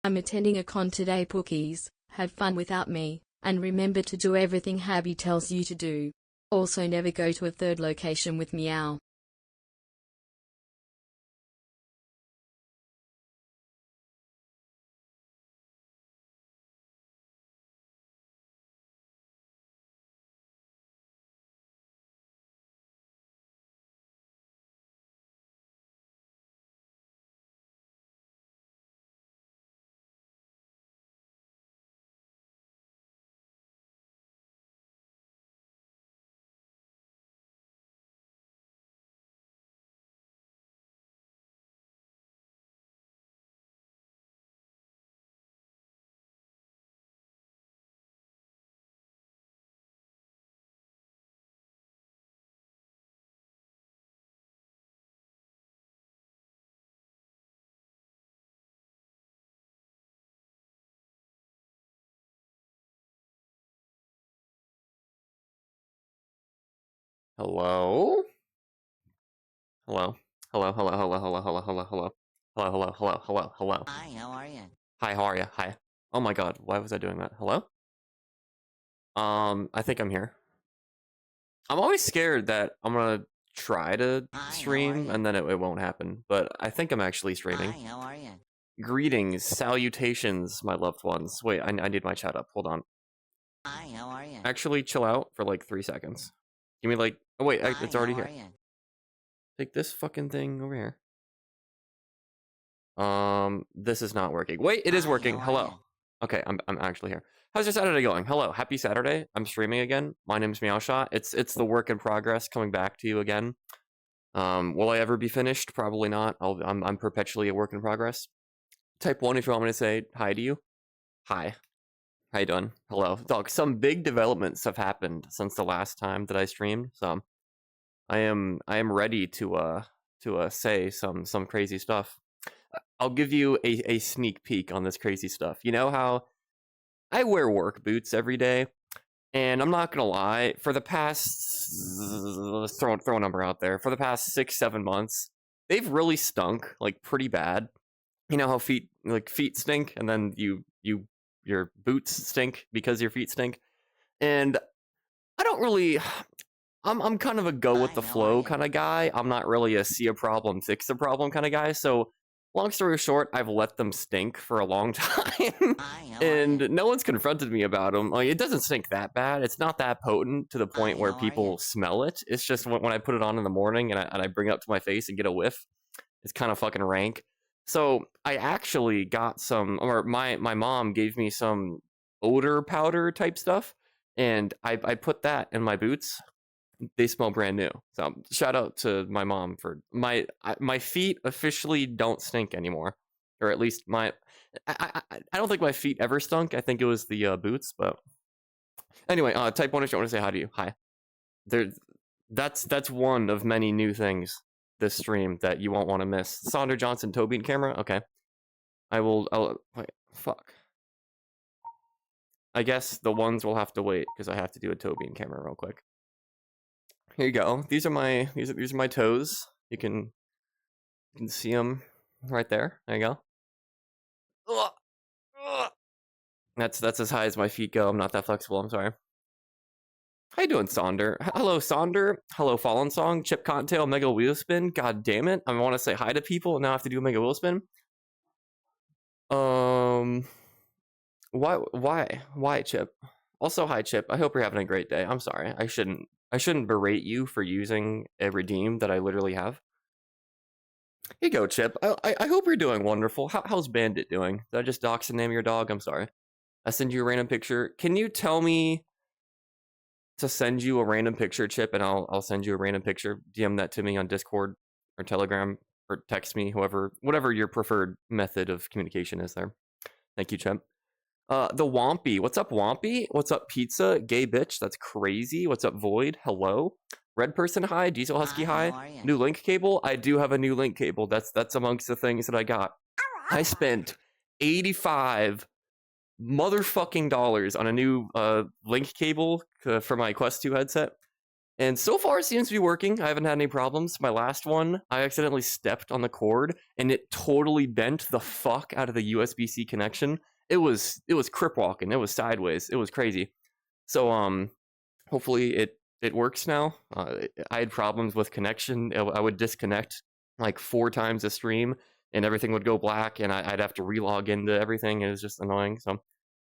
I'm attending a con today, Pookies. Have fun without me, and remember to do everything Habby tells you to do. Also never go to a third location with Meow. Hello? Hello? Hello, hello, hello, hello, hello, hello, hello. Hello, hello, hello, hello, hello. Hi, how are you? Hi, how are you? Hi. Oh my god, why was I doing that? Hello? I think I'm here. I'm always scared that I'm gonna try to stream and then it won't happen, but I think I'm actually streaming. Hi, how are you? Greetings, salutations, my loved ones. Wait, I need my chat up. Hold on. Hi, how are you? Actually, chill out for like 3 seconds. Give me like... Oh wait, Hi, it's already how here. are you? Take this fucking thing over here. This is not working. Wait, it is Hi, working. how are Hello. you? Okay, I'm actually here. How's your Saturday going? Hello, happy Saturday. I'm streaming again. My name's Meowfurshot. It's the work in progress coming back to you again. Will I ever be finished? Probably not. I'm perpetually a work in progress. Type 1 if you want me to say hi to you. Hi. How you doing? Hello. Dog, some big developments have happened since the last time that I streamed, so I am ready to say some crazy stuff. I'll give you a sneak peek on this crazy stuff. You know how I wear work boots every day, and I'm not gonna lie, for the past, let's throw a number out there, for the past 6-7 months, they've really stunk, like pretty bad. You know how feet stink, and then your boots stink because your feet stink, and I don't really. I'm kind of a go with the flow kind of guy. I'm not really a see a problem, fix the problem kind of guy. So, long story short, I've let them stink for a long time, and no one's confronted me about them. Like, it doesn't stink that bad. It's not that potent to the point where people smell it. It's just when I put it on in the morning and I bring it up to my face and get a whiff, it's kind of fucking rank. So I actually got some, or my mom gave me some odor powder type stuff, and I put that in my boots. They smell brand new. So shout out to my mom for my feet officially don't stink anymore, or at least I don't think my feet ever stunk. I think it was the boots, but anyway, type 1 if you want to say hi to you. Hi. That's one of many new things this stream that you won't want to miss. Sonder Johnson, Toby and camera. Okay, I'll wait. Fuck. I guess the ones will have to wait because I have to do a Toby and camera real quick. Here you go. These are my toes. You can see them right there. There you go. Ugh. Ugh. That's as high as my feet go. I'm not that flexible. I'm sorry. How you doing, Sonder? Hello, Sonder. Hello, Fallen Song. Chip Cottontail, Mega Wheel Spin. God damn it! I want to say hi to people, and now I have to do a Mega Wheel Spin. Why, Chip? Also, hi, Chip. I hope you're having a great day. I'm sorry. I shouldn't berate you for using a redeem that I literally have. Here you go, Chip. I hope you're doing wonderful. How's Bandit doing? Did I just dox the name of your dog? I'm sorry. I send you a random picture. Can you tell me to send you a random picture, Chip, and I'll send you a random picture? DM that to me on Discord or Telegram or text me, whatever your preferred method of communication is there. Thank you, Chip. The Wompy. What's up, Wompy? What's up, Pizza? Gay bitch. That's crazy. What's up, Void? Hello. Red person, hi. Diesel Husky, hi. New link cable. I do have a new link cable. That's amongst the things that I got. I spent $85 motherfucking dollars on a new link cable for my Quest 2 headset. And so far, it seems to be working. I haven't had any problems. My last one, I accidentally stepped on the cord, and it totally bent the fuck out of the USB-C connection. It was crip walking. It was sideways. It was crazy. So hopefully it works now. I had problems with connection. I would disconnect like 4 times a stream, and everything would go black, and I'd have to relog into everything. It was just annoying. So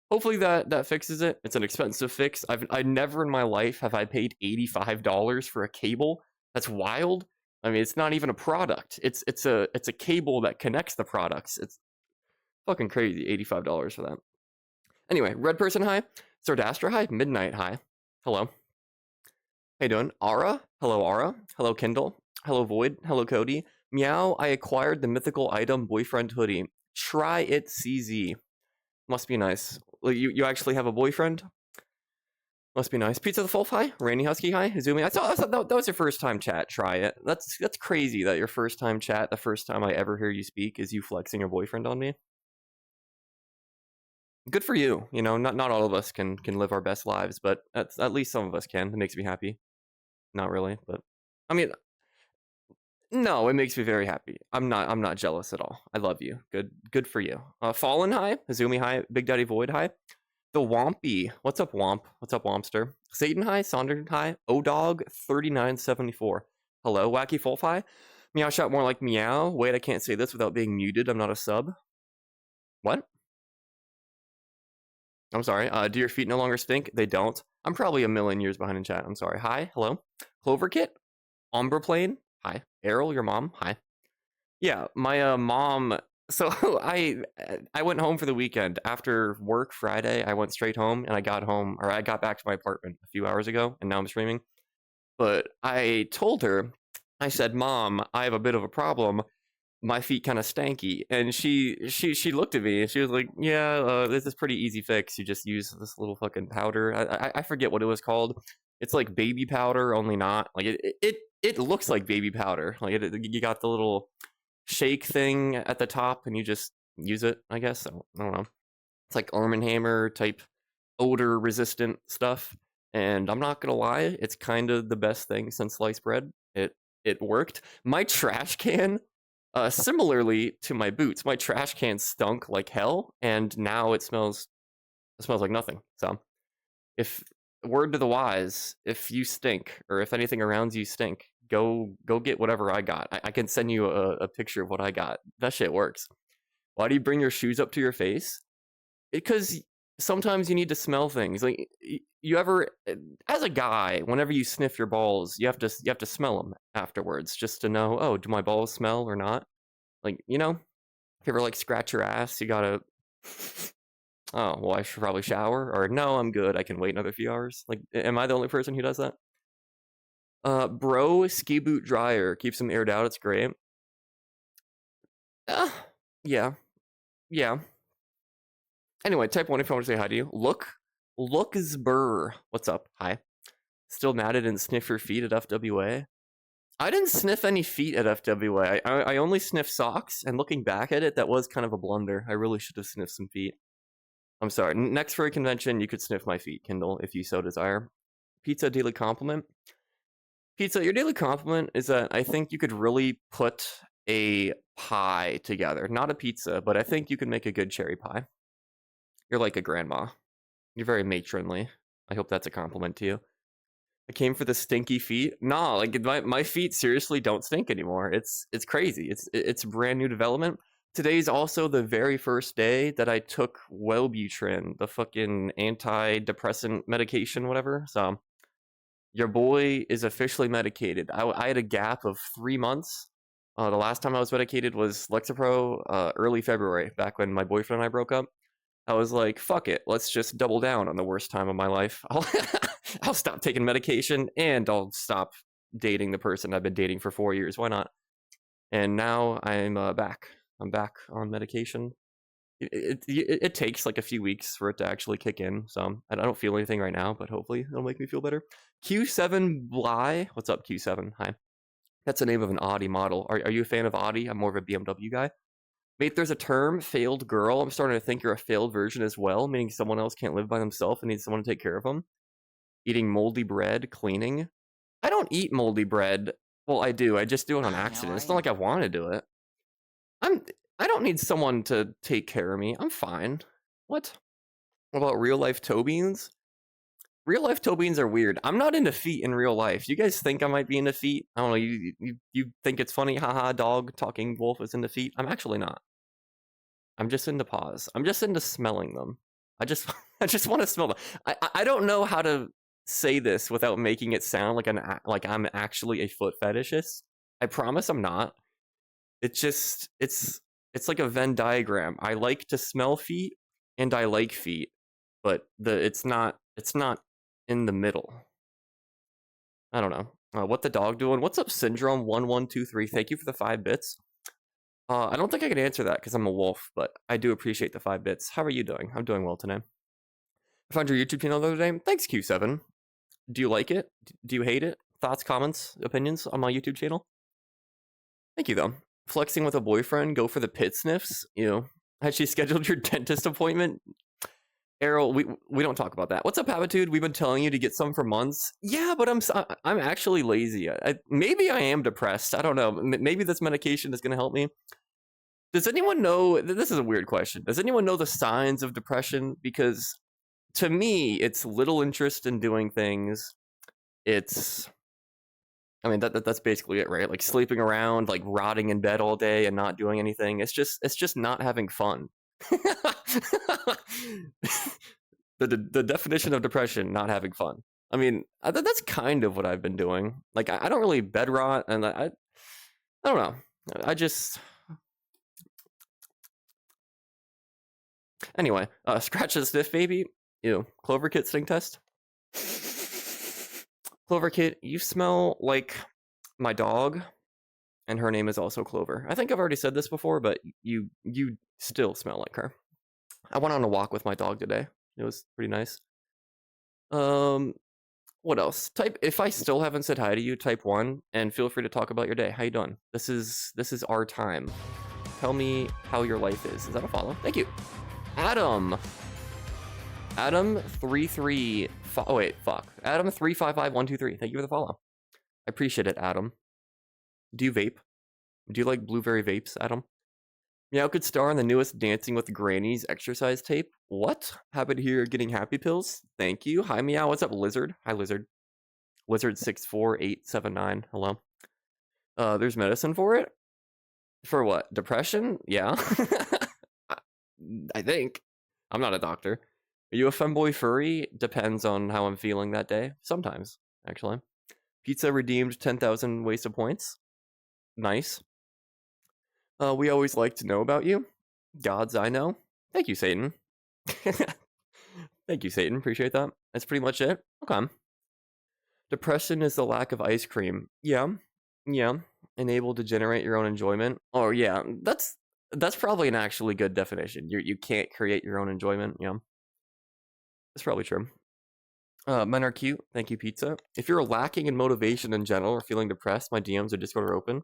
hopefully that fixes it. It's an expensive fix. I never in my life have I paid $85 for a cable. That's wild. I mean, it's not even a product. It's a cable that connects the products. It's fucking crazy. $85 for that. Anyway, red person hi, Sardastra hi, midnight hi. Hello. How you doing? Ara? Hello, Ara. Hello, Kindle. Hello, Void. Hello, Cody. Meow, I acquired the mythical item boyfriend hoodie. Try it, CZ. Must be nice. You actually have a boyfriend? Must be nice. Pizza the Fulf hi. Rainy Husky hi. Izumi. I thought that was your first time chat. Try it. That's crazy that your first time chat, the first time I ever hear you speak, is you flexing your boyfriend on me. Good for you. You know, not all of us can live our best lives, but at least some of us can. It makes me happy. Not really, but I mean, no, it makes me very happy. I'm not jealous at all. I love you. Good for you. Fallen hi, Izumi hi, Big Daddy Void hi. The Wompy. What's up, Womp? What's up, Wompster? Satan hi, Saunders hi, Odog 3974. Hello, Wacky Fulf hi. Meowshot more like meow. Wait, I can't say this without being muted. I'm not a sub. What? I'm sorry. Do your feet no longer stink? They don't. I'm probably a million years behind in chat. I'm sorry. Hi, hello. Cloverkit, Umbraplane. Hi. Errol, your mom. Hi. Yeah, my mom. So I went home for the weekend after work Friday. I went straight home, and I got back to my apartment a few hours ago, and now I'm streaming. But I told her, I said, "Mom, I have a bit of a problem. My feet kind of stanky," and she looked at me and she was like, "Yeah, this is pretty easy fix. You just use this little fucking powder. I forget what it was called. It's like baby powder, only not like it looks like baby powder. Like you got the little shake thing at the top, and you just use it. I guess I don't know. It's like Arm & Hammer type odor resistant stuff. And I'm not gonna lie, it's kind of the best thing since sliced bread. It worked. My trash can." Similarly to my boots, my trash can stunk like hell, and now it smells like nothing. So, if word to the wise, if you stink or if anything around you stink, go get whatever I got. I can send you a picture of what I got. That shit works. Why do you bring your shoes up to your face? Because sometimes you need to smell things. Like you ever, as a guy, whenever you sniff your balls, you have to smell them afterwards just to know, oh, do my balls smell or not? Like, you know, if you ever like scratch your ass, you gotta. Oh, well, I should probably shower, or no, I'm good. I can wait another few hours. Like, am I the only person who does that? Bro, ski boot dryer keeps them aired out. It's great. Yeah. Anyway, type 1 if you want to say hi to you. Look is burr. What's up? Hi. Still mad I didn't sniff your feet at FWA? I didn't sniff any feet at FWA. I only sniffed socks, and looking back at it, that was kind of a blunder. I really should have sniffed some feet. I'm sorry. Next furry convention, you could sniff my feet, Kindle, if you so desire. Pizza daily compliment. Pizza, your daily compliment is that I think you could really put a pie together. Not a pizza, but I think you could make a good cherry pie. You're like a grandma. You're very matronly. I hope that's a compliment to you. I came for the stinky feet. Nah, like my feet seriously don't stink anymore. It's crazy. It's brand new development. Today's also the very first day that I took Wellbutrin, the fucking antidepressant medication, whatever. So your boy is officially medicated. I had a gap of 3 months. The last time I was medicated was Lexapro, early February, back when my boyfriend and I broke up. I was like, fuck it, let's just double down on the worst time of my life. I'll stop taking medication, and I'll stop dating the person I've been dating for 4 years. Why not? And now I'm back. I'm back on medication. It takes like a few weeks for it to actually kick in, so I don't feel anything right now, but hopefully it'll make me feel better. Q7 Bly, what's up, Q7? Hi. That's the name of an Audi model. Are you a fan of Audi? I'm more of a BMW guy. Mate, there's a term, failed girl. I'm starting to think you're a failed version as well, meaning someone else can't live by themselves and needs someone to take care of them. Eating moldy bread, cleaning. I don't eat moldy bread. Well, I do. I just do it on Hi, how accident. are It's not you? like I want to do it. I don't need someone to take care of me. I'm fine. What? What about real life toe beans? Real life toe beans are weird. I'm not into feet in real life. You guys think I might be into feet? I don't know. You think it's funny? Haha, dog talking wolf is into feet. I'm actually not. I'm just into paws. I'm just into smelling them. I just I just want to smell them. I don't know how to say this without making it sound like I'm actually a foot fetishist. I promise I'm not. It's just it's like a Venn diagram. I like to smell feet and I like feet, but it's not in the middle. I don't know. What the dog doing? What's up, Syndrome 1123? Thank you for the 5 bits. I don't think I can answer that because I'm a wolf, but I do appreciate the 5 bits. How are you doing? I'm doing well today. I found your YouTube channel the other day. Thanks, Q7. Do you like it? Do you hate it? Thoughts, comments, opinions on my YouTube channel? Thank you, though. Flexing with a boyfriend, go for the pit sniffs. Has she scheduled your dentist appointment? Errol, we don't talk about that. What's up, Habitude? We've been telling you to get some for months. Yeah, but I'm actually lazy. Maybe I am depressed. I don't know. Maybe this medication is going to help me. Does anyone know? This is a weird question. Does anyone know the signs of depression? Because to me, it's little interest in doing things. I mean, that's basically it, right? Like sleeping around, like rotting in bed all day and not doing anything. It's just not having fun. The definition of depression, not having fun. I mean, that's kind of what I've been doing. Like, I don't really bed rot, and I don't know. I just... Anyway, scratch and sniff, baby. Ew. Clover Kit sing test. Clover Kit, you smell like my dog, and her name is also Clover. I think I've already said this before, but you still smell like her. I went on a walk with my dog today. It was pretty nice. What else? If I still haven't said hi to you, type 1, and feel free to talk about your day. How you doing? This is our time. Tell me how your life is. Is that a follow? Thank you. Adam 33. Oh wait, fuck. Adam 355123. Thank you for the follow. I appreciate it, Adam. Do you vape? Do you like blueberry vapes, Adam? Meow could star in the newest Dancing with Grannies exercise tape. What? Happy to hear you're getting happy pills. Thank you. Hi, Meow. What's up, Lizard? Hi, Lizard. Lizard64879. Hello. There's medicine for it? For what? Depression? Yeah. I think. I'm not a doctor. Are you a femboy furry? Depends on how I'm feeling that day. Sometimes, actually. Pizza redeemed 10,000 wasted points. Nice. We always like to know about you. Gods I know. Thank you, Satan. Thank you, Satan. Appreciate that. That's pretty much it. Okay. Depression is the lack of ice cream. Yeah. Unable to generate your own enjoyment. Oh yeah, that's probably an actually good definition. You can't create your own enjoyment. Yeah. That's probably true. Men are cute. Thank you, pizza. If you're lacking in motivation in general or feeling depressed, my DMs or Discord are open.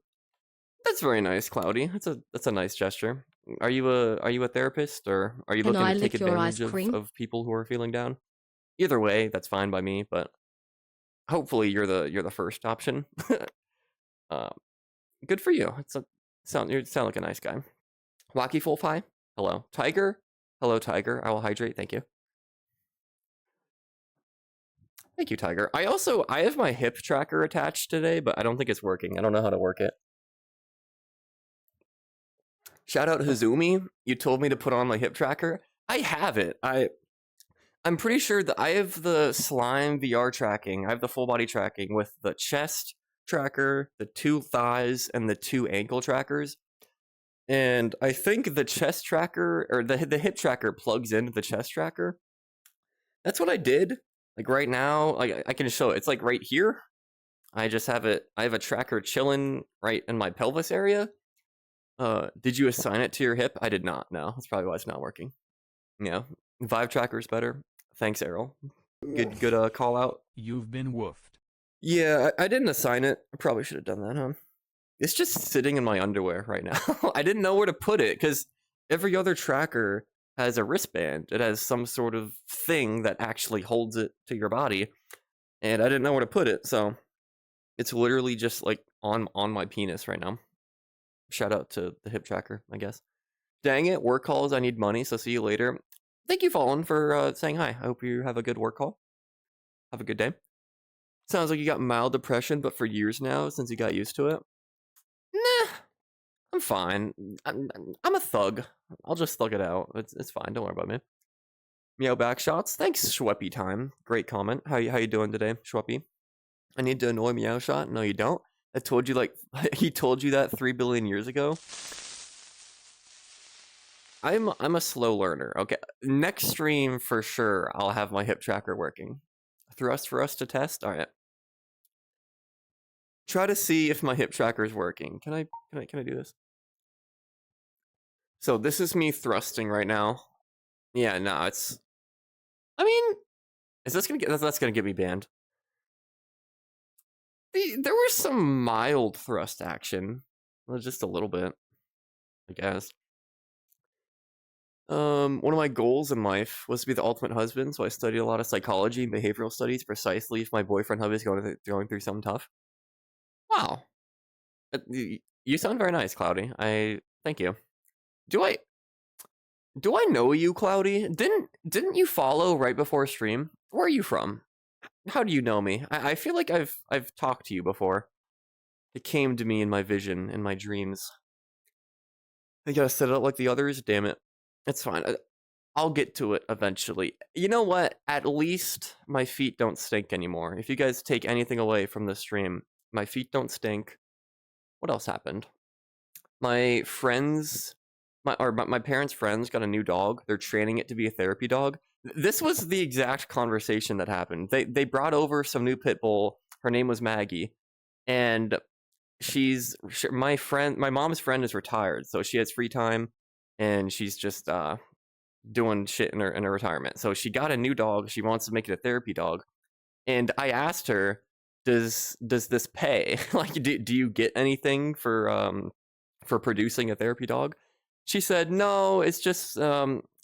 That's very nice, Cloudy. That's a nice gesture. Are you a therapist, or are you looking to take advantage of people who are feeling down? Either way, that's fine by me. But hopefully, you're the first option. Good for you. You sound like a nice guy. Wacky Full Pie. Hello, Tiger. Hello, Tiger. I will hydrate. Thank you. Thank you, Tiger. I have my hip tracker attached today, but I don't think it's working. I don't know how to work it. Shout out Hazumi. You told me to put on my hip tracker. I have it. I'm pretty sure that I have the slime VR tracking. I have the full body tracking with the chest tracker, the 2 thighs, and the 2 ankle trackers. And I think the chest tracker, or the hip tracker, plugs into the chest tracker. That's what I did. Like right now, like I can show it. It's like right here. I just have it. I have a tracker chilling right in my pelvis area. Did you assign it to your hip? I did not. No, that's probably why it's not working. Yeah, Vive tracker's better. Thanks, Errol. Good call out. You've been woofed. Yeah, I didn't assign it. I probably should have done that, huh? It's just sitting in my underwear right now. I didn't know where to put it because every other tracker has a wristband. It has some sort of thing that actually holds it to your body, and I didn't know where to put it, so It's literally just like on my penis right now. Shout out to the hip tracker, I guess. Dang it, work calls. I need money, so see you later. Thank you, Fallen, for saying hi. I hope you have a good work call. Have a good day. Sounds like you got mild depression, but for years now, since you got used to it. Nah, I'm fine. I'm a thug. I'll just thug it out. It's fine. Don't worry about me. Meow back shots. Thanks, Schweppy time. Great comment. How you doing today, Schweppy? I need to annoy Meowshot. No, you don't. I told you like he told you that 3 billion years ago. I'm a slow learner. Okay, next stream for sure. I'll have my hip tracker working. Thrust for us to test. All right. Try to see if my hip tracker is working. Can I do this? So this is me thrusting right now. Yeah, no, it's. I mean, is this gonna get? That's gonna get me banned. There was some mild thrust action, well, just a little bit, I guess. One of my goals in life was to be the ultimate husband, so I studied a lot of psychology and behavioral studies precisely if my boyfriend hubby is going through something tough. Wow, you sound very nice, Cloudy. I thank you. Do I know you, Cloudy? Didn't you follow right before stream? Where are you from? How do you know me? I feel like I've talked to you before. It came to me in my vision, in my dreams. I gotta set it up like the others. Damn it. It's fine. I'll get to it eventually. You know what? At least my feet don't stink anymore. If you guys take anything away from this stream, my feet don't stink. What else happened? My friends, my parents' friends got a new dog. They're training it to be a therapy dog. This was the exact conversation that happened. They brought over some new pit bull. Her name was Maggie, and my mom's friend is retired, so she has free time, and she's just doing shit in her retirement. So she got a new dog. She wants to make it a therapy dog, and I asked her, does this pay? Like, do you get anything for producing a therapy dog? She said, no, it's just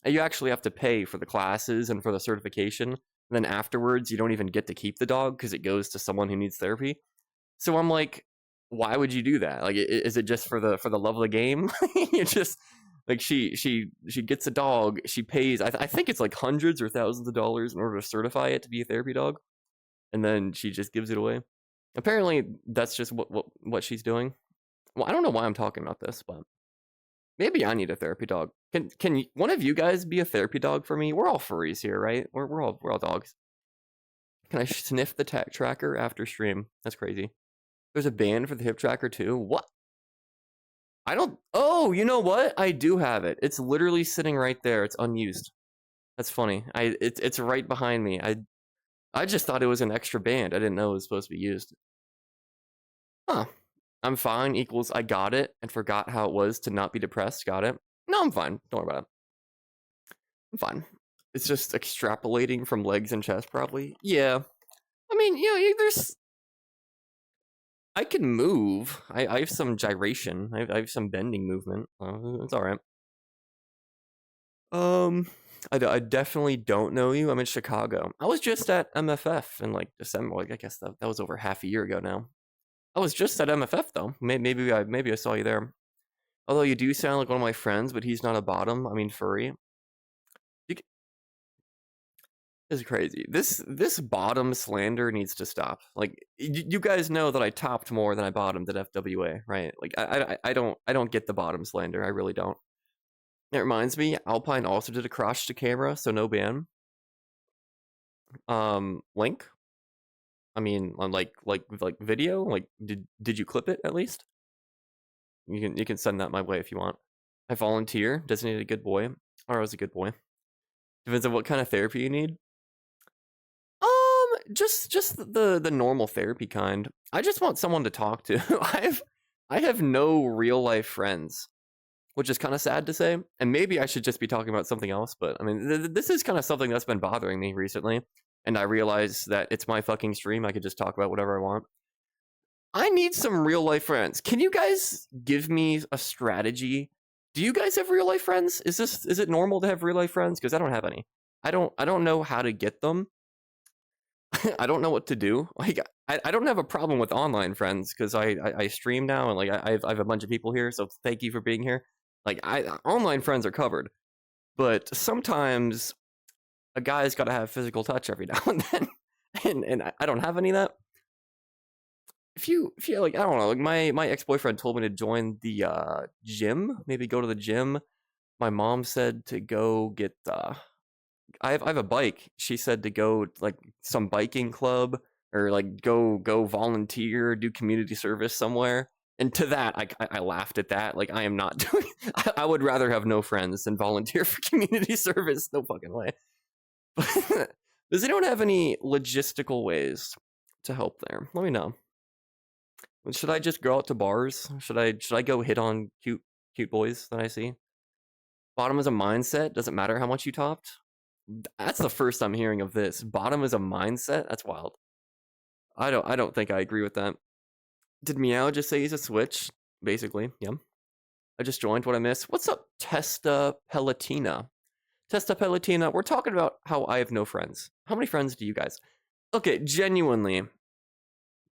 you actually have to pay for the classes and for the certification. And then afterwards, you don't even get to keep the dog because it goes to someone who needs therapy. So I'm like, why would you do that? Like, is it just for the love of the game? You just like she gets a dog. She pays. I think it's like hundreds or thousands of dollars in order to certify it to be a therapy dog, and then she just gives it away. Apparently, that's just what she's doing. Well, I don't know why I'm talking about this, but maybe I need a therapy dog. Can one of you guys be a therapy dog for me? We're all furries here, right? We're all dogs. Can I sniff the tracker after stream? That's crazy. There's a ban for the hip tracker too. What? I don't. Oh, you know what? I do have it. It's literally sitting right there. It's unused. That's funny. It's right behind me. I just thought it was an extra band. I didn't know it was supposed to be used. Huh. I'm fine equals I got it and forgot how it was to not be depressed. Got it. No, I'm fine. Don't worry about it. I'm fine. It's just extrapolating from legs and chest, probably. Yeah. I mean, there's. I can move. I have some gyration. I have some bending movement. It's all right. I definitely don't know you. I'm in Chicago. I was just at MFF in like December. Like, I guess that was over half a year ago now. I was just at MFF though. Maybe I saw you there. Although you do sound like one of my friends, but he's not a bottom. I mean furry. This is crazy. This bottom slander needs to stop. Like you guys know that I topped more than I bottomed at FWA, right? Like I don't get the bottom slander. I really don't. It reminds me, Alpine also did a crotch to camera, so no ban. Link. I mean, on like video. Like, did you clip it at least? You can send that my way if you want. I volunteer. Designated good boy. Or I was a good boy. Depends on what kind of therapy you need. Just the normal therapy kind. I just want someone to talk to. I have no real life friends, which is kind of sad to say. And maybe I should just be talking about something else. But I mean, this is kind of something that's been bothering me recently. And I realize that it's my fucking stream. I could just talk about whatever I want. I need some real life friends. Can you guys give me a strategy? Do you guys have real life friends? Is it normal to have real life friends? Because I don't have any. I don't know how to get them. I don't know what to do. Like, I don't have a problem with online friends because I stream now and like I have a bunch of people here. So thank you for being here. Like, online friends are covered, but sometimes a guy's got to have physical touch every now and then, and I don't have any of that. If you like, I don't know, like my ex-boyfriend told me to join the gym, maybe go to the gym. My mom said to go get I have a bike. She said to go like some biking club or like go volunteer, do community service somewhere. And to that, I laughed at that. Like, I am not doing. I would rather have no friends than volunteer for community service. No fucking way. Does anyone have any logistical ways to help there? Let me know. Should I just go out to bars? Should I go hit on cute boys that I see? Bottom is a mindset. Doesn't matter how much you topped. That's the first I'm hearing of this. Bottom is a mindset? That's wild. I don't think I agree with that. Did Meow just say he's a Switch? Basically, yeah. I just joined. What I missed? What's up, Testa Pelotina? Testa Pelotina, we're talking about how I have no friends. How many friends do you guys? Okay, genuinely,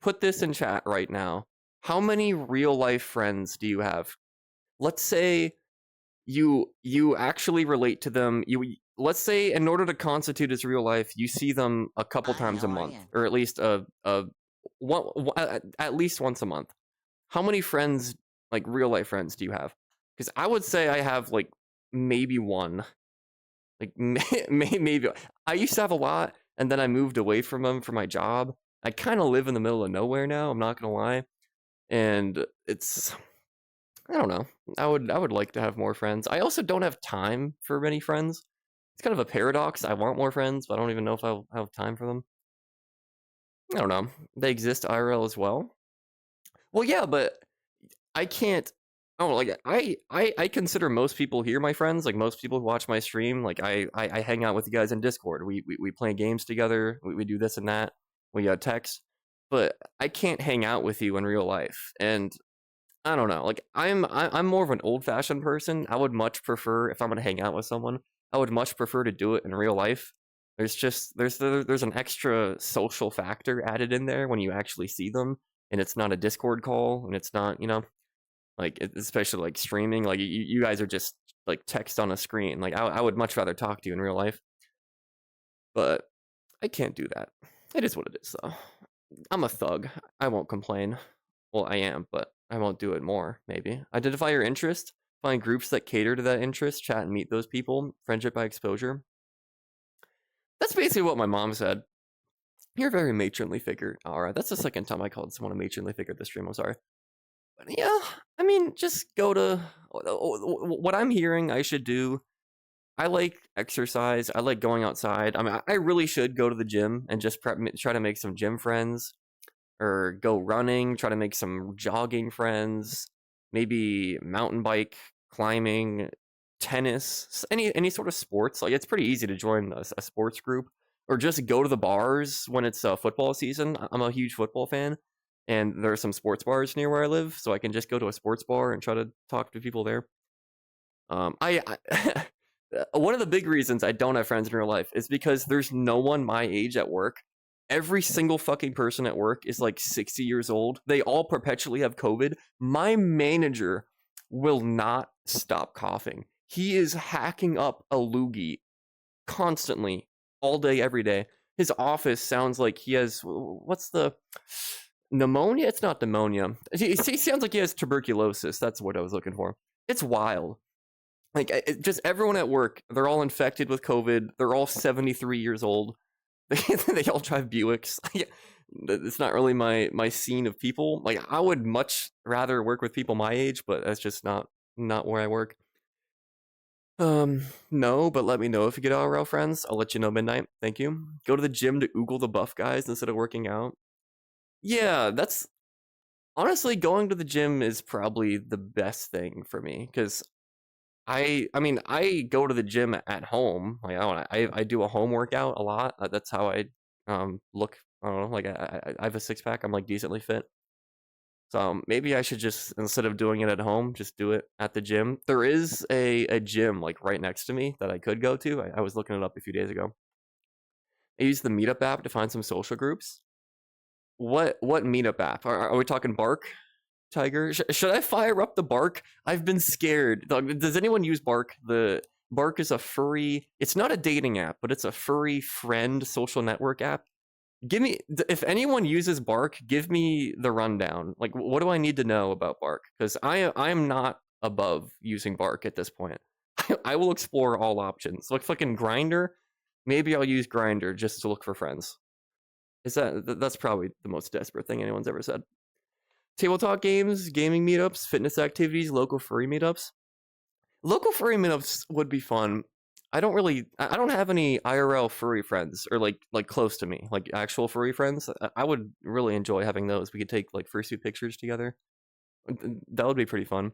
put this in chat right now. How many real life friends do you have? Let's say you actually relate to them. Let's say in order to constitute as real life, you see them a couple times a month, or at least at least once a month. How many friends, like real life friends, do you have? Because I would say I have like maybe one. Like maybe I used to have a lot, and then I moved away from them for my job. I kind of live in the middle of nowhere now. I'm not gonna lie, and it's, I don't know. I would like to have more friends. I also don't have time for many friends. It's kind of a paradox. I want more friends, but I don't even know if I'll have time for them. I don't know. They exist IRL as well. Well, yeah, but I can't. Oh, like I consider most people here my friends. Like most people who watch my stream, like I hang out with you guys in Discord. We play games together. We do this and that. We text, but I can't hang out with you in real life. And I don't know. Like I'm more of an old fashioned person. I would much prefer, if I'm gonna hang out with someone, I would much prefer to do it in real life. There's an extra social factor added in there when you actually see them, and it's not a Discord call, and it's not, like, especially like streaming, like you guys are just like text on a screen. Like I would much rather talk to you in real life, but I can't do that. It is what it is, though. I'm a thug. I won't complain. Well, I am, but I won't do it more, maybe. Identify your interest. Find groups that cater to that interest. Chat and meet those people. Friendship by exposure. That's basically what my mom said. You're a very matronly figure. Alright, that's the second time I called someone a matronly figure this stream. I'm sorry. But yeah, I mean, just go to... What I'm hearing I should do... I like exercise. I like going outside. I mean, I really should go to the gym and just try to make some gym friends. Or go running, try to make some jogging friends, maybe mountain bike, climbing, tennis, any sort of sports. Like, it's pretty easy to join a sports group, or just go to the bars when it's football season. I'm a huge football fan, and there are some sports bars near where I live, so I can just go to a sports bar and try to talk to people there. I one of the big reasons I don't have friends in real life is because there's no one my age at work. Every single fucking person at work is like 60 years old. They all perpetually have COVID. My manager will not stop coughing. He is hacking up a loogie constantly, all day, every day. His office sounds like he has, what's the, pneumonia? It's not pneumonia. He sounds like he has tuberculosis. That's what I was looking for. It's wild. Like, just everyone at work, they're all infected with COVID. They're all 73 years old. They all drive Buicks. It's not really my scene of people. Like, I would much rather work with people my age, but that's just not where I work. No, but let me know if you get IRL friends. I'll let you know midnight. Thank you. Go to the gym to oogle the buff guys instead of working out. Yeah, that's honestly, going to the gym is probably the best thing for me, because I mean, I go to the gym at home. Like, I do a home workout a lot. That's how I look. I don't know. Like, I have a six pack. I'm like decently fit. So maybe I should just, instead of doing it at home, just do it at the gym. There is a gym like right next to me that I could go to. I was looking it up a few days ago. I use the Meetup app to find some social groups. What Meetup app? Are we talking Bark? Tiger? Should I fire up the Bark? I've been scared. Does anyone use Bark? The Bark is a furry. It's not a dating app, but it's a furry friend social network app. Give me, if anyone uses Bark, give me the rundown. Like, what do I need to know about Bark? Because I am not above using Bark at this point. I will explore all options. Like fucking Grinder. Maybe I'll use Grinder just to look for friends. That's probably the most desperate thing anyone's ever said. Table talk games, gaming meetups, fitness activities, local furry meetups. Local furry meetups would be fun. I don't have any IRL furry friends or like close to me, like actual furry friends. I would really enjoy having those. We could take like fursuit pictures together. That would be pretty fun.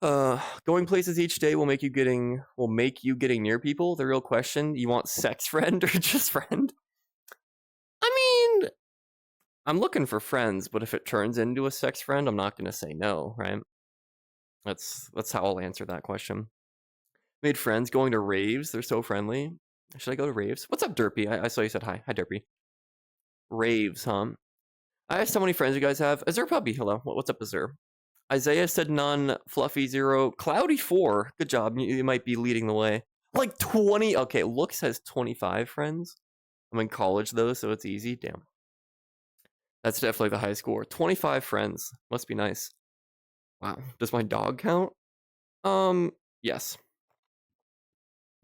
Going places each day will make you getting near people. The real question, you want sex friend or just friend? I mean, I'm looking for friends, but if it turns into a sex friend, I'm not gonna say no, right? That's how I'll answer that question. Made friends going to raves. They're so friendly. Should I go to raves? What's up, Derpy? I saw you said hi. Hi, Derpy. Raves, huh? I asked how many friends you guys have. Azure Puppy, hello. What's up, Azure? Isaiah said none. Fluffy 0. Cloudy 4. Good job. You might be leading the way. Like 20. Okay, Looks has 25 friends. I'm in college, though, so it's easy. Damn. That's definitely the high score. 25 friends. Must be nice. Wow. Does my dog count? Yes.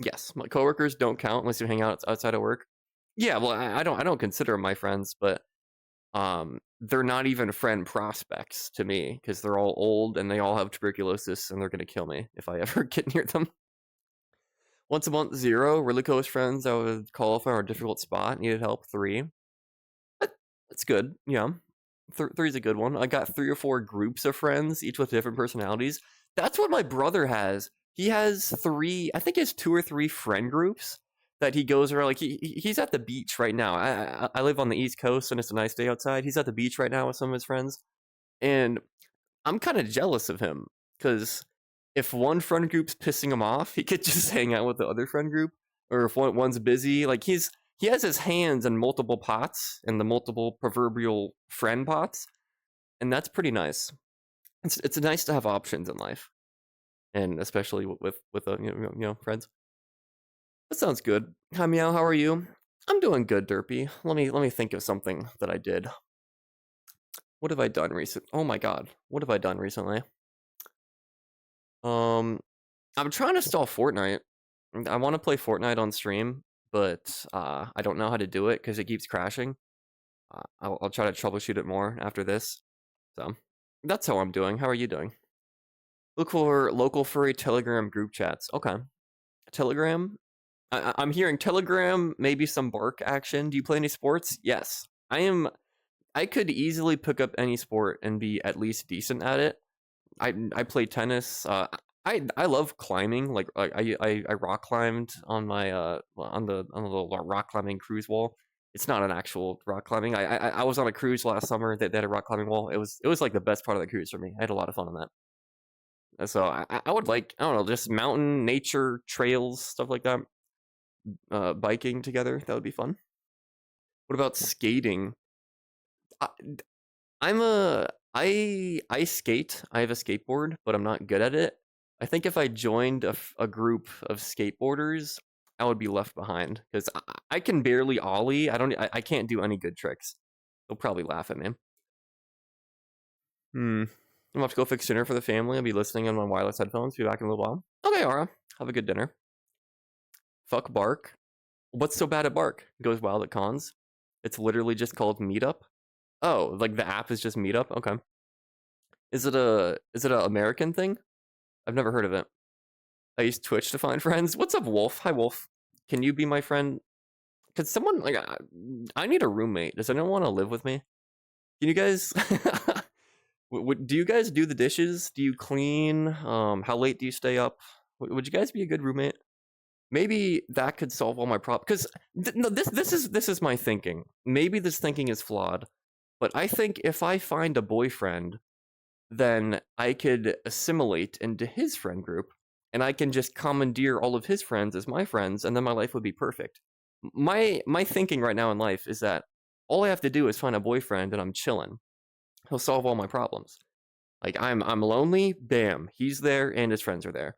Yes, my coworkers don't count unless you hang out outside of work. Yeah, well, I don't consider them my friends, but they're not even friend prospects to me because they're all old and they all have tuberculosis and they're gonna kill me if I ever get near them. Once a month, 0. Really close friends I would call if I'm in a difficult spot, needed help, 3. That's good, yeah. 3 is a good one. I got 3 or 4 groups of friends, each with different personalities. That's what my brother has. He has 3, I think he has 2 or 3 friend groups that he goes around. Like he's at the beach right now. I live on the East Coast and it's a nice day outside. He's at the beach right now with some of his friends. And I'm kind of jealous of him because if one friend group's pissing him off, he could just hang out with the other friend group. Or if one's busy, like he has his hands in multiple pots, in the multiple proverbial friend pots. And that's pretty nice. It's nice to have options in life. And especially with friends. That sounds good. Hi Meow, how are you? I'm doing good, Derpy. Let me think of something that I did. What have I done recently? Oh my god, what have I done recently? I'm trying to stall Fortnite. I want to play Fortnite on stream, but I don't know how to do it because it keeps crashing. I'll try to troubleshoot it more after this. So that's how I'm doing. How are you doing? Look for local furry Telegram group chats. Okay. Telegram? I'm hearing Telegram, maybe some Bark action. Do you play any sports? Yes. I could easily pick up any sport and be at least decent at it. I play tennis. I love climbing. Like I rock climbed on my on the little rock climbing cruise wall. It's not an actual rock climbing. I was on a cruise last summer that had a rock climbing wall. It was like the best part of the cruise for me. I had a lot of fun on that. So I would like, I don't know, just mountain, nature, trails, stuff like that. Biking together, that would be fun. What about skating? I skate. I have a skateboard, but I'm not good at it. I think if I joined a group of skateboarders, I would be left behind because I can barely ollie. I can't do any good tricks. They'll probably laugh at me. I'm about to go fix dinner for the family. I'll be listening on my wireless headphones. Be back in a little while. Okay, Aura. Have a good dinner. Fuck Bark. What's so bad at Bark? It goes wild at cons. It's literally just called Meetup. Oh, like the app is just Meetup? Okay. Is it a American thing? I've never heard of it. I use Twitch to find friends. What's up, Wolf? Hi, Wolf. Can you be my friend? Could someone, like, I need a roommate. Does anyone want to live with me? Can you guys... do you guys do the dishes? Do you clean? How late do you stay up? Would you guys be a good roommate? Maybe that could solve all my problems. Because no, this is my thinking. Maybe this thinking is flawed, but I think if I find a boyfriend, then I could assimilate into his friend group, and I can just commandeer all of his friends as my friends, and then my life would be perfect. my thinking right now in life is that all I have to do is find a boyfriend and I'm chilling. He'll solve all my problems. Like I'm lonely, bam, he's there and his friends are there.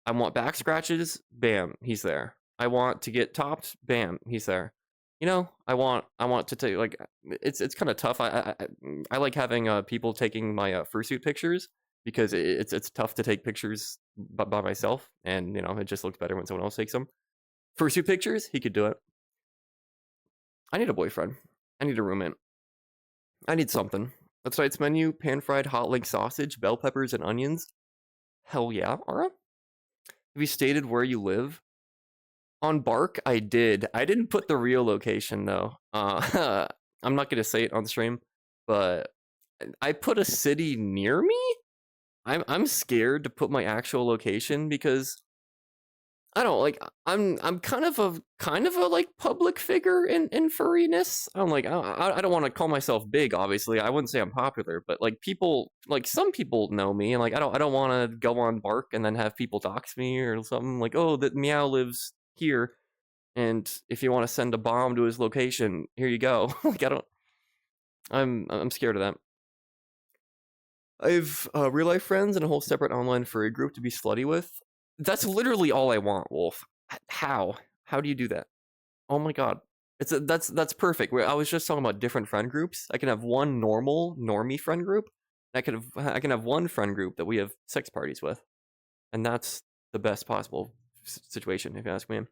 I want back scratches, bam, he's there. I want to get topped, bam, he's there. You know, I want to take like it's kind of tough. I like having people taking my fursuit pictures because it's tough to take pictures by myself, and you know it just looks better when someone else takes them. Fursuit pictures, he could do it. I need a boyfriend. I need a roommate. I need something. That's tonight's menu: pan-fried hot link sausage, bell peppers, and onions. Hell yeah, Aura. Have you stated where you live? On Bark, I did. I didn't put the real location though. I'm not gonna say it on stream, but I put a city near me. I'm scared to put my actual location because I don't like. I'm kind of a like public figure in furriness. I'm like I don't want to call myself big. Obviously, I wouldn't say I'm popular, but like people, like some people know me, and like I don't want to go on Bark and then have people dox me or something like, oh, that Meow lives here, and if you want to send a bomb to his location, here you go. Like I'm scared of that. I have real life friends and a whole separate online furry group to be slutty with. That's literally all I want, Wolf. How do you do that? Oh my god, that's perfect. I was just talking about different friend groups. I can have one normie friend group. I can have one friend group that we have sex parties with, and that's the best possible situation, if you ask me. If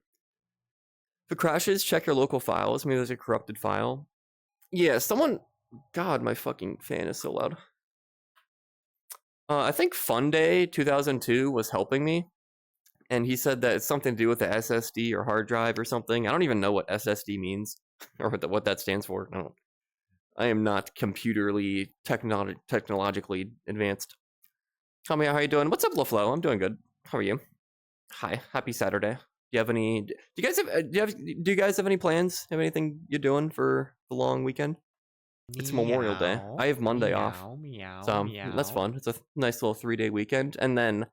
it crashes, check your local files. Maybe there's a corrupted file. Yeah, someone. God, my fucking fan is so loud. I think Fun Day 2002 was helping me, and he said that it's something to do with the SSD or hard drive or something. I don't even know what SSD means or what that stands for. I am not computerly technologically advanced. Tell me how you doing? What's up, LaFlo? I'm doing good. How are you? Hi, happy Saturday. Do you have any? Do you guys have any plans? Have anything you're doing for the long weekend? It's Memorial Day. I have Monday off, so that's fun. It's a nice little 3-day weekend, and then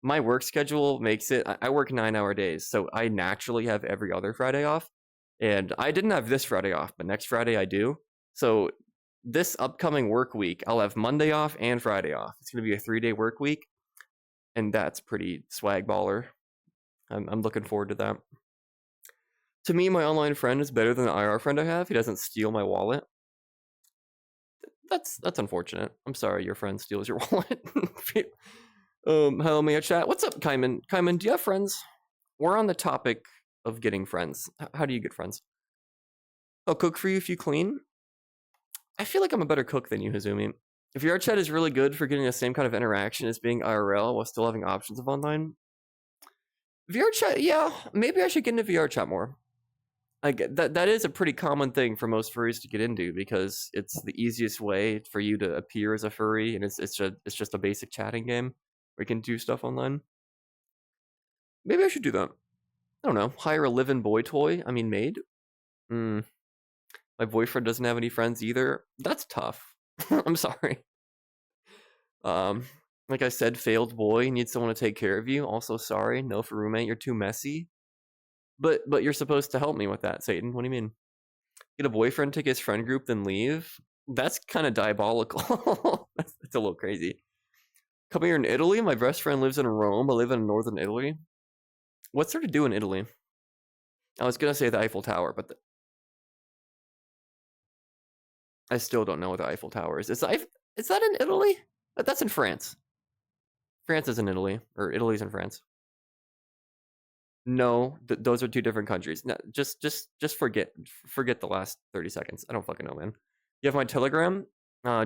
my work schedule makes it. I work 9-hour days, so I naturally have every other Friday off, and I didn't have this Friday off, but next Friday I do. So this upcoming work week, I'll have Monday off and Friday off. It's gonna be a 3-day work week, and that's pretty swag baller. I'm looking forward to that. To me, my online friend is better than the IR friend I have. He doesn't steal my wallet. That's unfortunate. I'm sorry your friend steals your wallet. Hello, Meowfurshot. What's up, Kaiman? Kaiman, do you have friends? We're on the topic of getting friends. How do you get friends? I'll cook for you if you clean. I feel like I'm a better cook than you, Hazumi. If your chat is really good for getting the same kind of interaction as being IRL while still having options of online. VR chat, yeah, maybe I should get into VR chat more. That is a pretty common thing for most furries to get into because it's the easiest way for you to appear as a furry, and it's just a basic chatting game where you can do stuff online. Maybe I should do that. I don't know. Hire a live-in boy toy. I mean, maid. My boyfriend doesn't have any friends either. That's tough. I'm sorry. Like I said, failed boy. Need someone to take care of you. Also, sorry. No for roommate. You're too messy. But you're supposed to help me with that, Satan. What do you mean? Get a boyfriend, take his friend group, then leave? That's kind of diabolical. That's a little crazy. Come here in Italy. My best friend lives in Rome. I live in northern Italy. What's there to do in Italy? I was gonna say the Eiffel Tower, but I still don't know what the Eiffel Tower is. Is that in Italy? That's in France. France is in Italy, or Italy's in France. No, those are two different countries. No, just forget the last 30 seconds. I don't fucking know, man. You have my Telegram.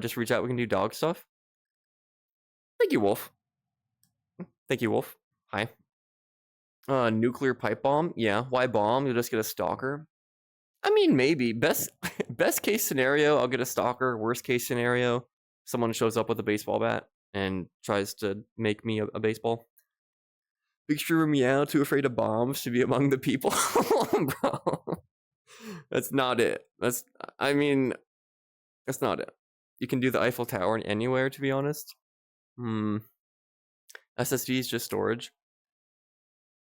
Just reach out. We can do dog stuff. Thank you, Wolf. Thank you, Wolf. Hi. Nuclear pipe bomb. Yeah. Why bomb? You'll just get a stalker. I mean, maybe best case scenario, I'll get a stalker. Worst case scenario, someone shows up with a baseball bat and tries to make me a baseball. Big sure Meow, too afraid of bombs to be among the people. Bro, that's not it. That's not it. You can do the Eiffel Tower anywhere, to be honest. SSD is just storage.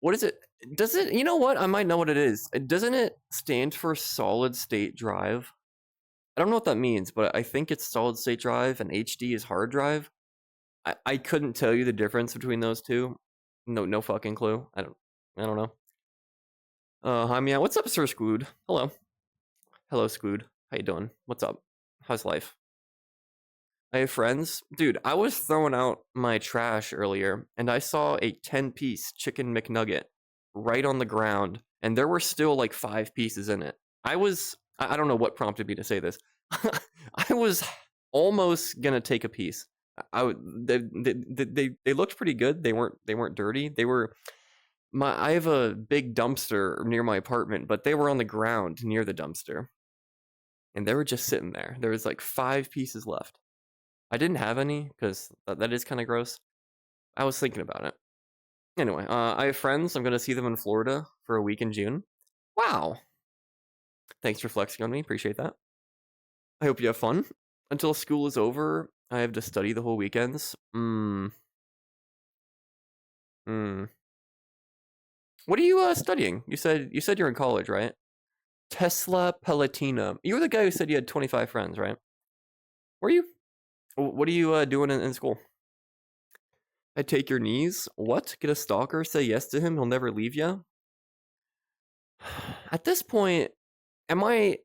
What is it? Does it? You know what? I might know what it is. Doesn't it stand for solid state drive? I don't know what that means, but I think it's solid state drive and HD is hard drive. I couldn't tell you the difference between those two. No fucking clue. I don't know. Hi Meow. What's up, Sir Squood? Hello. Hello, Squood. How you doing? What's up? How's life? I have friends. Dude, I was throwing out my trash earlier, and I saw a 10-piece chicken McNugget right on the ground, and there were still like 5 pieces in it. I don't know what prompted me to say this. I was almost gonna take a piece. They looked pretty good. They weren't dirty. I have a big dumpster near my apartment, but they were on the ground near the dumpster. And they were just sitting there. There was like 5 pieces left. I didn't have any because that is kind of gross. I was thinking about it. Anyway, I have friends. I'm going to see them in Florida for a week in June. Wow. Thanks for flexing on me. Appreciate that. I hope you have fun. Until school is over, I have to study the whole weekends. What are you studying? You said you're in college, right? Tesla Pelotina. You were the guy who said you had 25 friends, right? Were you? What are you doing in school? I take your knees. What? Get a stalker? Say yes to him. He'll never leave you. At this point, I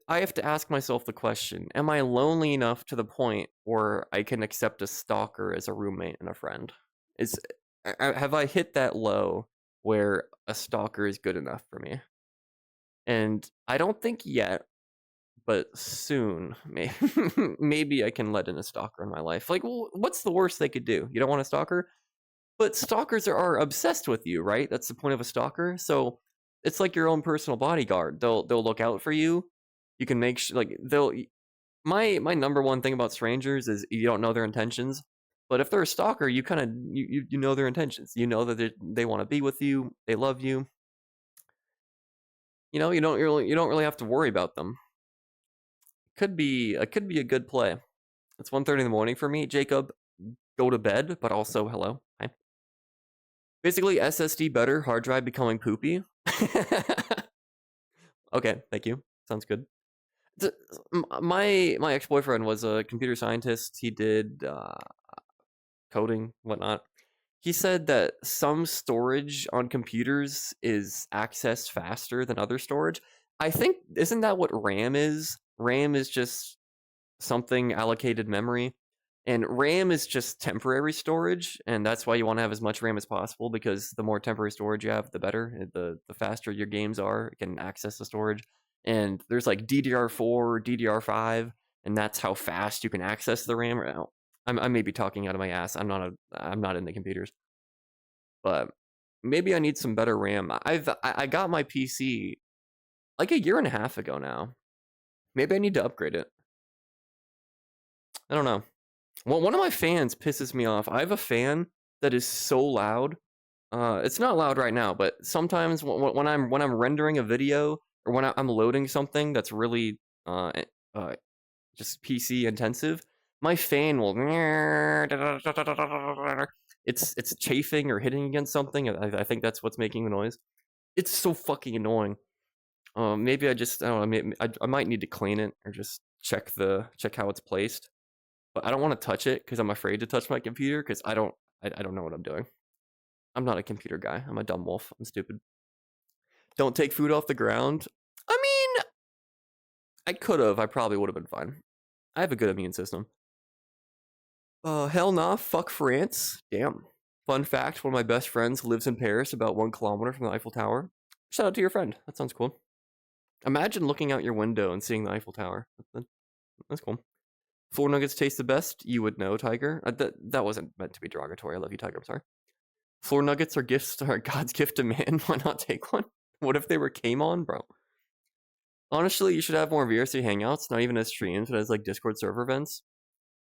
have to ask myself the question: am I lonely enough to the point where I can accept a stalker as a roommate and a friend? Have I hit that low where a stalker is good enough for me? And I don't think yet, but soon, maybe I can let in a stalker in my life. Like, well, what's the worst they could do? You don't want a stalker? But stalkers are obsessed with you, right? That's the point of a stalker. So it's like your own personal bodyguard. They'll look out for you. You can make my number one thing about strangers is you don't know their intentions. But if they're a stalker, you kind of you know their intentions. You know that they want to be with you. They love you. You know, you don't really have to worry about them. Could be a good play. It's 1:30 in the morning for me. Jacob, go to bed, but also hello. Hi. Basically, SSD better, hard drive becoming poopy. Okay, thank you. Sounds good. My ex-boyfriend was a computer scientist. He did coding, whatnot. He said that some storage on computers is accessed faster than other storage. I think, isn't that what RAM is? RAM is just something allocated memory, and RAM is just temporary storage, and that's why you want to have as much RAM as possible, because the more temporary storage you have, the better. The faster your games are, it can access the storage. And there's like DDR4, DDR5, and that's how fast you can access the RAM. I may be talking out of my ass. I'm not into computers, but maybe I need some better RAM. I got my PC like a year and a half ago now. Maybe I need to upgrade it. I don't know. Well, one of my fans pisses me off. I have a fan that is so loud. It's not loud right now, but sometimes when I'm rendering a video or when I'm loading something that's really just PC intensive, my fan will it's chafing or hitting against something. I think that's what's making the noise. It's so fucking annoying. Maybe I don't know. Maybe I might need to clean it or just check how it's placed. But I don't want to touch it because I'm afraid to touch my computer because I don't know what I'm doing. I'm not a computer guy. I'm a dumb wolf. I'm stupid. Don't take food off the ground. I mean, I could have. I probably would have been fine. I have a good immune system. Hell nah. Fuck France. Damn. Fun fact, one of my best friends lives in Paris, about 1 kilometer from the Eiffel Tower. Shout out to your friend. That sounds cool. Imagine looking out your window and seeing the Eiffel Tower. That's cool. Floor nuggets taste the best. You would know, Tiger. That wasn't meant to be derogatory. I love you, Tiger. I'm sorry. Floor nuggets are God's gift to man. Why not take one? What if they were came on, bro? Honestly, you should have more VRC hangouts, not even as streams, but as like Discord server events.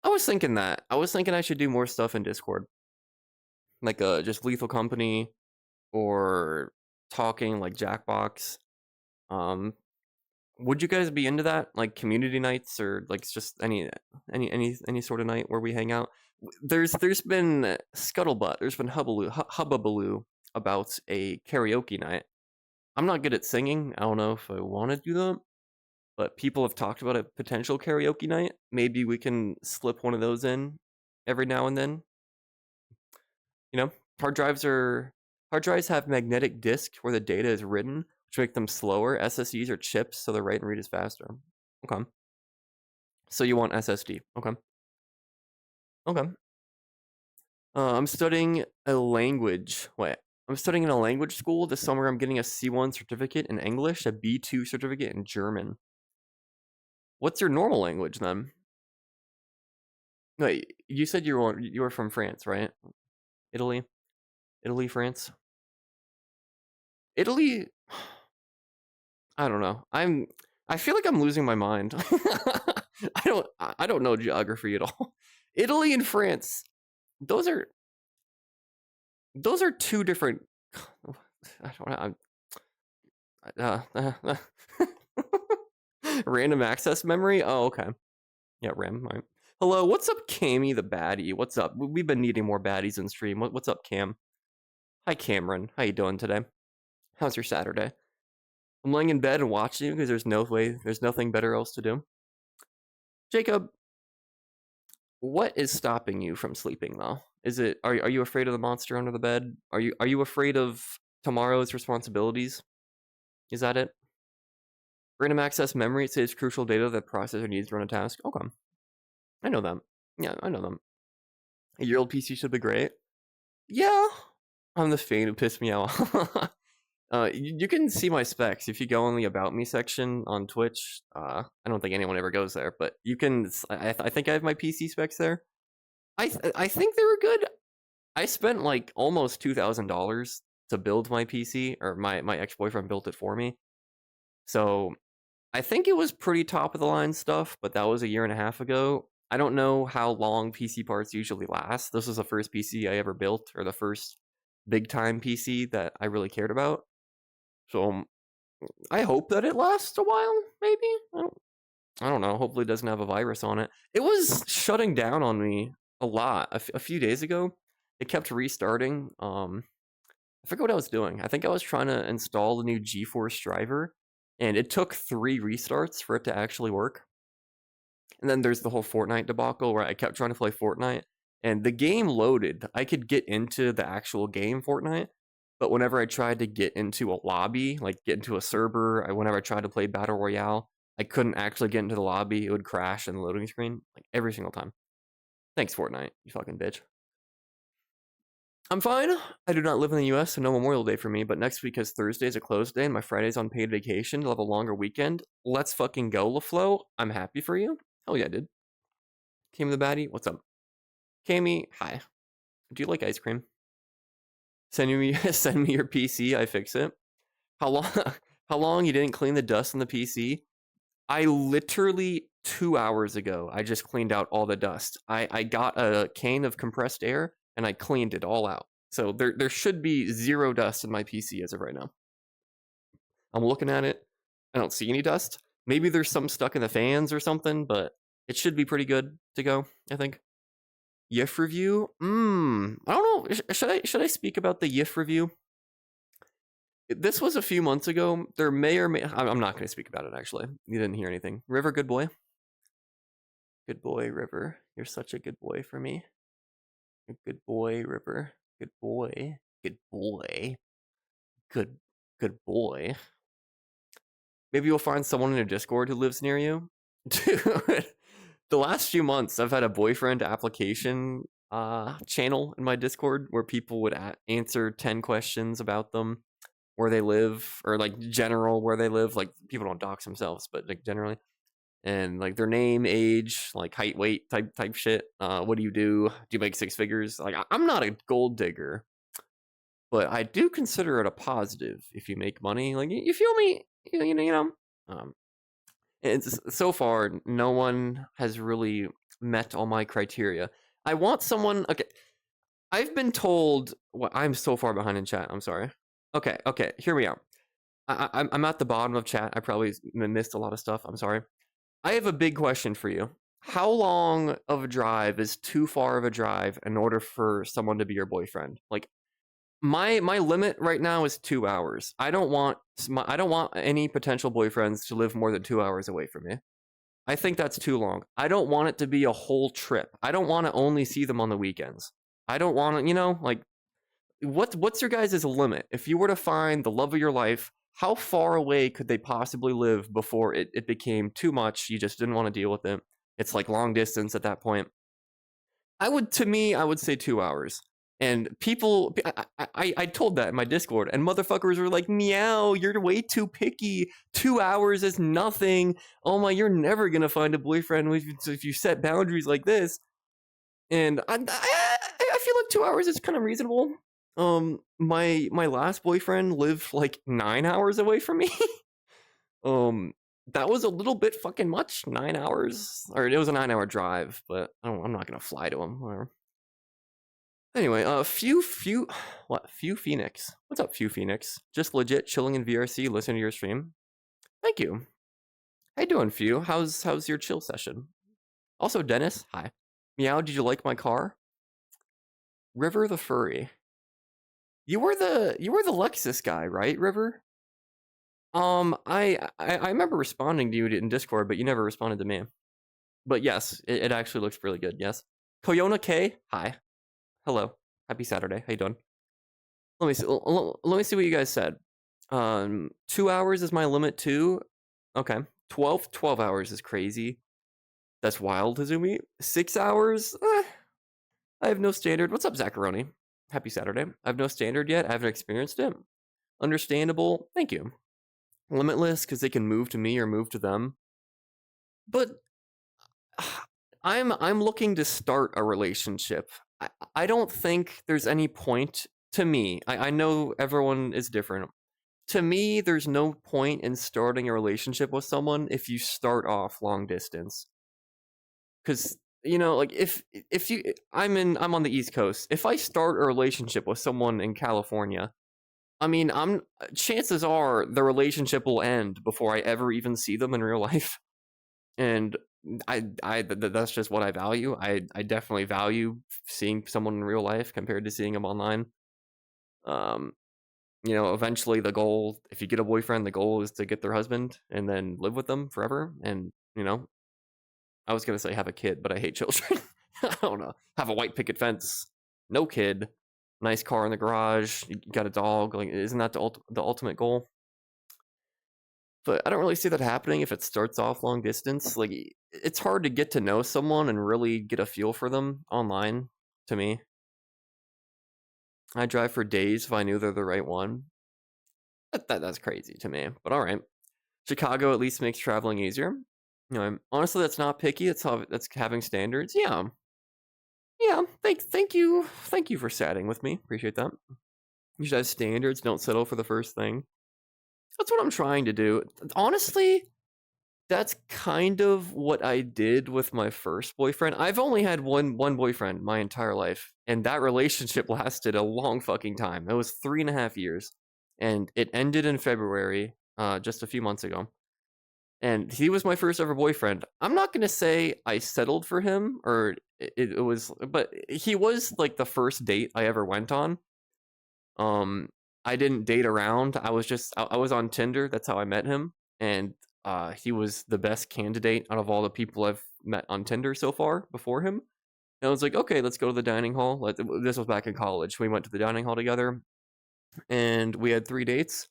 I was thinking that. I was thinking I should do more stuff in Discord. Like just Lethal Company or talking like Jackbox. Would you guys be into that? Like community nights or like just any sort of night where we hang out? There's been Scuttlebutt, there's been Hubbabaloo, about a karaoke night. I'm not good at singing. I don't know if I want to do that, but people have talked about a potential karaoke night. Maybe we can slip one of those in every now and then. You know, hard drives have magnetic disk where the data is written, which make them slower. SSDs are chips, so the write and read is faster. Okay. So you want SSD? Okay. Okay. I'm studying a language. Wait, I'm studying in a language school. This summer, I'm getting a C1 certificate in English, a B2 certificate in German. What's your normal language then? Wait, you said you were from France, right? Italy, France. Italy. I don't know. I feel like I'm losing my mind. I don't know geography at all. Italy and France. Those are two different. I don't know. Random access memory. Oh, okay. Yeah, RAM. Right. Hello, what's up, Cammy the baddie? What's up? We've been needing more baddies in stream. What's up, Cam? Hi, Cameron. How you doing today? How's your Saturday? I'm laying in bed and watching you because there's nothing better else to do. Jacob, what is stopping you from sleeping though? Is it are you afraid of the monster under the bed? Are you afraid of tomorrow's responsibilities? Is that it? Random access memory, it saves crucial data that processor needs to run a task. Okay. I know them. Yeah, I know them. A year-old PC should be great. Yeah. I'm the fan who pissed me off. You can see my specs if you go in the About Me section on Twitch. I don't think anyone ever goes there, but you can. I think I have my PC specs there. I think they were good. I spent like almost $2,000 to build my PC, or my ex-boyfriend built it for me. So I think it was pretty top of the line stuff, but that was a year and a half ago. I don't know how long PC parts usually last. This was the first PC I ever built, or the first big time PC that I really cared about. So I hope that it lasts a while, maybe? I don't know. Hopefully it doesn't have a virus on it. It was shutting down on me a lot a few days ago. It kept restarting. I forget what I was doing. I think I was trying to install the new GeForce driver, and it took 3 restarts for it to actually work. And then there's the whole Fortnite debacle where I kept trying to play Fortnite, and the game loaded. I could get into the actual game Fortnite, but whenever I tried to get into a lobby, like get into a server, whenever I tried to play Battle Royale, I couldn't actually get into the lobby. It would crash in the loading screen, like every single time. Thanks, Fortnite, you fucking bitch. I'm fine. I do not live in the US, so no Memorial Day for me, but next week is Thursday is a closed day, and my Friday's on paid vacation. I'll have a longer weekend. Let's fucking go, LaFlo. I'm happy for you. Hell yeah, dude. Came the baddie, what's up? Cammy, hi. Do you like ice cream? Send me your PC, I fix it. How long you didn't clean the dust on the PC? I literally 2 hours ago, I just cleaned out all the dust. I got a can of compressed air and I cleaned it all out. So there should be 0 dust in my PC as of right now. I'm looking at it. I don't see any dust. Maybe there's some stuck in the fans or something, but it should be pretty good to go, I think. YIF review? I don't know. Should I speak about the YIF review? This was a few months ago. There may or may... I'm not going to speak about it, actually. You didn't hear anything. River, good boy. Good boy, River. You're such a good boy for me. Good boy, River. Good boy. Good boy. Good boy. Maybe you'll find someone in your Discord who lives near you. Dude, the last few months, I've had a boyfriend application channel in my Discord where people would answer 10 questions about them, where they live, or like general where they live. Like, people don't dox themselves, but like generally, and like their name, age, like height, weight, type shit. What do? Do you make 6 figures? Like, I'm not a gold digger, but I do consider it a positive if you make money. Like, you feel me? You know. It's so far no one has really met all my criteria. I want someone. Okay, I've been told. Well, I'm so far behind in chat. I'm sorry. Okay, hear me out. I'm at the bottom of chat. I probably missed a lot of stuff. I'm sorry. I have a big question for you. How long of a drive is too far of a drive in order for someone to be your boyfriend? Like, my limit right now is 2 hours. I don't want any potential boyfriends to live more than 2 hours away from me. I think that's too long. I don't want it to be a whole trip. I don't want to only see them on the weekends. I don't want to, you know, like, what's your guys' limit? If you were to find the love of your life, how far away could they possibly live before it became too much? You just didn't want to deal with it. It's like long distance at that point. I would say 2 hours. And people, I told that in my Discord, and motherfuckers were like, meow, you're way too picky. 2 hours is nothing. Oh my, you're never going to find a boyfriend if you set boundaries like this. And I feel like 2 hours is kind of reasonable. My last boyfriend lived like 9 hours away from me. That was a little bit fucking much. 9 hours, or it was a 9-hour drive, but I'm not gonna fly to him. Whatever. Anyway, Few Phoenix. What's up, Few Phoenix? Just legit chilling in VRC, listening to your stream. Thank you. How you doing, Few? How's your chill session? Also, Dennis, hi. Meow, did you like my car? River the furry. You were the Lexus guy, right, River? I remember responding to you in Discord, but you never responded to me. But yes, it actually looks really good. Yes. Koyona K, hi. Hello. Happy Saturday. How you doing? Let me see. Let me see what you guys said. 2 hours is my limit too. Okay. 12 hours is crazy. That's wild, Hazumi. 6 hours? I have no standard. What's up, Zacharoni? Happy Saturday. I have no standard yet. I haven't experienced it. Understandable. Thank you. Limitless, because they can move to me or move to them. But I'm looking to start a relationship. I don't think there's any point to me. I know everyone is different. To me, there's no point in starting a relationship with someone if you start off long distance. Because, you know, like if you I'm on the East Coast. If I start a relationship with someone in California, I mean, chances are the relationship will end before I ever even see them in real life. And that's just what I value. I definitely value seeing someone in real life compared to seeing them online. You know, eventually the goal, if you get a boyfriend, the goal is to get their husband and then live with them forever. And, you know, I was going to say have a kid, but I hate children. I don't know. Have a white picket fence, no kid, nice car in the garage, you got a dog. Like, isn't that the ultimate goal? But I don't really see that happening if it starts off long distance. Like, it's hard to get to know someone and really get a feel for them online, to me. I drive for days if I knew they're the right one. That's crazy to me, but all right. Chicago at least makes traveling easier. You know, honestly, that's not picky. That's having standards. Yeah. Thank you for chatting with me. Appreciate that. You should have standards. Don't settle for the first thing. That's what I'm trying to do. Honestly, that's kind of what I did with my first boyfriend. I've only had one boyfriend my entire life, and that relationship lasted a long fucking time. It was 3.5 years, and it ended in February, just a few months ago. And he was my first ever boyfriend. I'm not gonna say I settled for him, or it was, but he was like the first date I ever went on. I didn't date around. I was on Tinder. That's how I met him, and he was the best candidate out of all the people I've met on Tinder so far before him. And I was like, okay, let's go to the dining hall. This was back in college. We went to the dining hall together, and we had 3 dates.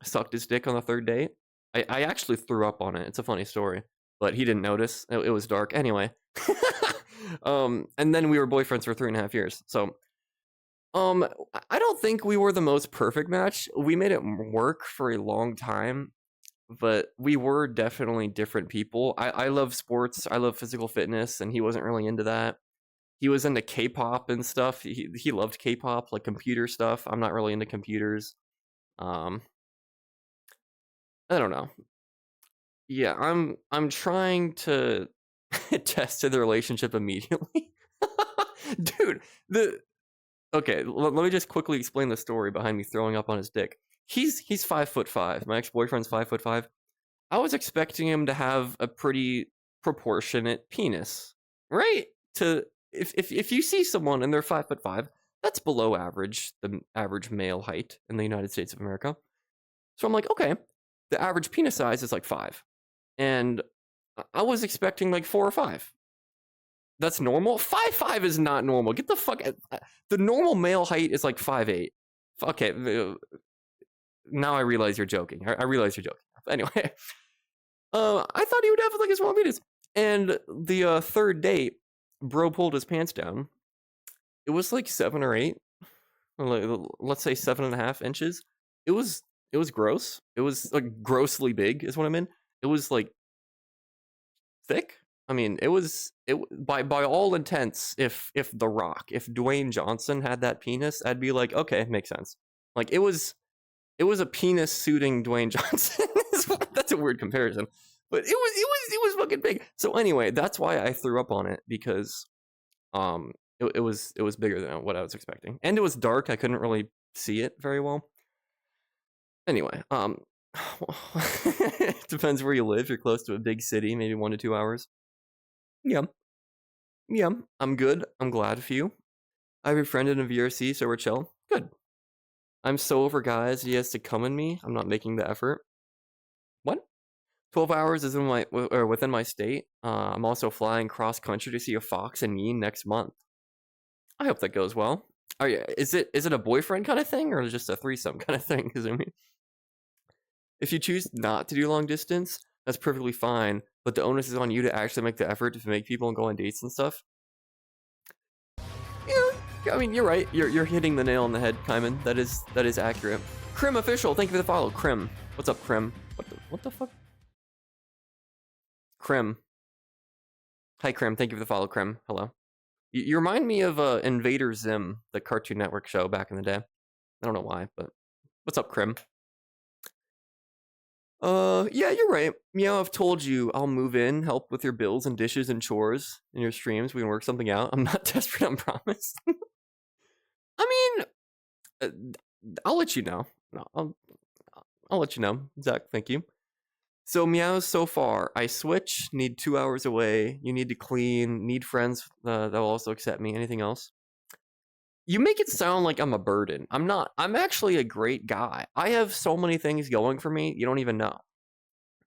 Sucked his dick on the 3rd date. I actually threw up on it. It's a funny story, but he didn't notice. It was dark anyway. And then we were boyfriends for 3.5 years. So, I don't think we were the most perfect match. We made it work for a long time, but we were definitely different people. I love sports. I love physical fitness, and he wasn't really into that. He was into K-pop and stuff. He loved K-pop, like computer stuff. I'm not really into computers. I don't know. Yeah, I'm trying to test the relationship immediately. Dude, okay, let me just quickly explain the story behind me throwing up on his dick. He's 5'5". My ex-boyfriend's 5'5". I was expecting him to have a pretty proportionate penis, right? If you see someone and they're 5'5", That's below average, the average male height in the United States of America. So I'm like, okay, the average penis size is like 5. And I was expecting like 4 or 5. That's normal? 5'5" is not normal. Get the fuck out. The normal male height is like 5'8". Okay, now I realize you're joking. I realize you're joking. Anyway, I thought he would have like a small penis. And the third date, bro pulled his pants down. It was like 7 or 8. Let's say 7.5 inches. It was gross. It was like grossly big is what I mean. It was like thick. I mean, it by all intents, if The Rock, if Dwayne Johnson had that penis, I'd be like, okay, makes sense. Like it was a penis suiting Dwayne Johnson. That's a weird comparison, but it was fucking big. So anyway, that's why I threw up on it, because it was bigger than what I was expecting, and it was dark. I couldn't really see it very well. Anyway, it depends where you live. You're close to a big city, maybe 1 to 2 hours. Yeah, I'm good. I'm glad for you. I befriended a VRC, so we're chill. Good. I'm so over guys. He has to come in me. I'm not making the effort. What? 12 hours is within my state. I'm also flying cross country to see a fox and me next month. I hope that goes well. Is it a boyfriend kind of thing, or just a threesome kind of thing? Because I mean, if you choose not to do long distance, that's perfectly fine. But the onus is on you to actually make the effort to make people and go on dates and stuff. Yeah, I mean, you're right. You're hitting the nail on the head, Kaiman. That is accurate. Crim official, thank you for the follow. Crim, what's up, Crim? What the fuck? Crim. Hi, Crim. Thank you for the follow, Crim. Hello. You remind me of Invader Zim, the Cartoon Network show back in the day. I don't know why, but what's up, Crim? Yeah, you're right. Meow, I've told you I'll move in, help with your bills and dishes and chores in your streams. We can work something out. I'm not desperate, I promise. I mean, I'll let you know. No, I'll let you know. Zach, thank you. So Meows so far. I switch, need 2 hours away. You need to clean, need friends that will also accept me. Anything else? You make it sound like I'm a burden. I'm not. I'm actually a great guy. I have so many things going for me, you don't even know.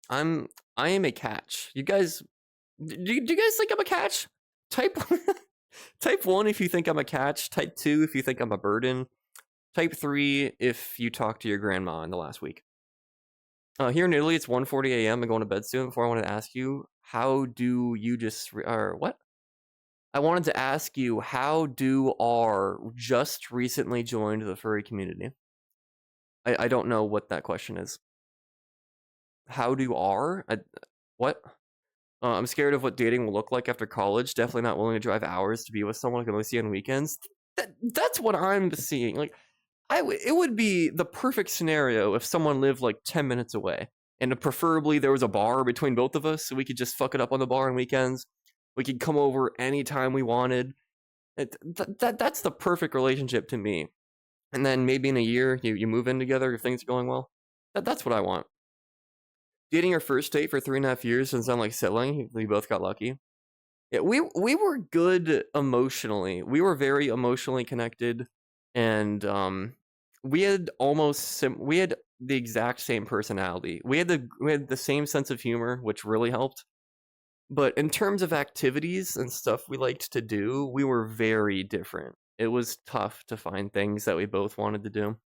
I am a catch. You guys, do you guys think I'm a catch? Type 1 if you think I'm a catch. Type 2 if you think I'm a burden. Type 3 if you talk to your grandma in the last week. Here in Italy, it's 1:40 a.m. I'm going to bed soon. Before I wanted to ask you, how do you what? I wanted to ask you, how do R just recently joined the furry community? I don't know what that question is. How do R? What? I'm scared of what dating will look like after college. Definitely not willing to drive hours to be with someone I can only see on weekends. That's what I'm seeing. Like, it would be the perfect scenario if someone lived like 10 minutes away, and preferably there was a bar between both of us, so we could just fuck it up on the bar on weekends. We could come over anytime we wanted. That's the perfect relationship to me. And then maybe in a year you move in together if things are going well. That's what I want. Dating our first date for 3.5 years doesn't sound like settling. We both got lucky. Yeah, we were good emotionally. We were very emotionally connected, and we had we had the exact same personality. We had the same sense of humor, which really helped. But in terms of activities and stuff we liked to do, we were very different. It was tough to find things that we both wanted to do,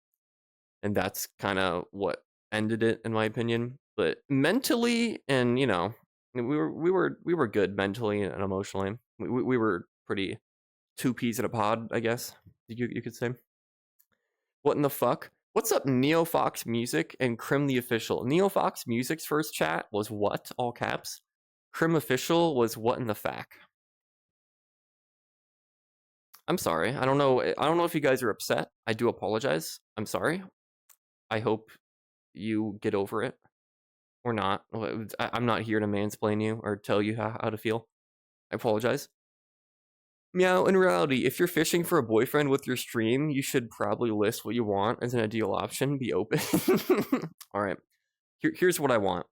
and that's kind of what ended it, in my opinion. But mentally, and we were good mentally and emotionally. We were pretty 2 peas in a pod, I guess you could say. What in the fuck? What's up, NeoFox Music and Crim the Official? NeoFox Music's first chat was what? All caps. Crim Official was what in the fac? I'm sorry. I don't know if you guys are upset. I do apologize. I'm sorry. I hope you get over it. Or not. I'm not here to mansplain you or tell you how to feel. I apologize. Meow, in reality, if you're fishing for a boyfriend with your stream, you should probably list what you want as an ideal option. Be open. Alright. Here's what I want.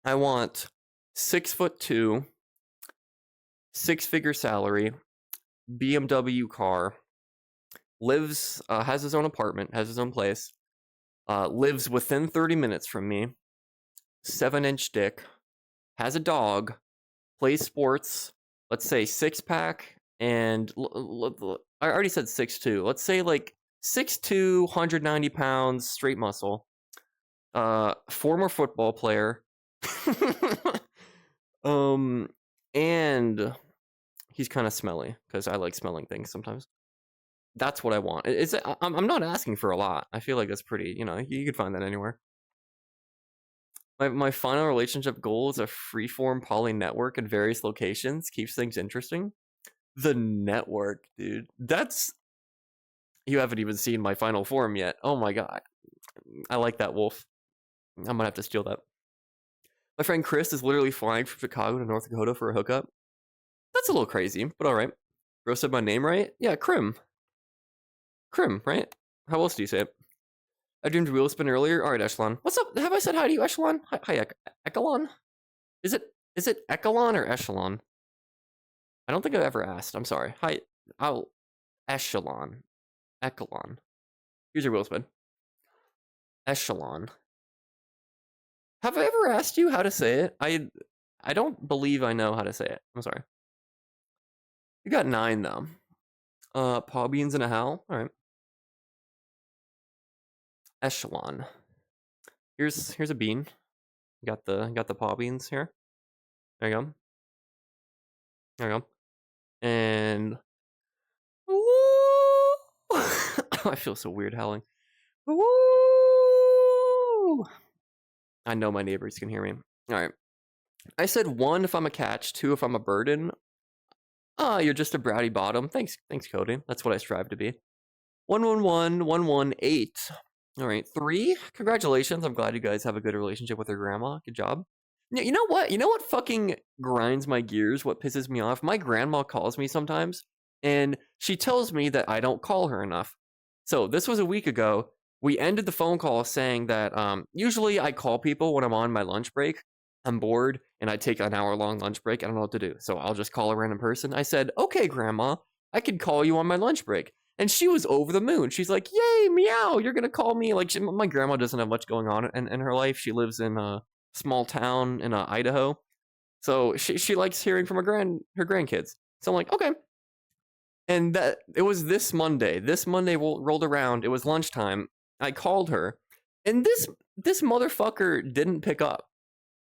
I want 6'2", 6-figure salary, BMW car, lives, has his own apartment, has his own place, lives within 30 minutes from me, 7-inch dick, has a dog, plays sports, let's say 6-pack, and I already said 6'2". Let's say like 6'2", 190 pounds, straight muscle. Former football player. And he's kind of smelly because I like smelling things sometimes. That's what I want. I'm not asking for a lot. I feel like that's pretty, you could find that anywhere. My final relationship goal is a freeform poly network in various locations. Keeps things interesting. The network, dude. You haven't even seen my final form yet. Oh my god. I like that, Wolf. I'm gonna have to steal that. My friend Chris is literally flying from Chicago to North Dakota for a hookup. That's a little crazy, but alright. Bro said my name right? Yeah, Krim. Krim, right? How else do you say it? I dreamed wheel spin earlier. Alright, Echelon. What's up? Have I said hi to you, Echelon? Hi, Echelon? Is it Echelon or Echelon? I don't think I've ever asked. I'm sorry. Hi. Echelon. Echelon. Here's your wheel spin. Echelon. Have I ever asked you how to say it? I don't believe I know how to say it. I'm sorry. You got 9 though. Paw beans and a howl. All right. Echelon. Here's a bean. Got the paw beans here. There you go. There you go. And I feel so weird howling. Woo! I know my neighbors can hear me. All right. I said 1 if I'm a catch, 2 if I'm a burden. You're just a bratty bottom. Thanks, Cody. That's what I strive to be. 111, 118. All right, 3. Congratulations. I'm glad you guys have a good relationship with your grandma. Good job. You know what? You know what fucking grinds my gears? What pisses me off? My grandma calls me sometimes, and she tells me that I don't call her enough. So this was a week ago. We ended the phone call saying that usually I call people when I'm on my lunch break. I'm bored and I take an hour-long lunch break. I don't know what to do. So I'll just call a random person. I said, okay, Grandma, I can call you on my lunch break. And she was over the moon. She's like, yay, meow, you're going to call me. Like, my grandma doesn't have much going on in her life. She lives in a small town in Idaho. So she likes hearing from her grandkids. So I'm like, okay. And it was this Monday. This Monday rolled around. It was lunchtime. I called her. And this motherfucker didn't pick up.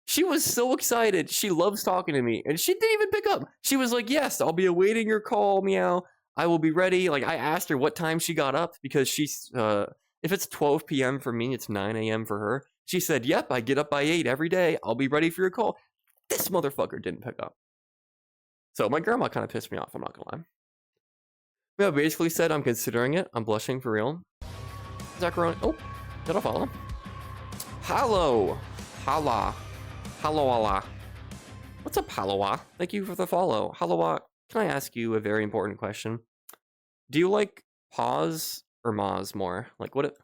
She was so excited. She loves talking to me. And she didn't even pick up. She was like, yes, I'll be awaiting your call, meow. I will be ready. Like, I asked her what time she got up because she's, if it's 12 p.m. for me, it's 9 a.m. for her. She said, yep, I get up by 8 every day. I'll be ready for your call. This motherfucker didn't pick up. So my grandma kind of pissed me off, I'm not gonna lie. Yeah, basically said, I'm considering it. I'm blushing for real. Zacharoni. Oh, did I follow? Hello. Hala. Haloala. What's up, Haloa? Thank you for the follow. Haloa, can I ask you a very important question? Do you like pause or Moz more? Like, what it...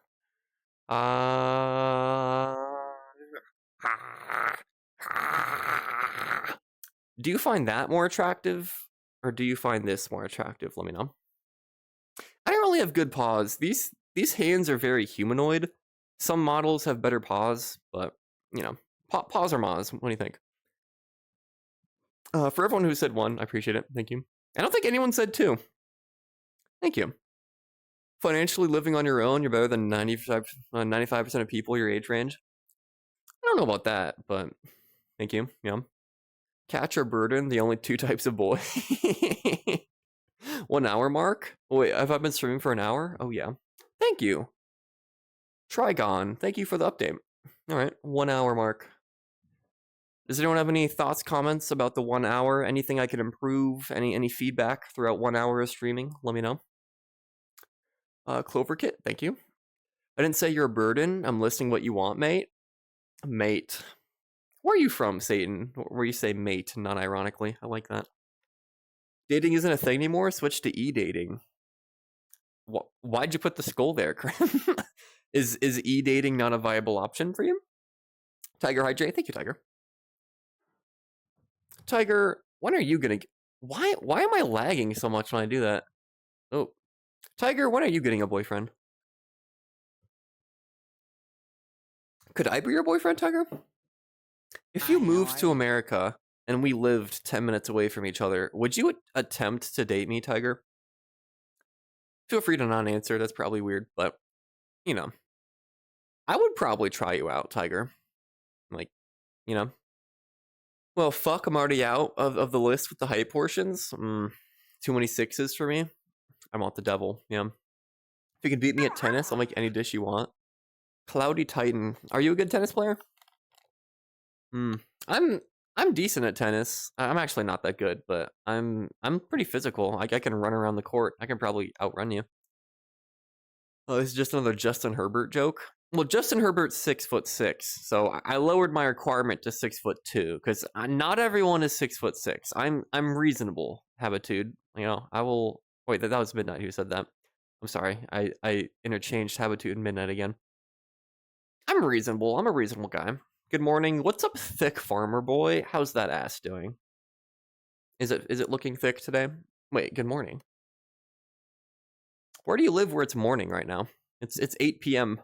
Do you find that more attractive? Or do you find this more attractive? Let me know. I don't really have good paws. These hands are very humanoid. Some models have better paws, but, you know, paws or Moz. What do you think? For everyone who said 1, I appreciate it. Thank you. I don't think anyone said 2. Thank you. Financially living on your own, you're better than 95% of people your age range. I don't know about that, but thank you. Yeah. Catch or burden, the only 2 types of boy. 1 hour mark? Wait, have I been streaming for an hour? Oh, yeah. Thank you. Trigon, thank you for the update. All right, 1 hour mark. Does anyone have any thoughts, comments about the 1 hour? Anything I could improve? Any feedback throughout 1 hour of streaming? Let me know. Cloverkit, thank you. I didn't say you're a burden. I'm listing what you want, mate. Mate. Where are you from, Satan? Where you say mate, not ironically. I like that. Dating isn't a thing anymore. Switch to e-dating. Why'd you put the skull there? Is e-dating not a viable option for you? Tiger Hydrate, thank you, Tiger. Tiger, when are you gonna... Why am I lagging so much when I do that? Oh. Tiger, when are you getting a boyfriend? Could I be your boyfriend, Tiger? If you Hi, how moved are to you? America and we lived 10 minutes away from each other, would you attempt to date me, Tiger? Feel free to not answer. That's probably weird, but, you know. I would probably try you out, Tiger. Like, you know. Well, fuck, I'm already out of the list with the height portions. Too many sixes for me. I want the devil, yeah. If you can beat me at tennis, I'll make any dish you want. Cloudy Titan. Are you a good tennis player? I'm decent at tennis. I'm actually not that good, but I'm pretty physical. I can run around the court. I can probably outrun you. Oh, this is just another Justin Herbert joke. Well, Justin Herbert's 6'6", so I lowered my requirement to 6'2", because not everyone is 6'6". I'm reasonable, Habitude. You know, I will. Wait, that was Midnight who said that. I'm sorry. I interchanged Habitude and Midnight again. I'm reasonable. I'm a reasonable guy. Good morning. What's up, thick farmer boy? How's that ass doing? Is it looking thick today? Wait, good morning. Where do you live where it's morning right now? It's 8 p.m.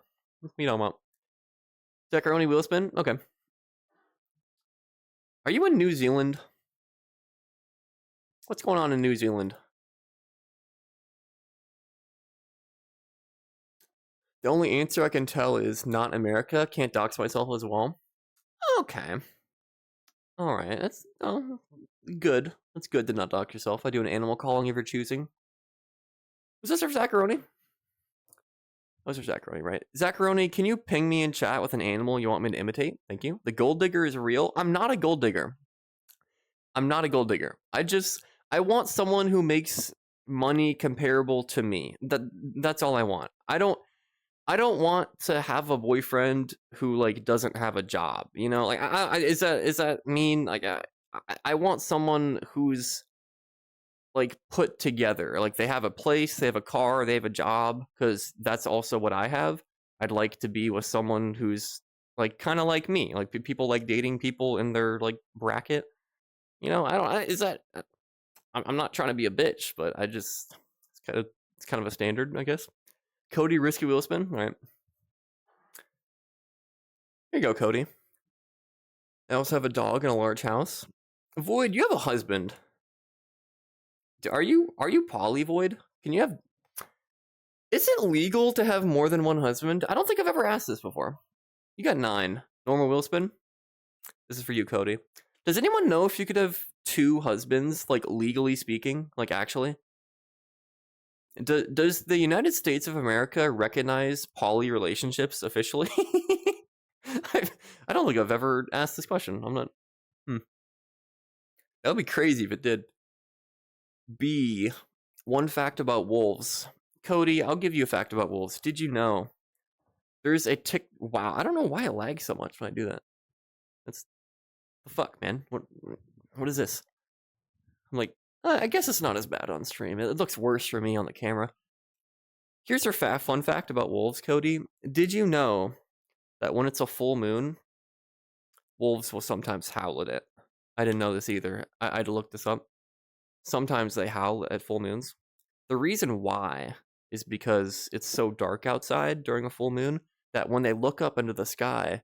You know what? Macaroni wheelspin? Okay. Are you in New Zealand? What's going on in New Zealand? The only answer I can tell is not America. Can't dox myself as well. Okay. Alright, that's good. That's good to not dox yourself. I do an animal calling if you're choosing. Was this for Zacharoni? Those are Zacharoni, right? Zacharoni, can you ping me in chat with an animal you want me to imitate? Thank you. The gold digger is real. I'm not a gold digger. I'm not a gold digger. I want someone who makes money comparable to me. That's all I want. I don't want to have a boyfriend who like doesn't have a job. You know, like is that mean? Like I want someone who's like put together. Like they have a place, they have a car, they have a job, because that's also what I have. I'd like to be with someone who's like kind of like me. Like people like dating people in their like bracket. You know, I'm not trying to be a bitch, but it's kind of a standard, I guess. Cody Risky Wheelspin, all right. Here you go, Cody. I also have a dog in a large house. Void, you have a husband. Are you poly, Void? Can you have... Is it legal to have more than one husband? I don't think I've ever asked this before. You got 9. Normal wheelspin? This is for you, Cody. Does anyone know if you could have 2 husbands, like legally speaking? Like actually? Does the United States of America recognize poly relationships officially? I don't think I've ever asked this question. I'm not... That would be crazy if it did. B. One fact about wolves. Cody, I'll give you a fact about wolves. Did you know there's a tick... Wow, I don't know why it lags so much when I do that. That's... The fuck, man? What is this? I'm like, I guess it's not as bad on stream. It looks worse for me on the camera. Here's our fun fact about wolves, Cody. Did you know that when it's a full moon, wolves will sometimes howl at it? I didn't know this either. I had to look this up. Sometimes they howl at full moons. The reason why is because it's so dark outside during a full moon that when they look up into the sky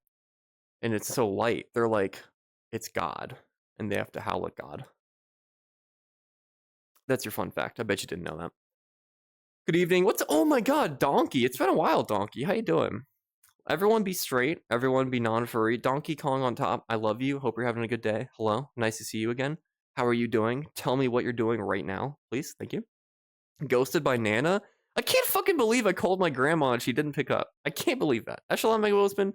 and it's so light, they're like, it's God, and they have to howl at God. That's your fun fact. I bet you didn't know that. Good evening. Oh my god, Donkey. It's been a while, Donkey. How you doing? Everyone be straight. Everyone be non-furry. Donkey Kong on top. I love you. Hope you're having a good day. Hello. Nice to see you again. How are you doing? Tell me what you're doing right now, please. Thank you. Ghosted by Nana? I can't fucking believe I called my grandma and she didn't pick up. I can't believe that. Echelon Mega Willspin.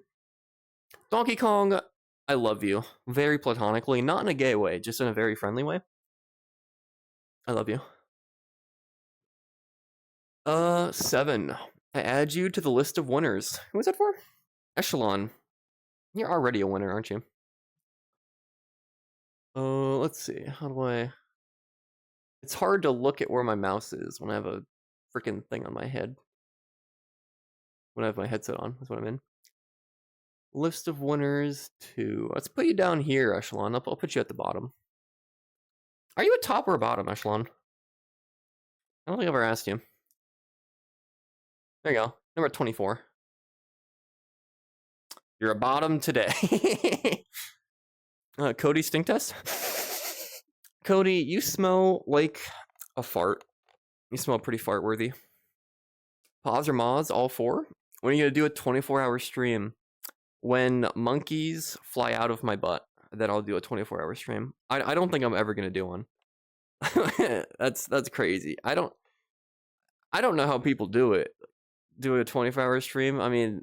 Donkey Kong, I love you. Very platonically. Not in a gay way, just in a very friendly way. I love you. 7. I add you to the list of winners. Who was that for? Echelon. You're already a winner, aren't you? Let's see. How do I... It's hard to look at where my mouse is when I have a freaking thing on my head. When I have my headset on, that's what I'm in. List of winners 2. Let's put you down here, Echelon. I'll put you at the bottom. Are you a top or a bottom, Echelon? I don't think I've ever asked you. There you go. Number 24. You're a bottom today. Cody stink test? Cody, you smell like a fart. You smell pretty fart worthy. Pause or Moz, all 4? When are you gonna do a 24-hour stream? When monkeys fly out of my butt, then I'll do a 24-hour stream. I don't think I'm ever gonna do one. That's crazy. I don't know how people do it. Do a 24-hour stream. I mean,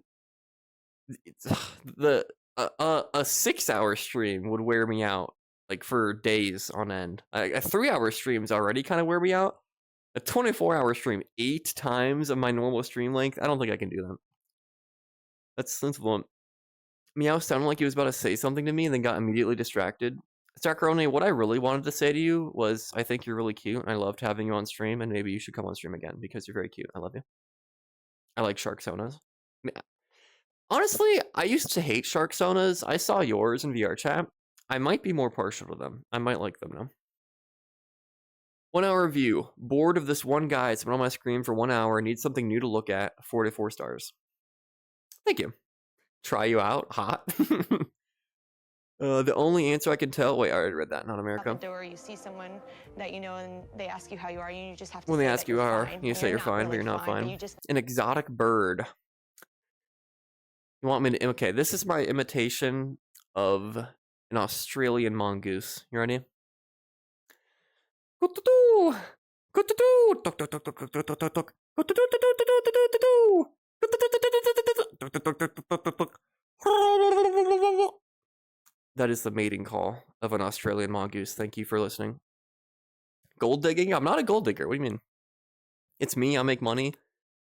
a 6-hour stream would wear me out like for days on end. A 3-hour streams already kind of wear me out. A 24-hour stream 8 times of my normal stream length. I don't think I can do that. That's sensible. Meow sounded like he was about to say something to me and then got immediately distracted. Sakurone, what I really wanted to say to you was, I think you're really cute and I loved having you on stream, and maybe you should come on stream again because you're very cute. I love you. I like shark sonas. Honestly, I used to hate shark sonas. I saw yours in VR chat. I might be more partial to them. I might like them now. 1 hour review. Bored of this one guy. It's been on my screen for 1 hour. Need something new to look at. 4 to 4 stars. Thank you. Try you out. Hot. The only answer I can tell. Wait, I already read that. Not America. Out the door, you see someone that you know, and they ask you how you are. You just have to. When they say ask that you you're how are, fine. you say you're fine, but really you're not fine. You just... An exotic bird. You want me to? Okay, this is my imitation of an Australian mongoose. You ready? That is the mating call of an Australian mongoose. Thank you for listening. Gold digging? I'm not a gold digger. What do you mean? It's me. I make money.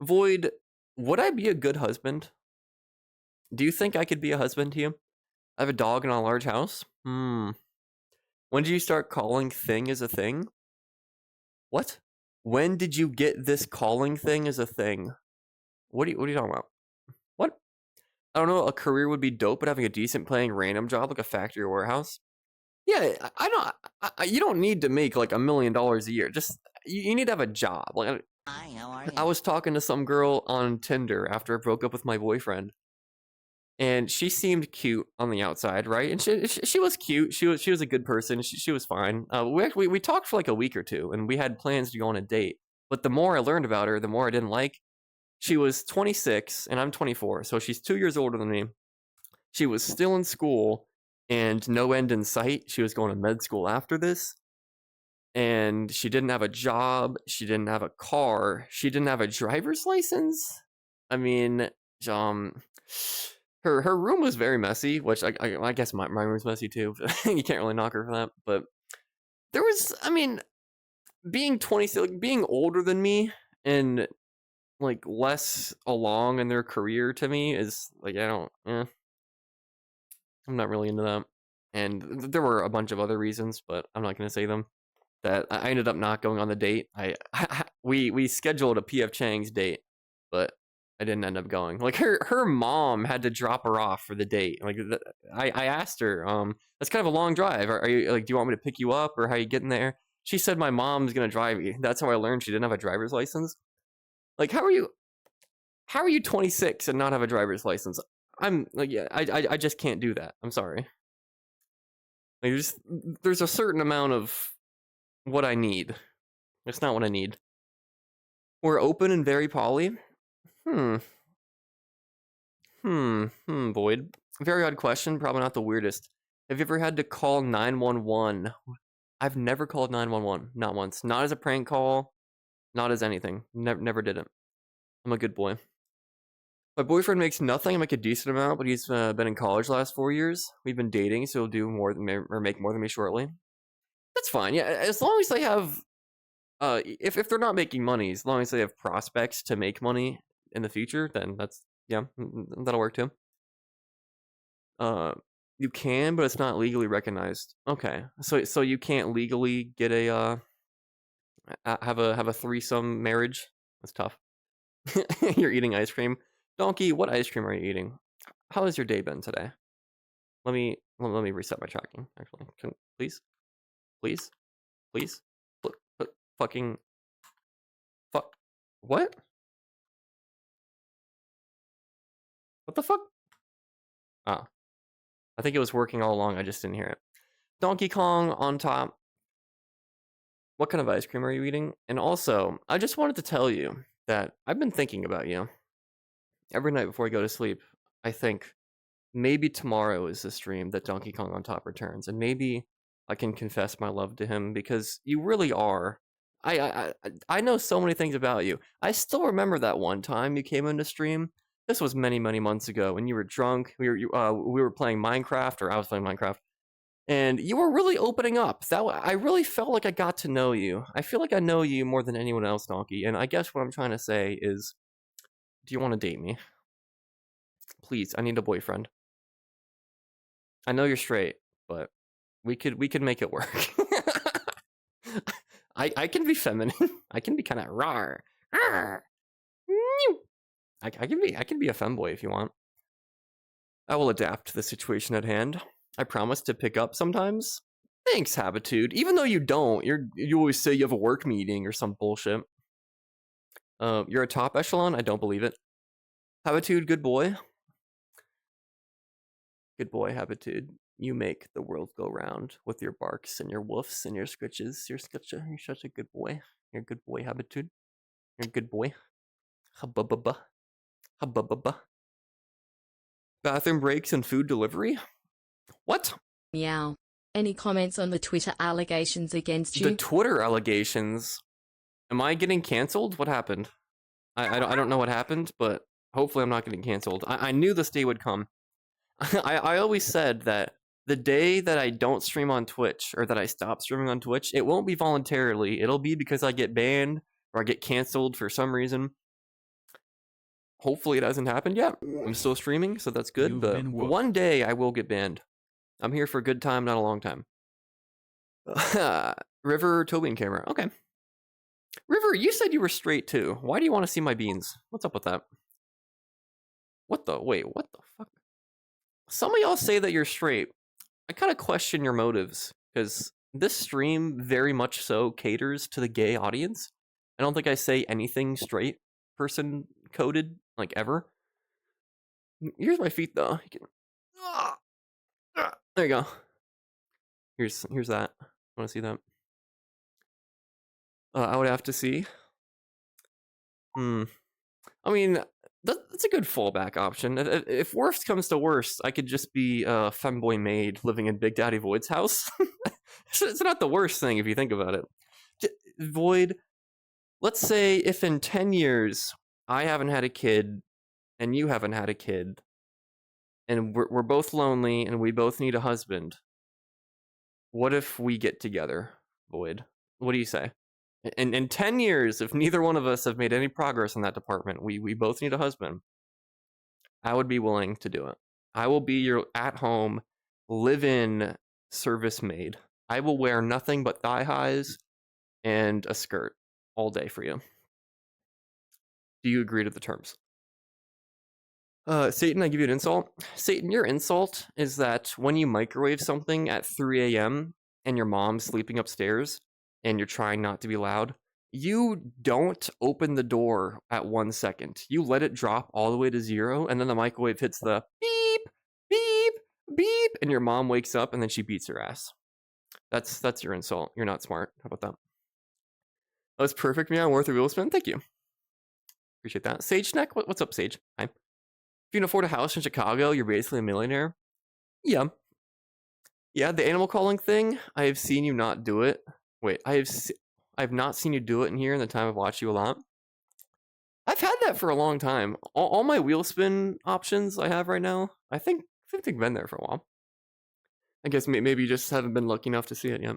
Void, would I be a good husband? Do you think I could be a husband to you? I have a dog in a large house. When did you start calling thing as a thing? What? When did you get this calling thing as a thing? What are you talking about? What? I don't know. A career would be dope, but having a decent paying random job like a factory or warehouse. Yeah, I don't. You don't need to make like $1 million a year. Just you need to have a job. Like, Hi, how are you? I was talking to some girl on Tinder after I broke up with my boyfriend, and she seemed cute on the outside, right? And she was cute. She was a good person. She was fine. We talked for like a week or two, and we had plans to go on a date. But the more I learned about her, the more I didn't like. She was 26 and I'm 24, so she's 2 years older than me. She was still in school and no end in sight. She was going to med school after this. And she didn't have a job. She didn't have a car. She didn't have a driver's license. I mean, her room was very messy, which I guess my room's messy too. You can't really knock her for that. But there was, I mean, being 26, like, being older than me and like less along in their career to me is like, I'm not really into that. And there were a bunch of other reasons, but I'm not going to say them. That I ended up not going on the date. We scheduled a PF Chang's date, but I didn't end up going. Like her mom had to drop her off for the date. Like I asked her, that's kind of a long drive. Are you like, do you want me to pick you up, or how are you getting there? She said my mom's gonna drive you. That's how I learned she didn't have a driver's license. Like, how are you 26 and not have a driver's license? I'm like, yeah, I just can't do that. I'm sorry. Like, there's a certain amount of what I need. It's not what I need. We're open and very poly. Void. Very odd question, probably not the weirdest. Have you ever had to call 911? I've never called 911, not once. Not as a prank call, not as anything. Never did it. I'm a good boy. My boyfriend makes nothing. I make a decent amount, but he's been in college the last 4 years. We've been dating, so he'll do more than me, or make more than me shortly. That's fine. Yeah, as long as they have, if they're not making money, as long as they have prospects to make money in the future, then that'll work too. You can, but it's not legally recognized. Okay, so you can't legally get a have a threesome marriage. That's tough. You're eating ice cream. Donkey, what ice cream are you eating? How has your day been today? Let me reset my tracking, actually. Please? Fuck. What? What the fuck? Oh. I think it was working all along, I just didn't hear it. Donkey Kong on top. What kind of ice cream are you eating? And also, I just wanted to tell you that I've been thinking about you. Every night before I go to sleep, I think maybe tomorrow is the stream that Donkey Kong on top returns, and maybe I can confess my love to him because you really are. I know so many things about you. I still remember that one time you came into stream. This was many months ago, and you were drunk. We were playing Minecraft, or I was playing Minecraft, and you were really opening up. I really felt like I got to know you. I feel like I know you more than anyone else, Donkey. And I guess what I'm trying to say is, do you want to date me? Please, I need a boyfriend. I know you're straight, but we could make it work. I can be feminine. I can be kind of rawr. I can be a femboy if you want. I will adapt to the situation at hand. I promise to pick up sometimes. Thanks, Habitude. Even though you don't, you always say you have a work meeting or some bullshit. You're a top echelon? I don't believe it. Habitude, good boy. Good boy, Habitude. You make the world go round with your barks and your woofs and your scritches. You're such a good boy. You're a good boy, Habitude. You're a good boy. Hubba-bubba. Hubba-bubba. Bathroom breaks and food delivery? What? Meow. Any comments on the Twitter allegations against you? The Twitter allegations? Am I getting canceled? What happened? I don't know what happened, but hopefully I'm not getting canceled. I knew this day would come. I always said that the day that I don't stream on Twitch, or that I stop streaming on Twitch, it won't be voluntarily. It'll be because I get banned, or I get canceled for some reason. Hopefully it hasn't happened yet. I'm still streaming, so that's good, but one day I will get banned. I'm here for a good time, not a long time. River, Toby, and camera. Okay. River, you said you were straight too. Why do you want to see my beans? What's up with that? Wait, what the fuck? Some of y'all say that you're straight. I kind of question your motives, because this stream very much so caters to the gay audience. I don't think I say anything straight person coded, like, ever. Here's my feet, though. You can... There you go. Here's that. Want to see that? I would have to see. I mean, that's a good fallback option. If worst comes to worst, I could just be a femboy maid living in Big Daddy Void's house. It's not the worst thing if you think about it. Void, let's say if in 10 years I haven't had a kid and you haven't had a kid, and we're both lonely and we both need a husband, what if we get together, Void? What do you say? In 10 years, if neither one of us have made any progress in that department, we both need a husband, I would be willing to do it. I will be your at-home, live-in service maid. I will wear nothing but thigh highs and a skirt all day for you. Do you agree to the terms? Satan, I give you an insult. Satan, your insult is that when you microwave something at 3 a.m. and your mom's sleeping upstairs and you're trying not to be loud, you don't open the door at 1 second. You let it drop all the way to 0, and then the microwave hits the beep, beep, beep, and your mom wakes up and then she beats her ass. That's your insult. You're not smart. How about that? That was perfect, Meow. Worth a wheel spin. Thank you. Appreciate that. Sage Neck, what's up, Sage? Hi. If you can afford a house in Chicago, you're basically a millionaire. Yeah. Yeah, the animal calling thing, I have seen you not do it. Wait, I have not seen you do it in here in the time I've watched you a lot. I've had that for a long time. All my wheel spin options I have right now, I think they've been there for a while. I guess maybe you just haven't been lucky enough to see it yet.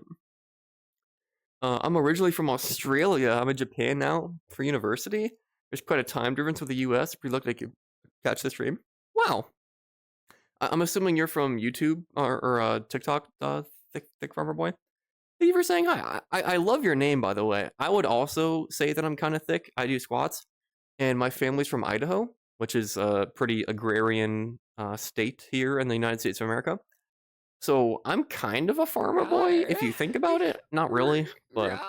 I'm originally from Australia. I'm in Japan now for university. There's quite a time difference with the US. Pretty lucky I could catch the stream. Wow. I'm assuming you're from YouTube or TikTok, thick farmer boy. Thank you for saying hi. I love your name, by the way. I would also say that I'm kind of thick. I do squats. And my family's from Idaho, which is a pretty agrarian state here in the United States of America. So I'm kind of a farmer boy, if you think about it. Not really, but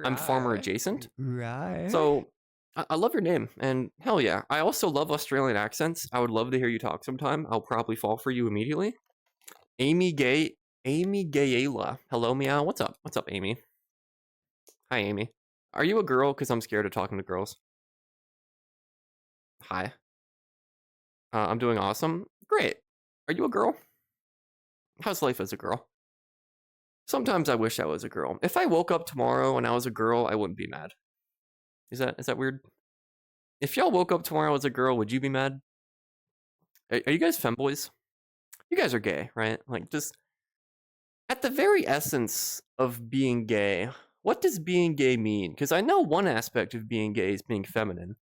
I'm farmer adjacent. So I love your name, and hell yeah. I also love Australian accents. I would love to hear you talk sometime. I'll probably fall for you immediately. Amy Gayela. Hello, Meow. What's up? What's up, Amy? Hi, Amy. Are you a girl? Because I'm scared of talking to girls. Hi. I'm doing awesome. Great. Are you a girl? How's life as a girl? Sometimes I wish I was a girl. If I woke up tomorrow and I was a girl, I wouldn't be mad. Is that weird? If y'all woke up tomorrow as a girl, would you be mad? Are you guys femboys? You guys are gay, right? Like, just at the very essence of being gay, what does being gay mean? Because I know one aspect of being gay is being feminine.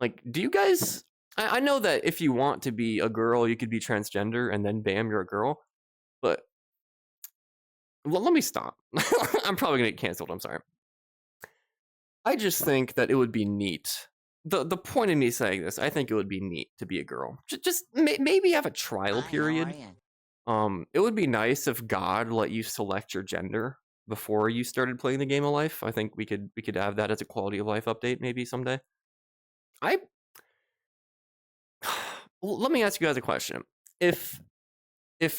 Like, do you guys... I know that if you want to be a girl, you could be transgender, and then bam, you're a girl. But... well, let me stop. I'm probably going to get canceled, I'm sorry. I just think that it would be neat. The point of me saying this, I think it would be neat to be a girl. Just maybe have a trial period. It would be nice if God let you select your gender before you started playing the game of life. I think we could have that as a quality of life update maybe someday. Let me ask you guys a question. If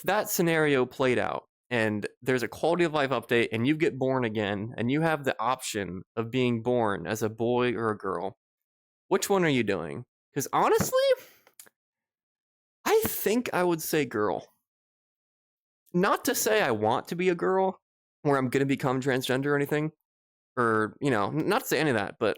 that scenario played out and there's a quality of life update and you get born again and you have the option of being born as a boy or a girl, which one are you doing? Because honestly, I think I would say girl. Not to say I want to be a girl or I'm going to become transgender or anything, or, you know, not to say any of that, but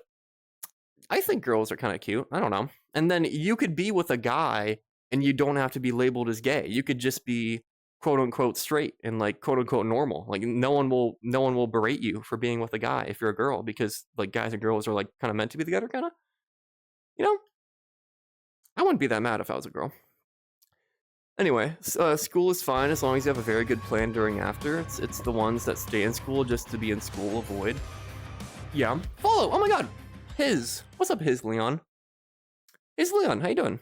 I think girls are kind of cute. I don't know. And then you could be with a guy and you don't have to be labeled as gay. You could just be quote unquote straight and like quote unquote normal. Like no one will berate you for being with a guy if you're a girl, because like guys and girls are like kind of meant to be together, kind of. You know? I wouldn't be that mad if I was a girl. Anyway, school is fine as long as you have a very good plan during after. It's the ones that stay in school just to be in school avoid. Yeah. Follow! Oh my god! What's up, Leon? Leon, how you doing?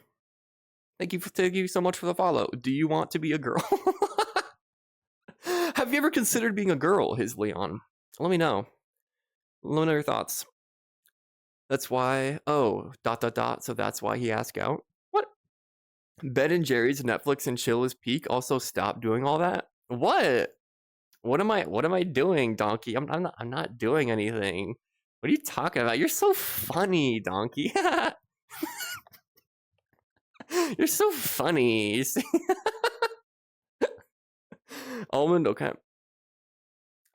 Thank you so much for the follow. Do you want to be a girl? Have you ever considered being a girl, Leon? Let me know. Let me know your thoughts. That's why... oh, ... so that's why he asked out? What? Ben and Jerry's Netflix and chill is peak. Also, stop doing all that. What? What am I doing, Donkey? I'm not doing anything. What are you talking about? You're so funny, Donkey. You're so funny. Almond, okay.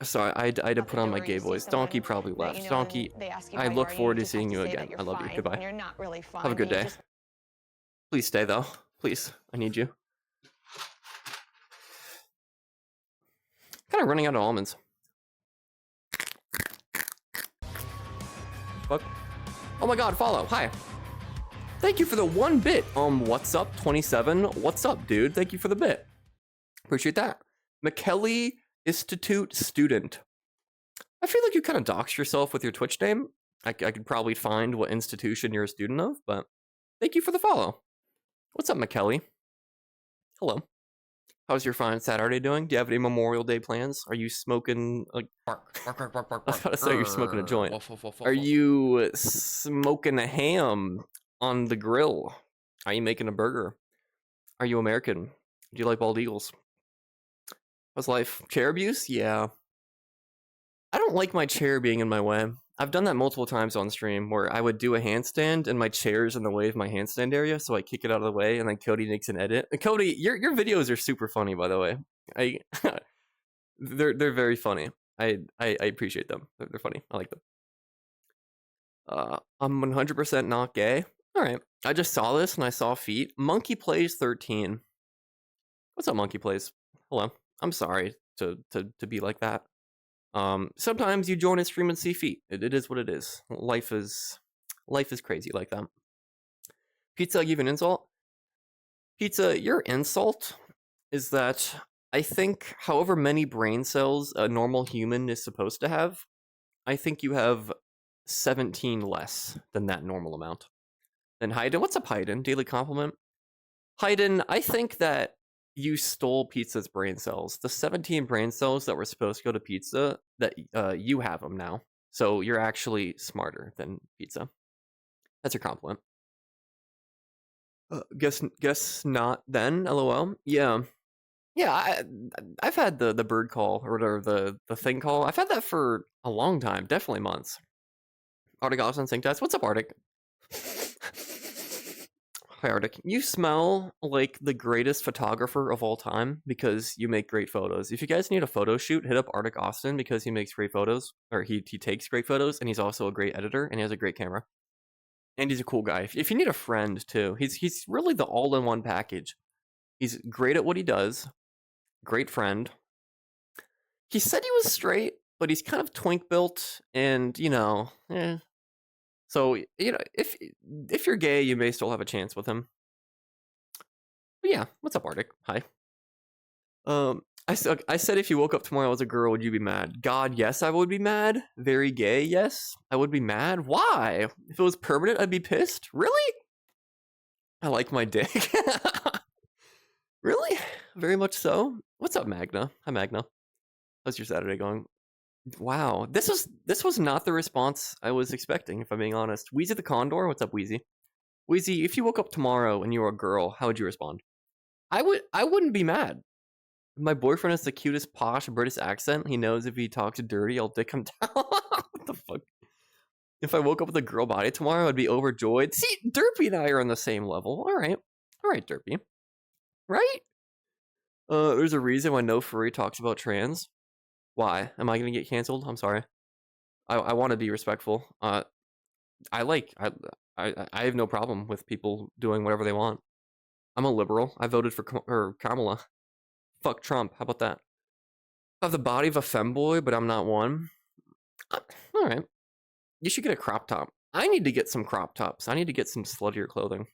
Sorry, I had to put on my gay voice. Donkey probably left. Donkey, I look forward to seeing you again. I love you. Goodbye. You're not really fine. Have a good day. Please stay, though. Please. I need you. Kind of running out of almonds. Fuck. Oh my god, follow. Hi. Thank you for the 1 bit. What's up, 27? What's up, dude? Thank you for the bit. Appreciate that. McKelly Institute student. I feel like you kind of doxed yourself with your Twitch name. I could probably find what institution you're a student of, but thank you for the follow. What's up, McKelly? Hello. How's your fine Saturday doing? Do you have any Memorial Day plans? Are you smoking like... I was about to say you're smoking a joint. Are you smoking a ham on the grill? Are you making a burger? Are you American? Do you like bald eagles? How's life? Chair abuse? Yeah. I don't like my chair being in my way. I've done that multiple times on stream where I would do a handstand and my chair's in the way of my handstand area, so I kick it out of the way and then Cody makes an edit. And Cody, your videos are super funny, by the way. They're very funny. I appreciate them. They're funny. I like them. I'm 100% not gay. All right. I just saw this and I saw feet. Monkey Plays 13. What's up, Monkey Plays? Hello. I'm sorry to be like that. Sometimes you join a stream and see feet. It is what it is. Life is crazy like that. Pizza, give an insult? Pizza, your insult is that I think however many brain cells a normal human is supposed to have, I think you have 17 less than that normal amount. Then Hayden, what's up, Hayden? Daily compliment. Hayden, I think that you stole Pizza's brain cells. The 17 brain cells that were supposed to go to Pizza, that you have them now. So you're actually smarter than Pizza. That's your compliment. Guess not then. LOL. Yeah. Yeah, I've had the bird call or whatever the thing call. I've had that for a long time, definitely months. Arctic Austin Sync Test. What's up, Arctic? Hi, Arctic. You smell like the greatest photographer of all time because you make great photos. If you guys need a photo shoot, hit up Arctic Austin because he makes great photos, or he takes great photos, and he's also a great editor, and he has a great camera. And he's a cool guy. If you need a friend too, he's really the all-in-one package. He's great at what he does. Great friend. He said he was straight, but he's kind of twink built, and So if you're gay, you may still have a chance with him. But yeah, what's up, Arctic? Hi. I said if you woke up tomorrow as a girl, would you be mad? God, yes, I would be mad. Very gay, yes, I would be mad. Why? If it was permanent, I'd be pissed. Really? I like my dick. Really? Very much so. What's up, Magna? Hi, Magna. How's your Saturday going? Wow, this was not the response I was expecting, if I'm being honest. Wheezy the Condor, what's up, Wheezy? Wheezy, if you woke up tomorrow and you were a girl, how would you respond? I wouldn't be mad. My boyfriend has the cutest posh British accent. He knows if he talks dirty, I'll dick him down. What the fuck? If I woke up with a girl body tomorrow, I'd be overjoyed. See, Derpy and I are on the same level. All right, Derpy. Right? There's a reason why no furry talks about trans. Why? Am I gonna get canceled? I'm sorry. I want to be respectful. I have no problem with people doing whatever they want. I'm a liberal. I voted for Kamala. Fuck Trump. How about that? I have the body of a femboy, but I'm not one. All right. You should get a crop top. I need to get some crop tops. I need to get some sluttier clothing.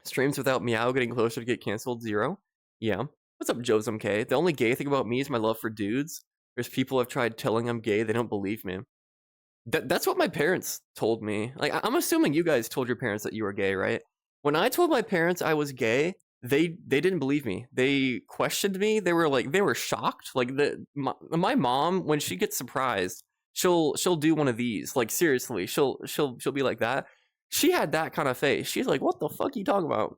Streams without Meow getting closer to get canceled. 0. Yeah. What's up, Josem K? The only gay thing about me is my love for dudes. There's people I've tried telling I'm gay. They don't believe me. That's what my parents told me. Like, I'm assuming you guys told your parents that you were gay, right? When I told my parents I was gay, they didn't believe me. They questioned me. They were shocked. Like my mom, when she gets surprised, she'll do one of these. Like, seriously, she'll be like that. She had that kind of face. She's like, "What the fuck are you talking about?"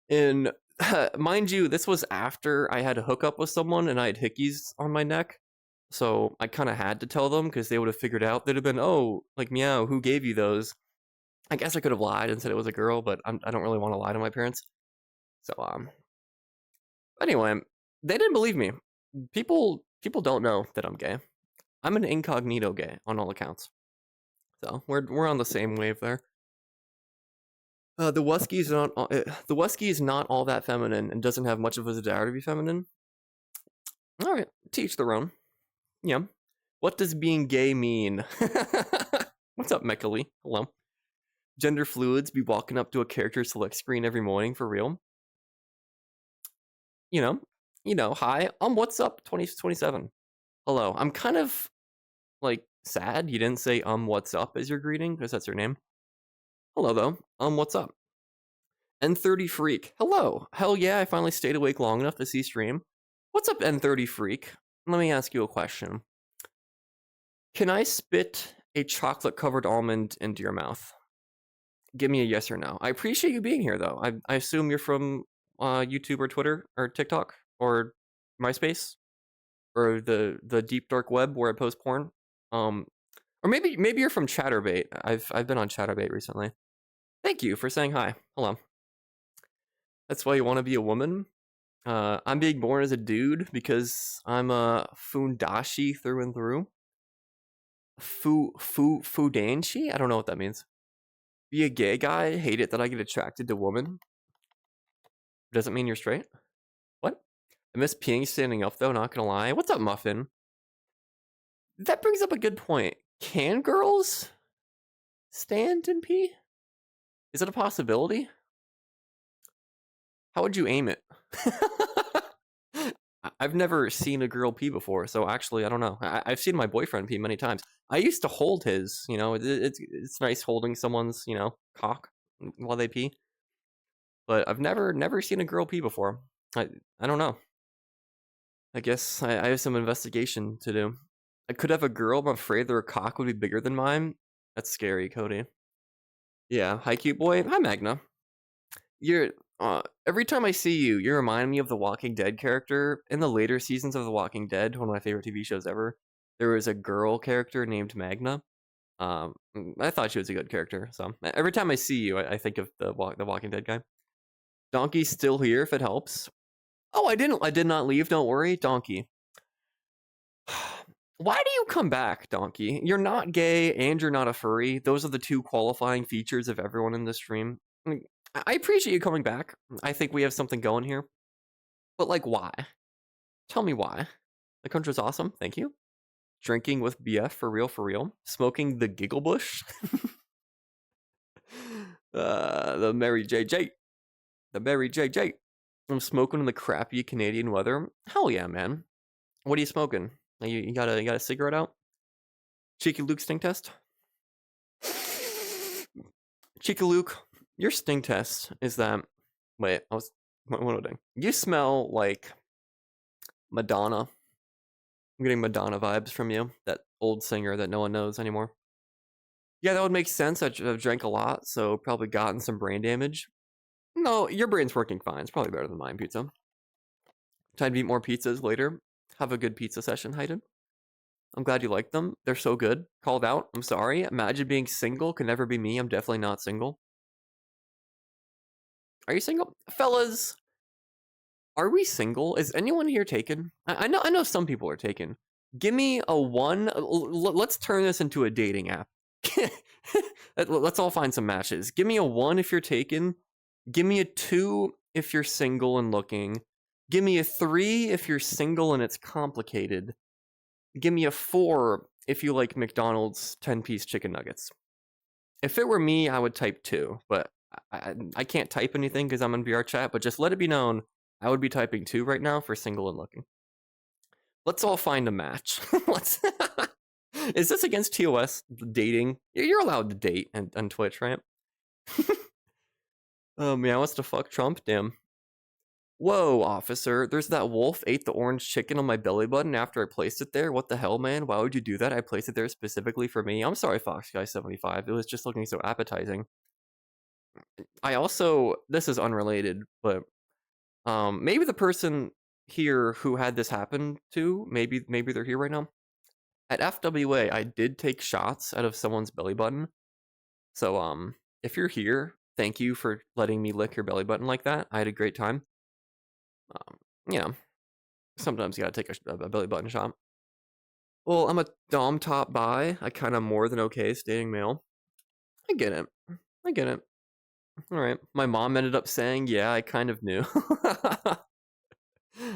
And mind you, this was after I had a hookup with someone and I had hickeys on my neck. So I kind of had to tell them because they would have figured out. They'd have been, "Oh, like, Meow, who gave you those?" I guess I could have lied and said it was a girl, but I don't really want to lie to my parents. So anyway, they didn't believe me. People don't know that I'm gay. I'm an incognito gay on all accounts. So we're on the same wave there. The Wusky is not all that feminine and doesn't have much of a desire to be feminine. All right, teach their own. Yeah. What does being gay mean? What's up, Mekali? Hello. Gender fluids be walking up to a character select screen every morning for real. You know, hi. What's up, 2027? Hello. I'm kind of like sad you didn't say what's up as your greeting, because that's your name. Hello though. What's up? N30 Freak. Hello. Hell yeah, I finally stayed awake long enough to see stream. What's up, N30 Freak? Let me ask you a question. Can I spit a chocolate-covered almond into your mouth? Give me a yes or no. I appreciate you being here, though. I assume you're from YouTube or Twitter or TikTok or MySpace or the deep dark web where I post porn. Or maybe you're from Chatterbait. I've been on Chatterbait recently. Thank you for saying hi. Hello. That's why you want to be a woman? I'm being born as a dude because I'm a fundashi through and through. Fudanshi? I don't know what that means. Be a gay guy? Hate it that I get attracted to women. Doesn't mean you're straight. What? I miss peeing standing up though, not gonna lie. What's up, Muffin? That brings up a good point. Can girls stand and pee? Is it a possibility? How would you aim it? I've never seen a girl pee before, so actually, I don't know. I've seen my boyfriend pee many times. I used to hold his, it's nice holding someone's, cock while they pee. But I've never seen a girl pee before. I don't know. I guess I have some investigation to do. I could have a girl, but I'm afraid their cock would be bigger than mine. That's scary, Cody. Yeah, hi cute boy. Hi Magna. You're every time I see you, you remind me of the Walking Dead character. In the later seasons of The Walking Dead, one of my favorite TV shows ever, there was a girl character named Magna. I thought she was a good character. So every time I see you, I think of the Walking Dead guy. Donkey's still here if it helps. Oh, I did not leave. Don't worry, Donkey. Why do you come back, Donkey? You're not gay and you're not a furry. Those are the two qualifying features of everyone in this stream. I appreciate you coming back. I think we have something going here. But like, why? Tell me why. The country's awesome. Thank you. Drinking with BF for real, for real. Smoking the Giggle Bush. The Mary JJ. The Mary JJ. I'm smoking in the crappy Canadian weather. Hell yeah, man. What are you smoking? You got a cigarette out? Cheeky Luke stink test? Cheeky Luke, your stink test is that... Wait, what am I doing? You smell like Madonna. I'm getting Madonna vibes from you. That old singer that no one knows anymore. Yeah, that would make sense. I've drank a lot, so probably gotten some brain damage. No, your brain's working fine. It's probably better than mine, pizza. Time to eat more pizzas later. Have a good pizza session, Hayden. I'm glad you like them. They're so good. Called out. I'm sorry. Imagine being single. Could never be me. I'm definitely not single. Are you single? Fellas, are we single? Is anyone here taken? I know some people are taken. Give me a 1. Let's turn this into a dating app. Let's all find some matches. Give me a 1 if you're taken. Give me a 2 if you're single and looking. Give me a 3 if you're single and it's complicated. Give me a 4 if you like McDonald's 10-piece chicken nuggets. If it were me, I would type 2, but I can't type anything because I'm in VRChat, but just let it be known, I would be typing 2 right now for single and looking. Let's all find a match. Let's... Is this against TOS dating? You're allowed to date on Twitch, right? Yeah, wants to fuck Trump? Damn. Whoa, officer. There's that wolf ate the orange chicken on my belly button after I placed it there. What the hell, man? Why would you do that? I placed it there specifically for me. I'm sorry, FoxGuy75. It was just looking so appetizing. I also... This is unrelated, but... maybe the person here who had this happen to, maybe they're here right now. At FWA, I did take shots out of someone's belly button. So, if you're here, thank you for letting me lick your belly button like that. I had a great time. Yeah. Sometimes you gotta take a belly button shot. Well, I'm a dom top bi. I kind of more than okay staying male. I get it. I get it. Alright. My mom ended up saying, yeah, I kind of knew.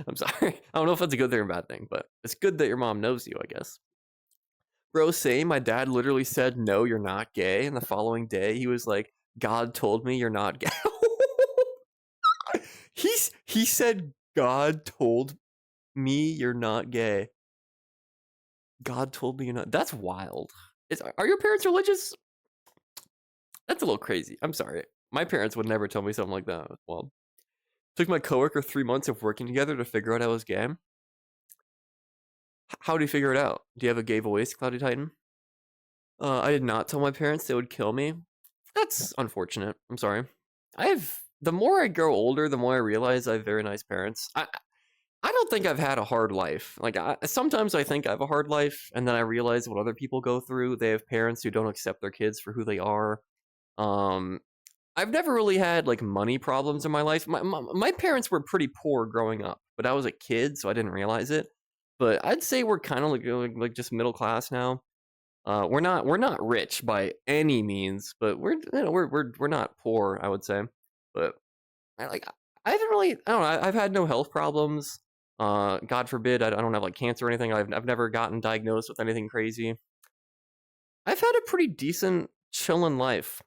I'm sorry. I don't know if that's a good thing or a bad thing, but it's good that your mom knows you, I guess. Bro, same. My dad literally said, no, you're not gay. And the following day, he was like, God told me you're not gay. He said, God told me you're not gay. God told me you're not. That's wild. Are your parents religious? That's a little crazy. I'm sorry. My parents would never tell me something like that. Well, took my coworker 3 months of working together to figure out I was gay. How do you figure it out? Do you have a gay voice, Cloudy Titan? I did not tell my parents. They would kill me. That's unfortunate. I'm sorry. The more I grow older, the more I realize I have very nice parents. I don't think I've had a hard life. Like, sometimes I think I have a hard life, and then I realize what other people go through. They have parents who don't accept their kids for who they are. I've never really had, like, money problems in my life. My parents were pretty poor growing up, but I was a kid, so I didn't realize it. But I'd say we're kind of like just middle class now. We're not rich by any means, but we're not poor, I would say. But I haven't really, I don't know, I've had no health problems. God forbid I don't have like cancer or anything. I've never gotten diagnosed with anything crazy. I've had a pretty decent chillin' life.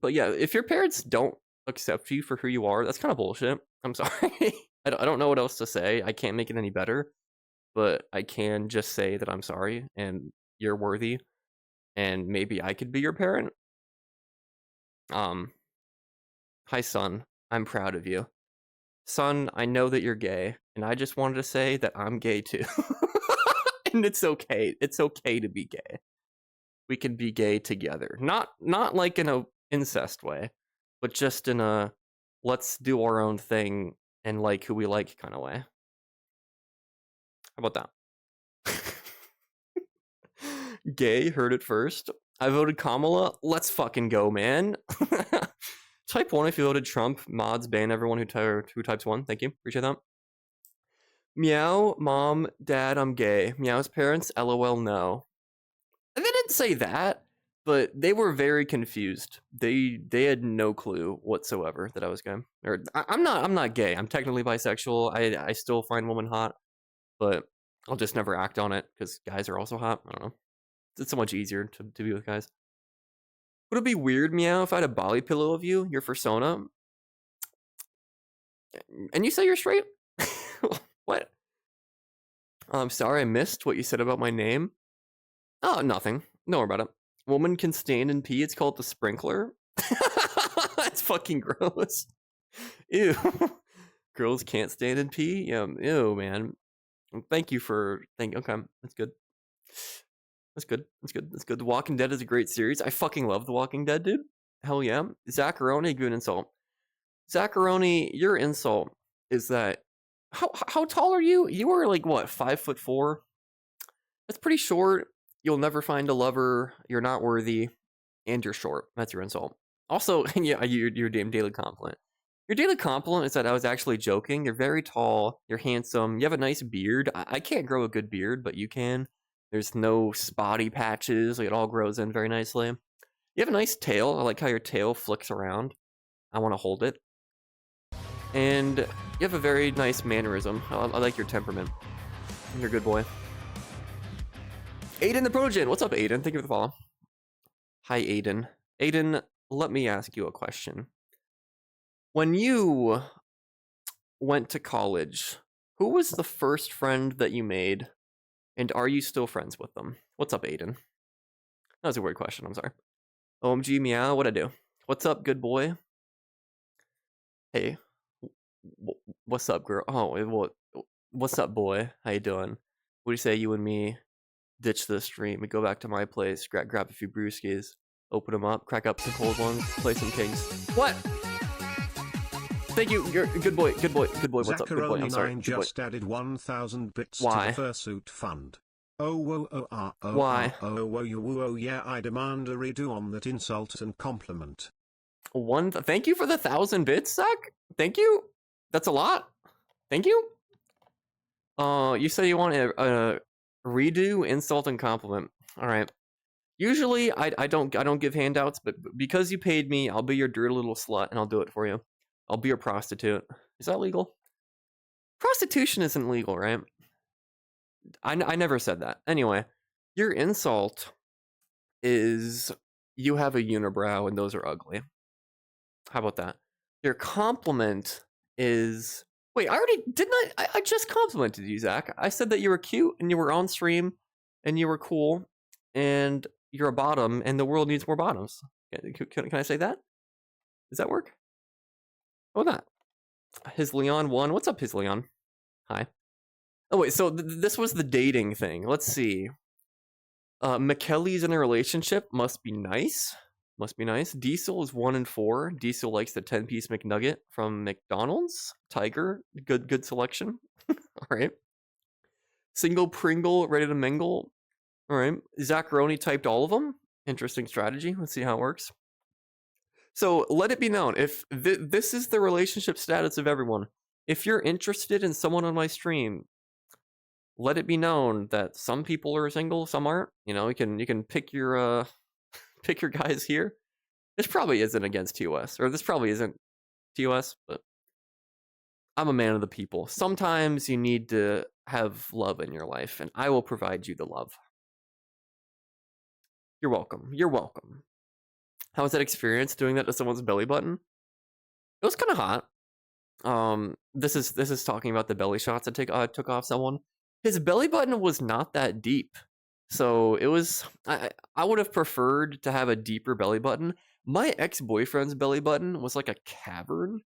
But yeah, if your parents don't accept you for who you are, that's kind of bullshit. I'm sorry. I don't know what else to say. I can't make it any better. But I can just say that I'm sorry and you're worthy. And maybe I could be your parent. Hi, son. I'm proud of you. Son, I know that you're gay, and I just wanted to say that I'm gay too. And it's okay. It's okay to be gay. we could be gay together. Not like in a incest way, but just in a let's do our own thing and like who we like kind of way. How about that? Gay, heard it first. I voted Kamala. Let's fucking go, man. Type 1 if you voted Trump. Mods, ban everyone who types 1. Thank you. Appreciate that. Meow, mom, dad, I'm gay. Meow's parents, LOL, no. They didn't say that, but they were very confused. They had no clue whatsoever that I was gay. Or I'm not gay. I'm technically bisexual. I still find women hot, but I'll just never act on it because guys are also hot. I don't know. It's so much easier to be with guys. Would it be weird, Meow, if I had a body pillow of you, your persona? And you say you're straight? What? I'm sorry I missed what you said about my name. Oh, nothing. Don't worry about it. Woman can stand and pee. It's called the sprinkler. That's fucking gross. Ew. Girls can't stand and pee? Yeah, ew, man. Thank you for thinking. Okay, that's good. That's good. That's good. That's good. The Walking Dead is a great series. I fucking love The Walking Dead, dude. Hell yeah. Zacharoni, give you an insult. Zacharoni, your insult is that how tall are you? You are like what, 5'4"? That's pretty short. You'll never find a lover. You're not worthy, and you're short. That's your insult. Also, yeah, your damn daily compliment. Your daily compliment is that I was actually joking. You're very tall. You're handsome. You have a nice beard. I can't grow a good beard, but you can. There's no spotty patches. Like, it all grows in very nicely. You have a nice tail. I like how your tail flicks around. I want to hold it. And you have a very nice mannerism. I like your temperament. You're a good boy. Aiden the Progen. What's up, Aiden? Thank you for the follow. Hi, Aiden. Aiden, let me ask you a question. When you went to college, who was the first friend that you made? And are you still friends with them? What's up, Aiden? That was a weird question. I'm sorry. OMG, meow. What'd I do? What's up, good boy? Hey. What's up, girl? Oh, what's up, boy? How you doing? What do you say, you and me ditch the stream and go back to my place, grab a few brewskis, open them up, crack up some cold ones, play some kings. What? Thank you. You're a good boy. Good boy. Good boy. What's up? Good boy. I'm sorry. Just added 1,000 bits Why? to the Fursuit Fund. Oh, whoa, oh, oh, Why? Oh, whoa, oh, yeah, I demand a redo on that insult and compliment. Thank you for the 1,000 bits, Zach. Thank you. That's a lot. Thank you. You said you want a redo, insult, and compliment. All right. Usually, I don't give handouts, but because you paid me, I'll be your dirty little slut, and I'll do it for you. I'll be your prostitute. Is that legal? Prostitution isn't legal, right? I never said that. Anyway, your insult is you have a unibrow and those are ugly. How about that? Your compliment is... Wait, I just complimented you, Zach. I said that you were cute and you were on stream and you were cool and you're a bottom and the world needs more bottoms. Can I say that? Does that work? Oh, that. His Leon 1. What's up, His Leon? Hi. Oh, wait, so this was the dating thing. Let's see. McKelly's in a relationship. Must be nice. Must be nice. Diesel is 1 and 4. Diesel likes the 10-piece McNugget from McDonald's. Tiger. Good selection. All right. Single Pringle, ready to mingle. All right. Zacharoni typed all of them. Interesting strategy. Let's see how it works. So let it be known, if this is the relationship status of everyone, if you're interested in someone on my stream, let it be known that some people are single, some aren't. You know, you can pick your pick your guys here. This probably isn't against TOS, or this probably isn't TOS, but I'm a man of the people. Sometimes you need to have love in your life, and I will provide you the love. You're welcome. You're welcome. How was that experience doing that to someone's belly button? It was kind of hot. This is talking about the belly shots I took off someone. His belly button was not that deep, so it was. I would have preferred to have a deeper belly button. My ex-boyfriend's belly button was like a cavern.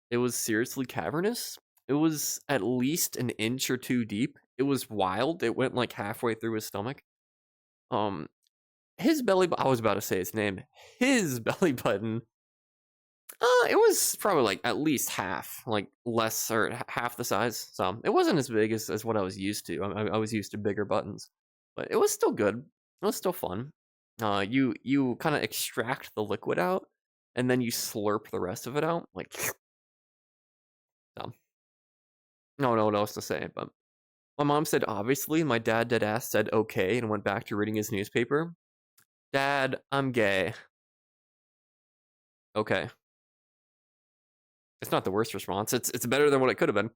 It was seriously cavernous. It was at least an inch or two deep. It was wild. It went like halfway through his stomach. his belly button, I was about to say his name. His belly button, it was probably like at least half, like less or half the size. So it wasn't as big as what I was used to. I was used to bigger buttons, but it was still good. It was still fun. You kind of extract the liquid out, and then you slurp the rest of it out, like. So, no one else to say, but my mom said obviously. My dad dead ass said okay and went back to reading his newspaper. Dad, I'm gay. Okay. It's not the worst response. It's better than what it could have been.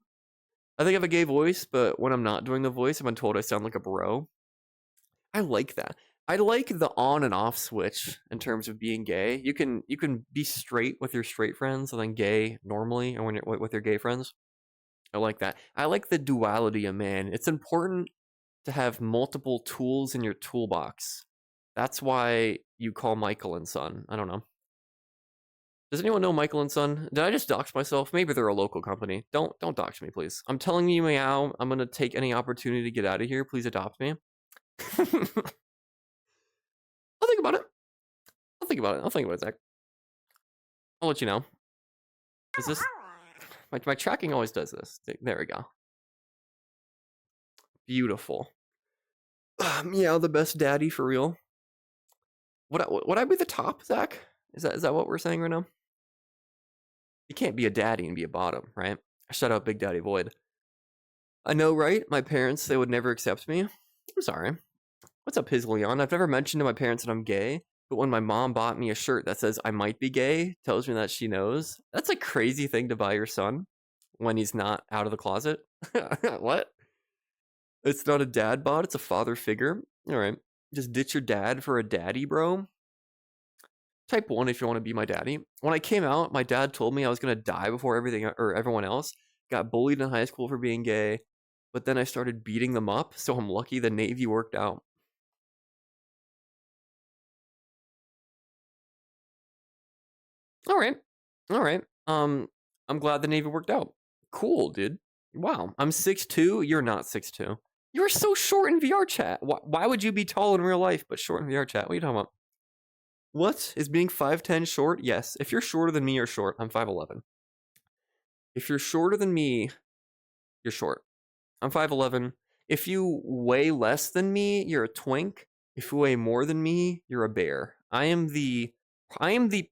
I think I have a gay voice, but when I'm not doing the voice, I've been told I sound like a bro. I like that. I like the on and off switch in terms of being gay. You can be straight with your straight friends and then gay normally, and when you're with your gay friends. I like that. I like the duality of man. It's important to have multiple tools in your toolbox. That's why you call Michael and Son. I don't know. Does anyone know Michael and Son? Did I just dox myself? Maybe they're a local company. Don't dox me, please. I'm telling you, Meow. I'm gonna take any opportunity to get out of here. Please adopt me. I'll think about it. I'll think about it, Zach. I'll let you know. Is this my tracking always does this? There we go. Beautiful. Meow, the best daddy for real. Would I be the top, Zach? Is that what we're saying right now? You can't be a daddy and be a bottom, right? Shout out Big Daddy Void. I know, right? My parents, they would never accept me. I'm sorry. What's up, His Leon? I've never mentioned to my parents that I'm gay, but when my mom bought me a shirt that says I might be gay, tells me that she knows. That's a crazy thing to buy your son when he's not out of the closet. What? It's not a dad bod, it's a father figure. All right. Just ditch your dad for a daddy, bro. Type 1 if you want to be my daddy. When I came out, my dad told me I was going to die before everyone else. Got bullied in high school for being gay, but then I started beating them up, so I'm lucky the Navy worked out. All right. I'm glad the Navy worked out. Cool, dude. Wow. I'm 6'2". You're not 6'2". You're so short in VR chat. Why would you be tall in real life but short in VR chat? What are you talking about? What? Is being 5'10" short? Yes. If you're shorter than me, you're short. I'm 5'11". If you're shorter than me, you're short. I'm 5'11". If you weigh less than me, you're a twink. If you weigh more than me, you're a bear. I am the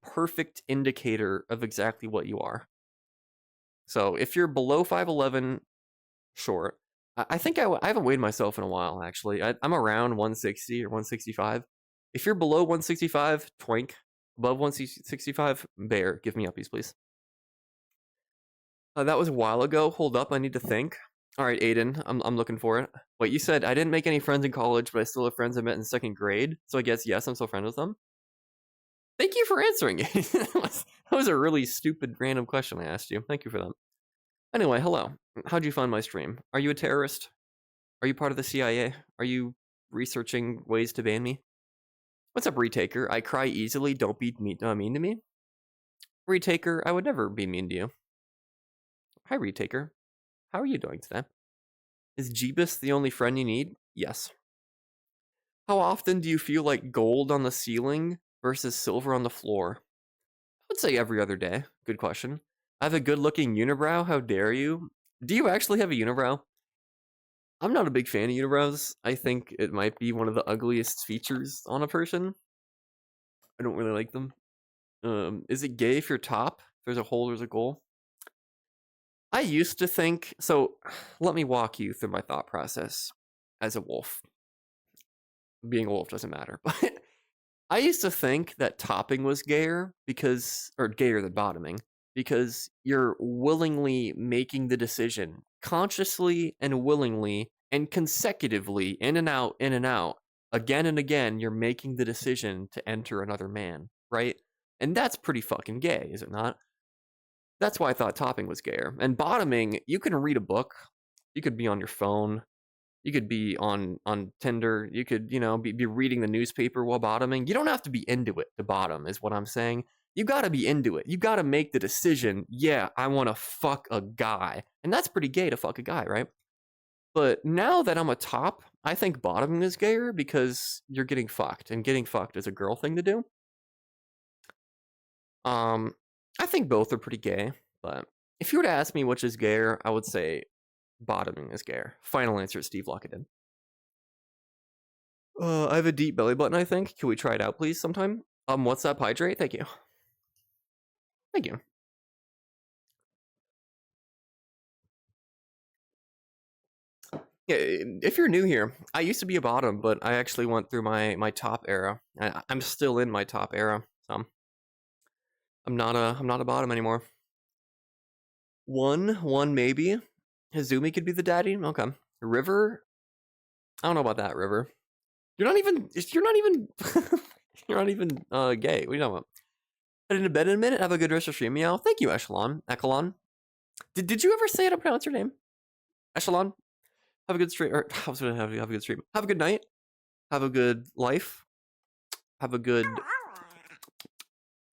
perfect indicator of exactly what you are. So if you're below 5'11", short. I think I haven't weighed myself in a while, actually. I'm around 160 or 165. If you're below 165, twink. Above 165, bear. Give me uppies, please. That was a while ago. Hold up, I need to think. All right, Aiden, I'm looking for it. Wait, you said I didn't make any friends in college, but I still have friends I met in 2nd grade. So I guess, yes, I'm still friends with them. Thank you for answering it. That was a really stupid, random question I asked you. Thank you for that. Anyway, hello. How'd you find my stream? Are you a terrorist? Are you part of the CIA? Are you researching ways to ban me? What's up, Retaker? I cry easily. Don't be mean to me. Retaker, I would never be mean to you. Hi, Retaker. How are you doing today? Is Jeebus the only friend you need? Yes. How often do you feel like gold on the ceiling versus silver on the floor? I would say every other day. Good question. I have a good-looking unibrow. How dare you? Do you actually have a unibrow? I'm not a big fan of unibrows. I think it might be one of the ugliest features on a person. I don't really like them. Is it gay if you're top? If there's a hole, there's a goal. I used to think, so let me walk you through my thought process as a wolf. Being a wolf doesn't matter, but I used to think that topping was gayer or gayer than bottoming, because you're willingly making the decision, consciously and willingly and consecutively, in and out, again and again, you're making the decision to enter another man, right? And that's pretty fucking gay, is it not? That's why I thought topping was gayer. And bottoming, you can read a book, you could be on your phone, you could be on Tinder, you could, be reading the newspaper while bottoming. You don't have to be into it to bottom, is what I'm saying. You gotta be into it. You gotta make the decision, yeah, I wanna fuck a guy. And that's pretty gay to fuck a guy, right? But now that I'm a top, I think bottoming is gayer because you're getting fucked, and getting fucked is a girl thing to do. I think both are pretty gay, but if you were to ask me which is gayer, I would say bottoming is gayer. Final answer, Steve Lockett. I have a deep belly button, I think. Can we try it out, please, sometime? What's up, Hydrate? Thank you. Thank you. Yeah, if you're new here, I used to be a bottom, but I actually went through my top era. I'm still in my top era, so I'm not a bottom anymore. One maybe. Hazumi could be the daddy. Okay. River. I don't know about that, River. You're not even you're not even gay. What are you talking about? Head into bed in a minute. Have a good rest of stream, meow. Thank you, Echelon. Did you ever say how to pronounce your name? Echelon. Have a good stream. Or I was gonna have a good stream. Have a good night. Have a good life. Have a good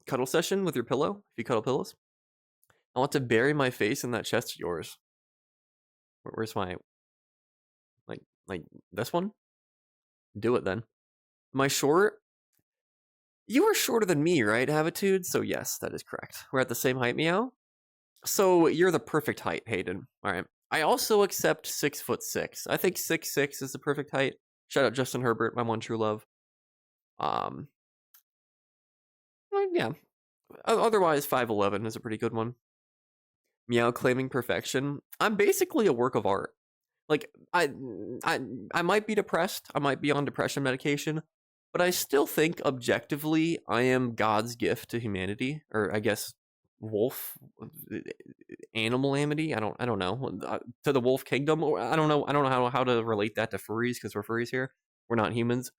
cuddle session with your pillow. If you cuddle pillows. I want to bury my face in that chest of yours. Where's my like this one? Do it then. Am I short? You are shorter than me, right, Habitude? So yes, that is correct. We're at the same height, meow. So you're the perfect height, Hayden. All right. I also accept 6'6". I think 6'6" is the perfect height. Shout out Justin Herbert, my one true love. Yeah. Otherwise, 5'11" is a pretty good one. Meow claiming perfection. I'm basically a work of art. Like I might be depressed. I might be on depression medication, but I still think objectively I am God's gift to humanity, or I guess wolf animal amity. I don't know, to the wolf kingdom. I don't know how to relate that to furries, because we're furries here. We're not humans.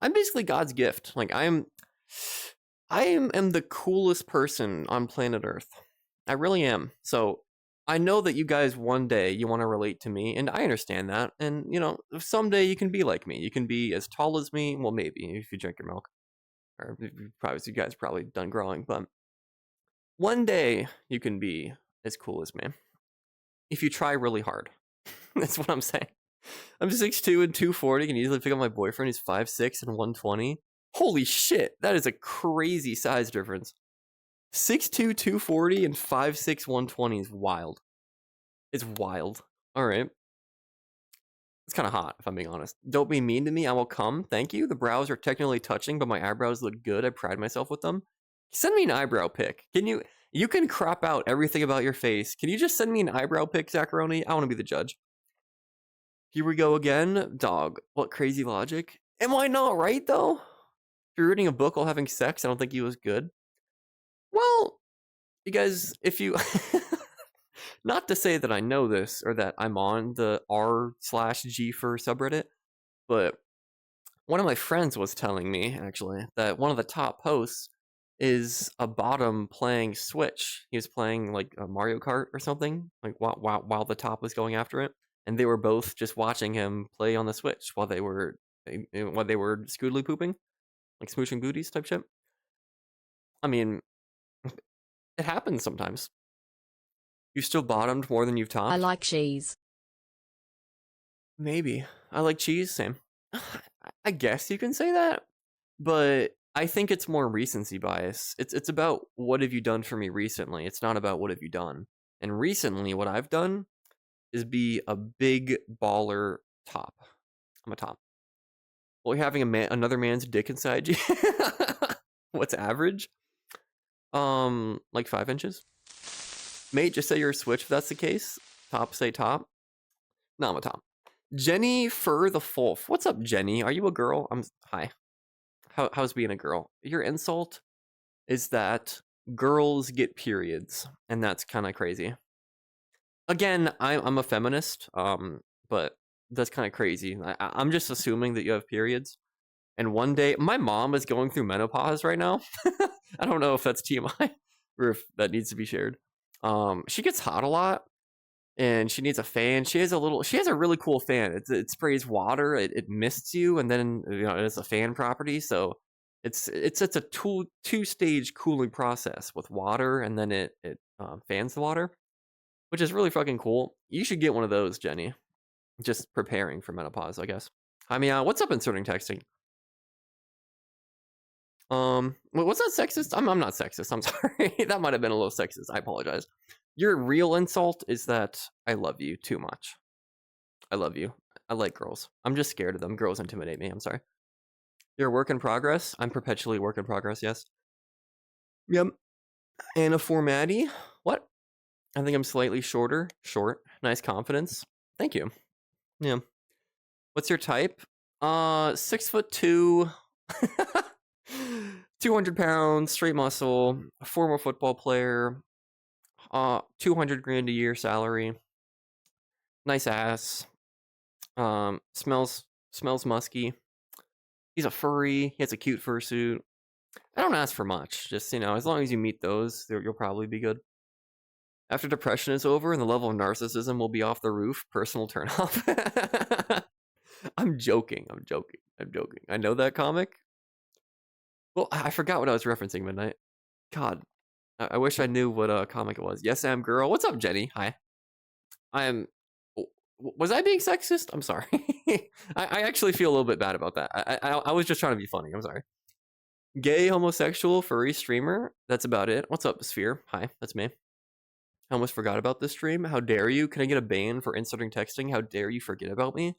I'm basically God's gift. Like I am the coolest person on planet Earth. I really am. So I know that you guys one day you want to relate to me, and I understand that. And you know, someday you can be like me. You can be as tall as me. Well, maybe if you drink your milk, or you guys probably done growing. But one day you can be as cool as me if you try really hard. That's what I'm saying. I'm 6'2" and 240. Can easily pick up my boyfriend. He's 5'6" and 120. Holy shit, that is a crazy size difference. 6'2", 240 and 5'6", 120 is wild. It's wild. All right. It's kind of hot, if I'm being honest. Don't be mean to me. I will come. Thank you. The brows are technically touching, but my eyebrows look good. I pride myself with them. Send me an eyebrow pic. Can you? You can crop out everything about your face. Can you just send me an eyebrow pic, Zacharoni? I want to be the judge. Here we go again. Dog. What crazy logic? Am I not right, though? If you're reading a book while having sex, I don't think he was good. Well, you guys, if you... Not to say that I know this, or that I'm on the r/g for subreddit, but one of my friends was telling me, actually, that one of the top posts is a bottom playing Switch. He was playing, like, a Mario Kart or something, like, while the top was going after it, and they were both just watching him play on the Switch while they were scoodly pooping, like smooching booties type shit. I mean, it happens sometimes. You still bottomed more than you've topped? I like cheese. Maybe. I like cheese, same. I guess you can say that, but I think it's more recency bias. It's about what have you done for me recently. It's not about what have you done. And recently, what I've done is be a big baller top. I'm a top. Well, you're having another man's dick inside you. What's average? Like 5 inches. Mate, just say you're a Switch if that's the case. Top, say top. No, I'm a top. Jenny Fur the Fulf. What's up, Jenny? Are you a girl? Hi. How's being a girl? Your insult is that girls get periods, and that's kind of crazy. Again, I'm a feminist, but that's kind of crazy. I'm just assuming that you have periods. And one day, my mom is going through menopause right now. I don't know if that's TMI or if that needs to be shared. She gets hot a lot, and she needs a fan. She has a really cool fan. It sprays water, it mists you, and then it's a fan property. So it's a two-stage cooling process with water, and then it fans the water, which is really fucking cool. You should get one of those, Jenny. just preparing for menopause, I guess. I mean, what's up inserting texting? Was that sexist? I'm not sexist. I'm sorry. That might have been a little sexist. I apologize. Your real insult is that I love you too much. I love you. I like girls. I'm just scared of them. Girls intimidate me. I'm sorry. You're a work in progress. I'm perpetually a work in progress. Yes. Yep. Anna Formatty. What? I think I'm slightly shorter. Short. Nice confidence. Thank you. Yeah. What's your type? 6'2". 200 pounds, straight muscle, a former football player, 200 grand a year salary, nice ass, smells musky. He's a furry. He has a cute fursuit. I don't ask for much. Just, as long as you meet those, you'll probably be good. After depression is over and the level of narcissism will be off the roof, personal turn off. I'm joking. I know that comic. Well, I forgot what I was referencing, Midnight. God, I wish I knew what comic it was. Yes, I'm girl. What's up, Jenny? Hi. Was I being sexist? I'm sorry. I actually feel a little bit bad about that. I was just trying to be funny. I'm sorry. Gay, homosexual, furry streamer. That's about it. What's up, Sphere? Hi, that's me. I almost forgot about this stream. How dare you? Can I get a ban for inserting texting? How dare you forget about me?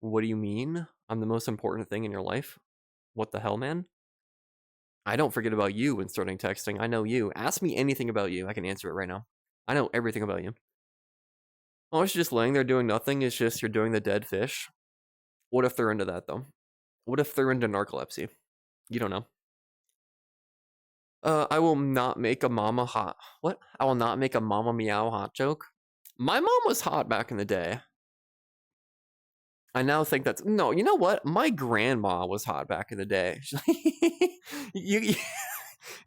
What do you mean? I'm the most important thing in your life? What the hell, man? I don't forget about you inserting texting. I know you. Ask me anything about you. I can answer it right now. I know everything about you. Oh, it's just laying there doing nothing. It's just you're doing the dead fish. What if they're into that, though? What if they're into narcolepsy? You don't know. I will not make a mama hot. What? I will not make a mama meow hot joke. My mom was hot back in the day. I now think that's no. You know what? My grandma was hot back in the day. you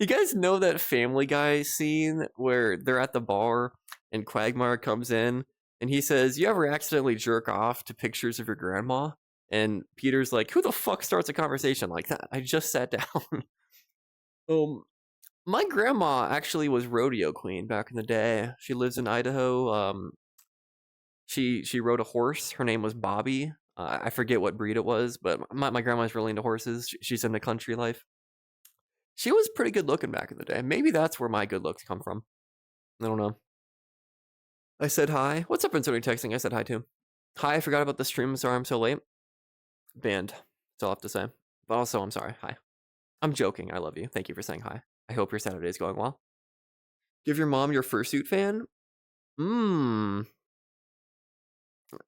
guys know that Family Guy scene where they're at the bar and Quagmire comes in and he says, "You ever accidentally jerk off to pictures of your grandma?" And Peter's like, "Who the fuck starts a conversation like that? I just sat down." My grandma actually was rodeo queen back in the day. She lives in Idaho. She rode a horse. Her name was Bobby. I forget what breed it was, but my grandma's really into horses. She's into country life. She was pretty good looking back in the day. Maybe that's where my good looks come from. I don't know. I said hi. What's up, inserting texting? I said hi too. Hi, I forgot about the stream. Sorry I'm so late. Banned. That's all I have to say. But also, I'm sorry. Hi. I'm joking. I love you. Thank you for saying hi. I hope your Saturday is going well. Give your mom your fursuit fan?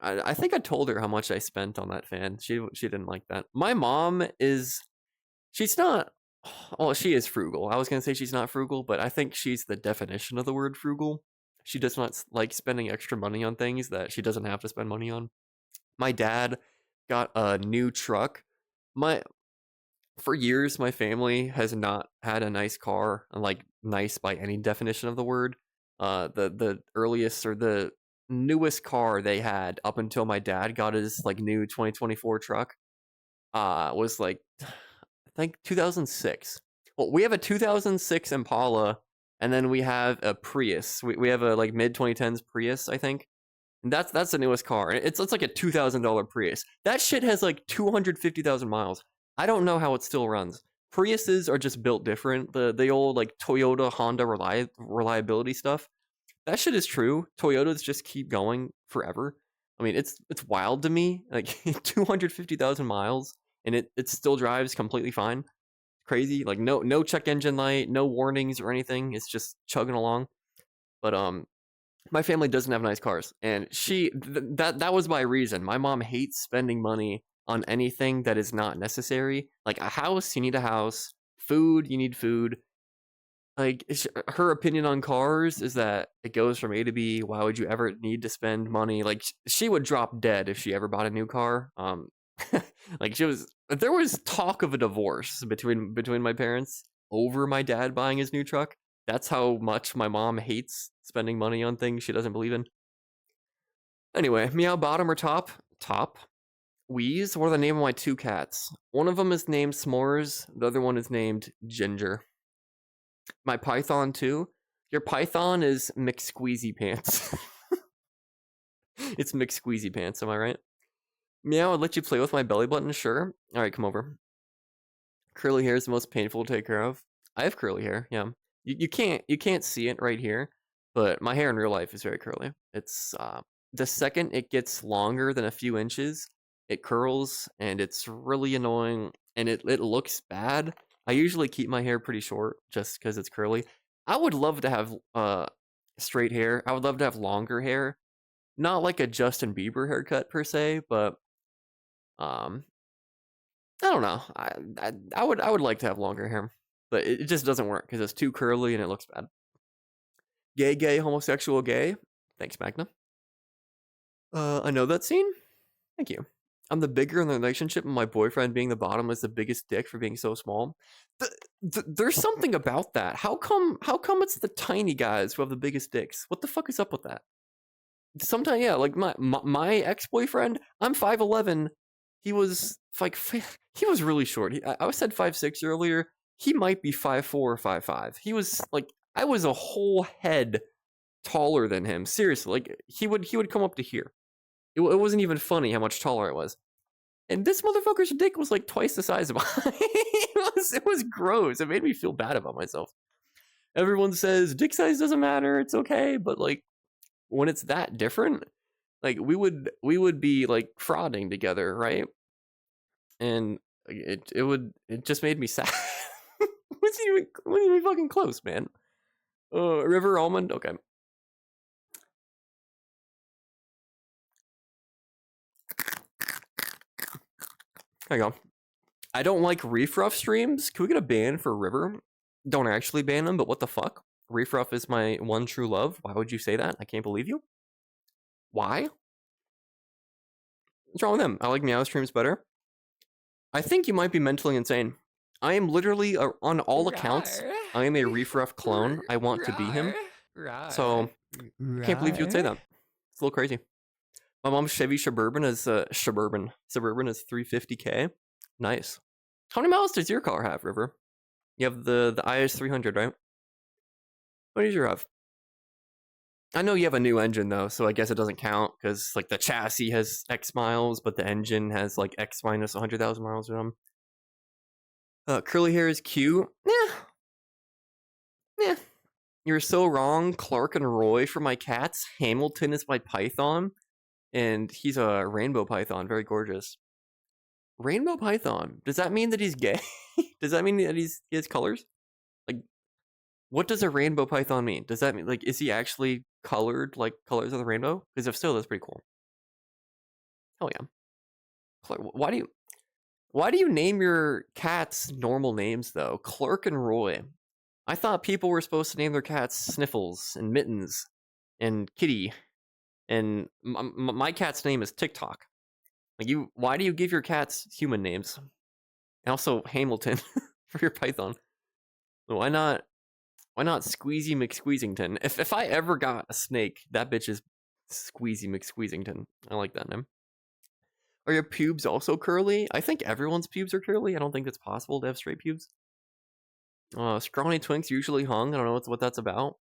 I think I told her how much I spent on that fan. She didn't like that. My mom is... She's not... Well, she is frugal. I was going to say she's not frugal, but I think she's the definition of the word frugal. She does not like spending extra money on things that she doesn't have to spend money on. My dad got a new truck. For years, my family has not had a nice car, like nice by any definition of the word. The earliest or the newest car they had up until my dad got his like new 2024 truck was like I think 2006. Well, we have a 2006 Impala, and then we have a Prius. We have a like mid 2010s Prius, I think. And that's the newest car. It's like a $2,000 Prius. That shit has like 250,000 miles. I don't know how it still runs. Priuses are just built different. The old like Toyota, Honda reliability stuff. That shit is true. Toyotas just keep going forever. I mean, it's wild to me. Like 250,000 miles, and it still drives completely fine. Crazy. Like no check engine light, no warnings or anything. It's just chugging along. But my family doesn't have nice cars, and that was my reason. My mom hates spending money on anything that is not necessary. Like a house, you need a house. Food, you need food. Like her opinion on cars is that it goes from A to B. Why would you ever need to spend money? Like she would drop dead if she ever bought a new car. Like there was talk of a divorce between my parents over my dad buying his new truck. That's how much my mom hates spending money on things she doesn't believe in. Anyway, meow bottom or top? Top. Wheeze? What are the name of my two cats? One of them is named S'mores. The other one is named Ginger. My python too. Your python is McSqueezy Pants. It's McSqueezy Pants, am I right? Meow, I'd let you play with my belly button, sure. Alright, come over. Curly hair is the most painful to take care of. I have curly hair, yeah. You can't see it right here, but my hair in real life is very curly. It's the second it gets longer than a few inches, it curls and it's really annoying and it looks bad. I usually keep my hair pretty short just because it's curly. I would love to have straight hair. I would love to have longer hair. Not like a Justin Bieber haircut per se, but I don't know. I would like to have longer hair, but it just doesn't work because it's too curly and it looks bad. Gay, homosexual, gay. Thanks, Magna. I know that scene. Thank you. I'm the bigger in the relationship, and my boyfriend being the bottom is the biggest dick for being so small. There's something about that. How come it's the tiny guys who have the biggest dicks? What the fuck is up with that? Sometimes, yeah, like my ex-boyfriend, I'm 5'11". He was like, he was really short. I said 5'6" earlier. He might be 5'4" or 5'5". He was like, I was a whole head taller than him. Seriously, like he would come up to here. It wasn't even funny how much taller it was. And this motherfucker's dick was like twice the size of mine. It was gross. It made me feel bad about myself. Everyone says dick size doesn't matter. It's okay, but like when it's that different, like we would be like frauding together, right? And it just made me sad. Wasn't even fucking close, man. River Almond, okay. Hang on. I don't like Reef Ruff streams. Can we get a ban for River? Don't actually ban him, but what the fuck? Reef Ruff is my one true love. Why would you say that? I can't believe you. Why? What's wrong with him? I like Meow streams better. I think you might be mentally insane. I am literally, on all accounts, I am a Reef Ruff clone. I want to be him. So, I can't believe you would say that. It's a little crazy. My mom's Chevy Suburban is Suburban is 350K. Nice. How many miles does your car have, River? You have the IS 300, right? What does your have? I know you have a new engine though, so I guess it doesn't count because like the chassis has X miles, but the engine has like X minus 100,000 miles or something. Curly hair is cute. Yeah. You're so wrong. Clark and Roy for my cats. Hamilton is my python. And he's a rainbow python, very gorgeous. Rainbow python. Does that mean that he's gay? Does that mean that he has colors? Like, what does a rainbow python mean? Does that mean, like, is he actually colored like colors of the rainbow? Because if so, that's pretty cool. Hell yeah. Why do you name your cats normal names though? Clark and Roy. I thought people were supposed to name their cats Sniffles and Mittens and Kitty. And my cat's name is TikTok. Like why do you give your cats human names? And also Hamilton for your python. Why not Squeezy McSqueezington? If I ever got a snake, that bitch is Squeezy McSqueezington. I like that name. Are your pubes also curly? I think everyone's pubes are curly. I don't think it's possible to have straight pubes. Scrawny twinks usually hung. I don't know what that's about.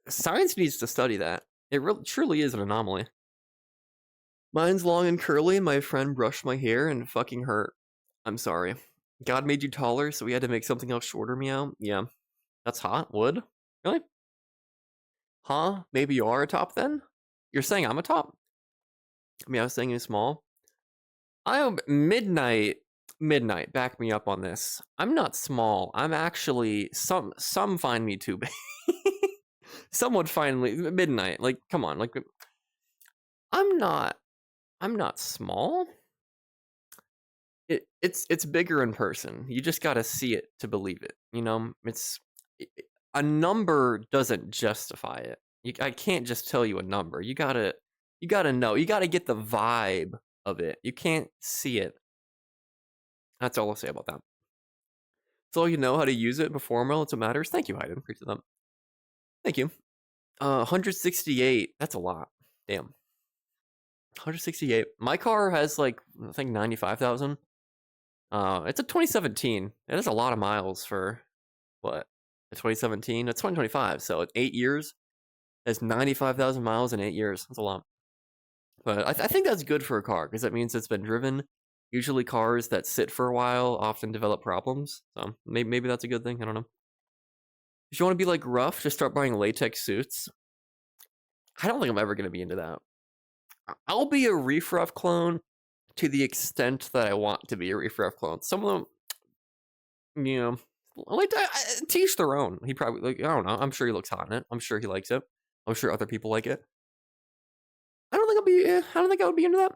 Science needs to study that. It truly is an anomaly. Mine's long and curly. My friend brushed my hair and fucking hurt. I'm sorry. God made you taller, so we had to make something else shorter, Meow. Yeah. That's hot. Wood? Really? Huh? Maybe you are a top then? You're saying I'm a top? Meow was saying you're small. I am midnight. Back me up on this. I'm not small. I'm actually some find me too big. Some would find me midnight. Like, come on. Like, I'm not small. It's bigger in person. You just gotta see it to believe it. You know, a number doesn't justify it. I can't just tell you a number. You gotta know. You gotta get the vibe of it. You can't see it. That's all I'll say about that. So you know how to use it, perform well. It's what matters. Thank you, Hayden. Appreciate that. Thank you. 168. That's a lot. Damn. 168. My car has like I think 95,000. It's a 2017. It has a lot of miles for what? A 2017. It's 2025. So 8 years. It's 95,000 miles in 8 years. That's a lot. But I think that's good for a car because that means it's been driven. Usually cars that sit for a while often develop problems. So maybe that's a good thing. I don't know. If you want to be like rough, just start buying latex suits. I don't think I'm ever going to be into that. I'll be a Reef Rough clone to the extent that I want to be a Reef Rough clone. Some of them, you know, like to each their own. He probably, like, I don't know. I'm sure he looks hot in it. I'm sure he likes it. I'm sure other people like it. I don't think I would be into that.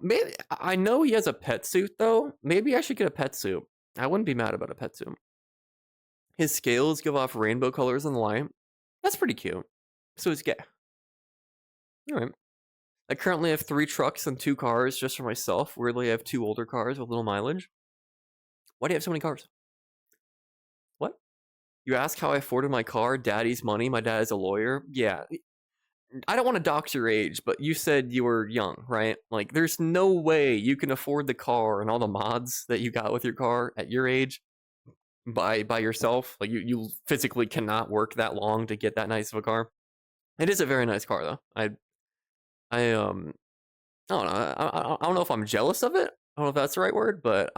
Maybe I know he has a pet suit though. Maybe I should get a pet suit. I wouldn't be mad about a pet suit. His scales give off rainbow colors in the light. That's pretty cute. So he's gay. All right. I currently have 3 trucks and 2 cars just for myself. Weirdly, I have 2 older cars with little mileage. Why do you have so many cars? What? You ask how I afforded my car? Daddy's money. My dad is a lawyer. Yeah. I don't want to dox your age, but you said you were young, right? Like, there's no way you can afford the car and all the mods that you got with your car at your age by yourself. Like, you physically cannot work that long to get that nice of a car. It is a very nice car, though. I don't know. I don't know if I'm jealous of it. I don't know if that's the right word, but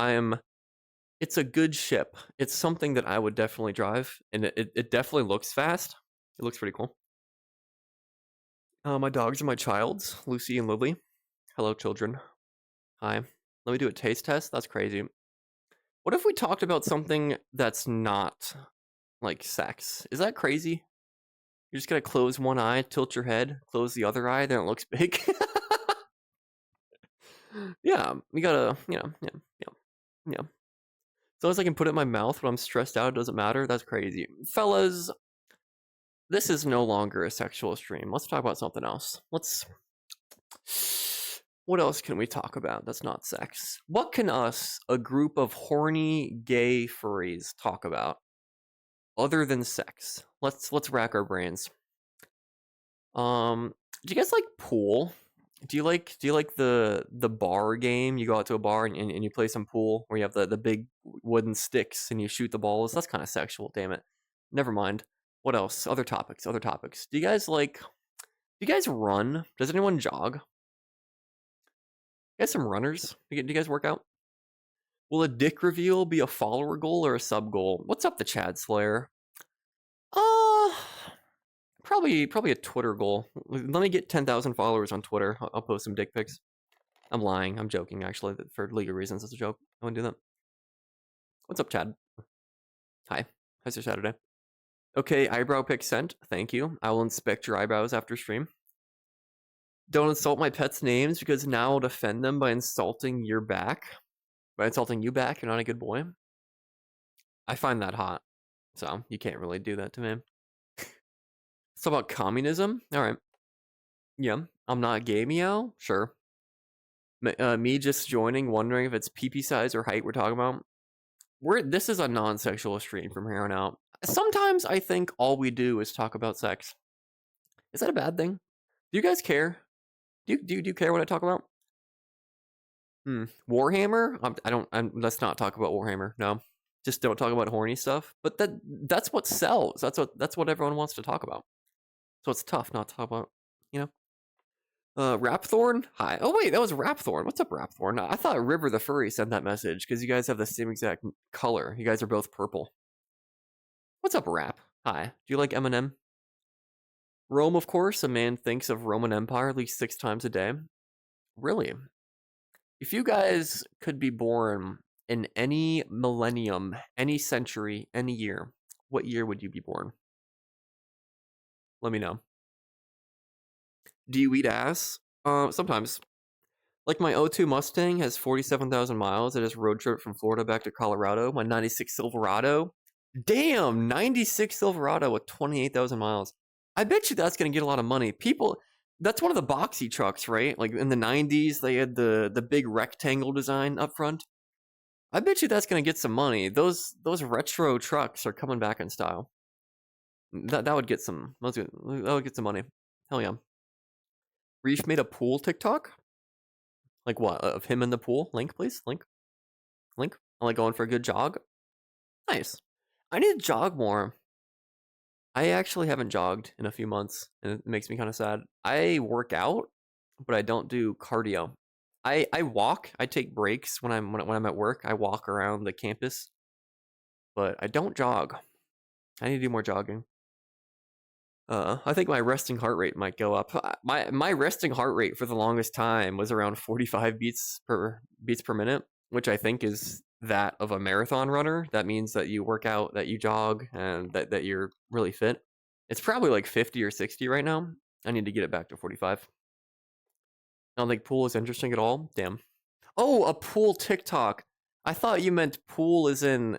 it's a good ship. It's something that I would definitely drive, and it definitely looks fast. It looks pretty cool. My dogs are my childs, Lucy and Lily. Hello, children. Hi. Let me do a taste test. That's crazy. What if we talked about something that's not like sex? Is that crazy? You're just gonna close one eye, tilt your head, close the other eye, then it looks big. Yeah, we gotta, yeah. As long as I can put it in my mouth when I'm stressed out, it doesn't matter. That's crazy. Fellas, this is no longer a sexual stream. Let's talk about something else. What else can we talk about that's not sex? What can us, a group of horny gay furries, talk about other than sex? Let's rack our brains. Do you guys like pool? Do you like the bar game? You go out to a bar and you play some pool where you have the big wooden sticks and you shoot the balls. That's kind of sexual, damn it. Never mind. What else? Other topics. Do you guys run? Does anyone jog? You guys some runners? Do you guys work out? Will a dick reveal be a follower goal or a sub goal? What's up, the Chad Slayer? Probably a Twitter goal. Let me get 10,000 followers on Twitter. I'll post some dick pics. I'm lying. I'm joking, actually. For legal reasons, it's a joke. I wouldn't do that. What's up, Chad? Hi. How's your Saturday? Okay, eyebrow pic sent. Thank you. I will inspect your eyebrows after stream. Don't insult my pets' names because now I'll defend them by insulting your back. By insulting you back, you're not a good boy. I find that hot. So, you can't really do that to me. It's about communism? Alright. Yeah, I'm not gay, meow? Sure. Me just joining, wondering if it's pee-pee size or height we're talking about. This is a non-sexual stream from here on out. Sometimes I think all we do is talk about sex. Is that a bad thing? Do you guys care? Do you care what I talk about? Warhammer? Let's not talk about Warhammer. No. Just don't talk about horny stuff. But that's what sells. That's what everyone wants to talk about. So it's tough not to talk about, you know. Rapthorn? Hi. Oh wait, that was Rapthorn. What's up, Rapthorn? I thought River the Furry sent that message because you guys have the same exact color. You guys are both purple. What's up, Rap? Hi. Do you like Eminem? Rome, of course. A man thinks of Roman Empire at least 6 times a day. Really? If you guys could be born in any millennium, any century, any year, what year would you be born? Let me know. Do you eat ass? Sometimes. Like my O2 Mustang has 47,000 miles. It has road trip from Florida back to Colorado. My 96 Silverado. Damn, 96 Silverado with 28,000 miles. I bet you that's going to get a lot of money. That's one of the boxy trucks, right? Like in the 90s, they had the big rectangle design up front. I bet you that's going to get some money. Those retro trucks are coming back in style. That would get some. That would get some money. Hell yeah. Reef made a pool TikTok. Like what? Of him in the pool? Link, please. Link. I'm like going for a good jog. Nice. I need to jog more. I actually haven't jogged in a few months, and it makes me kind of sad. I work out, but I don't do cardio. I walk. I take breaks when I'm at work. I walk around the campus, but I don't jog. I need to do more jogging. I think my resting heart rate might go up. My resting heart rate for the longest time was around 45 beats per minute, which I think is that of a marathon runner. That means that you work out, that you jog, and that you're really fit. It's probably like 50 or 60 right now. I need to get it back to 45. I don't think pool is interesting at all. Damn. Oh, a pool TikTok. I thought you meant pool is in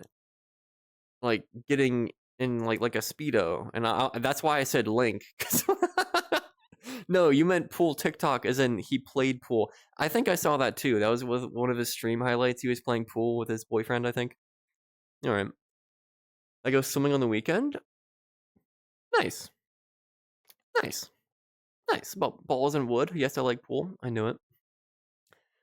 like getting in like a speedo, and that's why I said link. No, you meant pool TikTok as in he played pool. I think I saw that too. That was one of his stream highlights. He was playing pool with his boyfriend, I think. All right. I go swimming on the weekend. Nice. Nice. Nice. About balls and wood. Yes, I like pool. I knew it.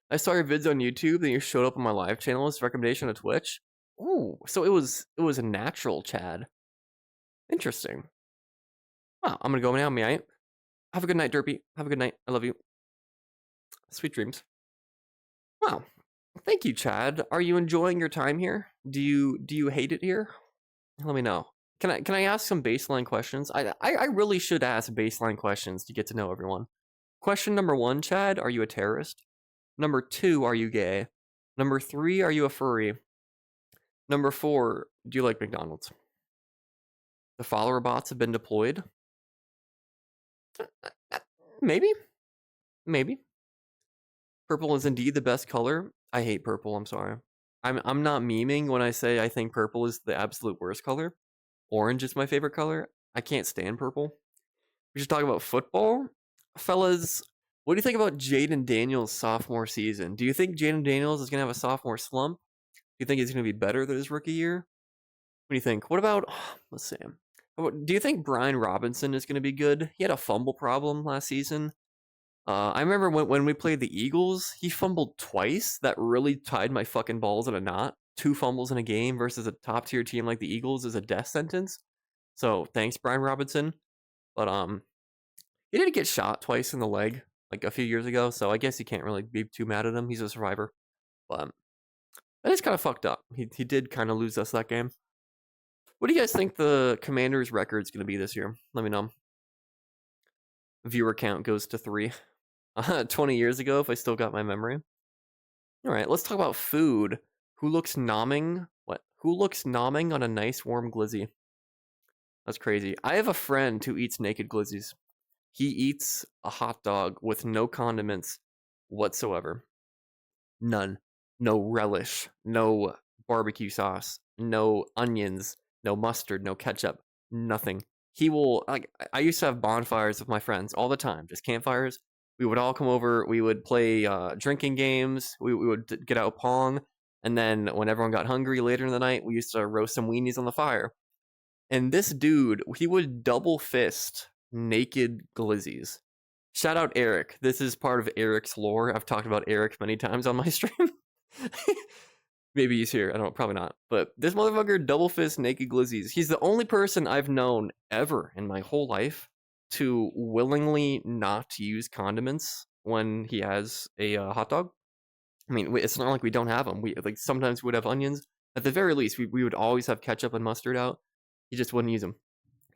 I saw your vids on YouTube, then you showed up on my live channel as a recommendation on Twitch. Ooh, so it was a natural, Chad. Interesting. Wow, I'm gonna go now, mate. Have a good night, Derpy. Have a good night. I love you. Sweet dreams. Wow. Thank you, Chad. Are you enjoying your time here? Do you hate it here? Let me know. Can I ask some baseline questions? I really should ask baseline questions to get to know everyone. Question number 1, Chad, are you a terrorist? Number 2, are you gay? Number 3, are you a furry? Number 4, do you like McDonald's? The follower bots have been deployed. Maybe. Purple is indeed the best color. I hate purple, I'm sorry. I'm not memeing when I say I think purple is the absolute worst color. Orange is my favorite color. I can't stand purple. We should talk about football. Fellas, what do you think about Jaden Daniels' sophomore season? Do you think Jaden Daniels is going to have a sophomore slump? Do you think he's going to be better than his rookie year? What do you think? What about, let's see. Do you think Brian Robinson is going to be good? He had a fumble problem last season. I remember when we played the Eagles, he fumbled twice. That really tied my fucking balls in a knot. 2 fumbles in a game versus a top tier team like the Eagles is a death sentence. So thanks, Brian Robinson. But he did get shot twice in the leg like a few years ago, so I guess you can't really be too mad at him. He's a survivor. But that is kind of fucked up. He did kind of lose us that game. What do you guys think the Commanders' record is going to be this year? Let me know. Viewer count goes to 3. 20 years ago, if I still got my memory. All right, let's talk about food. Who looks nomming? What? Who looks nomming on a nice warm glizzy? That's crazy. I have a friend who eats naked glizzies. He eats a hot dog with no condiments whatsoever. None. No relish. No barbecue sauce. No onions. No mustard. No ketchup. Nothing. He will, like, I used to have bonfires with my friends all the time, just campfires. We would all come over, we would play drinking games, we would get out Pong, and then when everyone got hungry later in the night, we used to roast some weenies on the fire. And this dude, he would double fist naked glizzies. Shout out Eric. This is part of Eric's lore. I've talked about Eric many times on my stream. Maybe he's here. I don't know. Probably not. But this motherfucker double fist naked glizzies. He's the only person I've known ever in my whole life to willingly not use condiments when he has a hot dog. I mean, it's not like we don't have them. We like sometimes we would have onions. At the very least, we would always have ketchup and mustard out. He just wouldn't use them.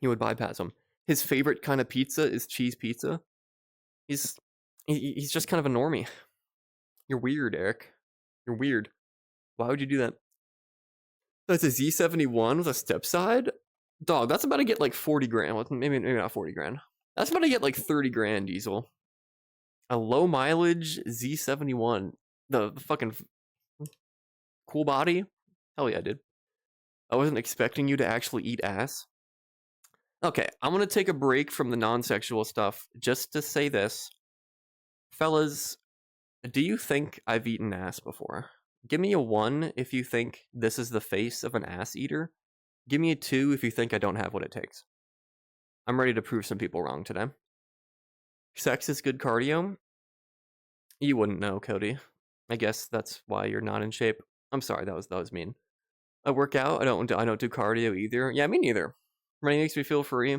He would bypass them. His favorite kind of pizza is cheese pizza. He's just kind of a normie. You're weird, Eric. You're weird. Why would you do that? That's a Z71 with a step side? Dog, that's about to get like 40 grand. Well, maybe not 40 grand. That's about to get like 30 grand, Diesel. A low mileage Z71. The fucking cool body? Hell yeah, dude. I wasn't expecting you to actually eat ass. Okay, I'm going to take a break from the non-sexual stuff just to say this. Fellas, do you think I've eaten ass before? Give me a 1 if you think this is the face of an ass eater. Give me a 2 if you think I don't have what it takes. I'm ready to prove some people wrong today. Sex is good cardio? You wouldn't know, Cody. I guess that's why you're not in shape. I'm sorry, that was mean. I work out. I don't do cardio either. Yeah, me neither. Running makes me feel free.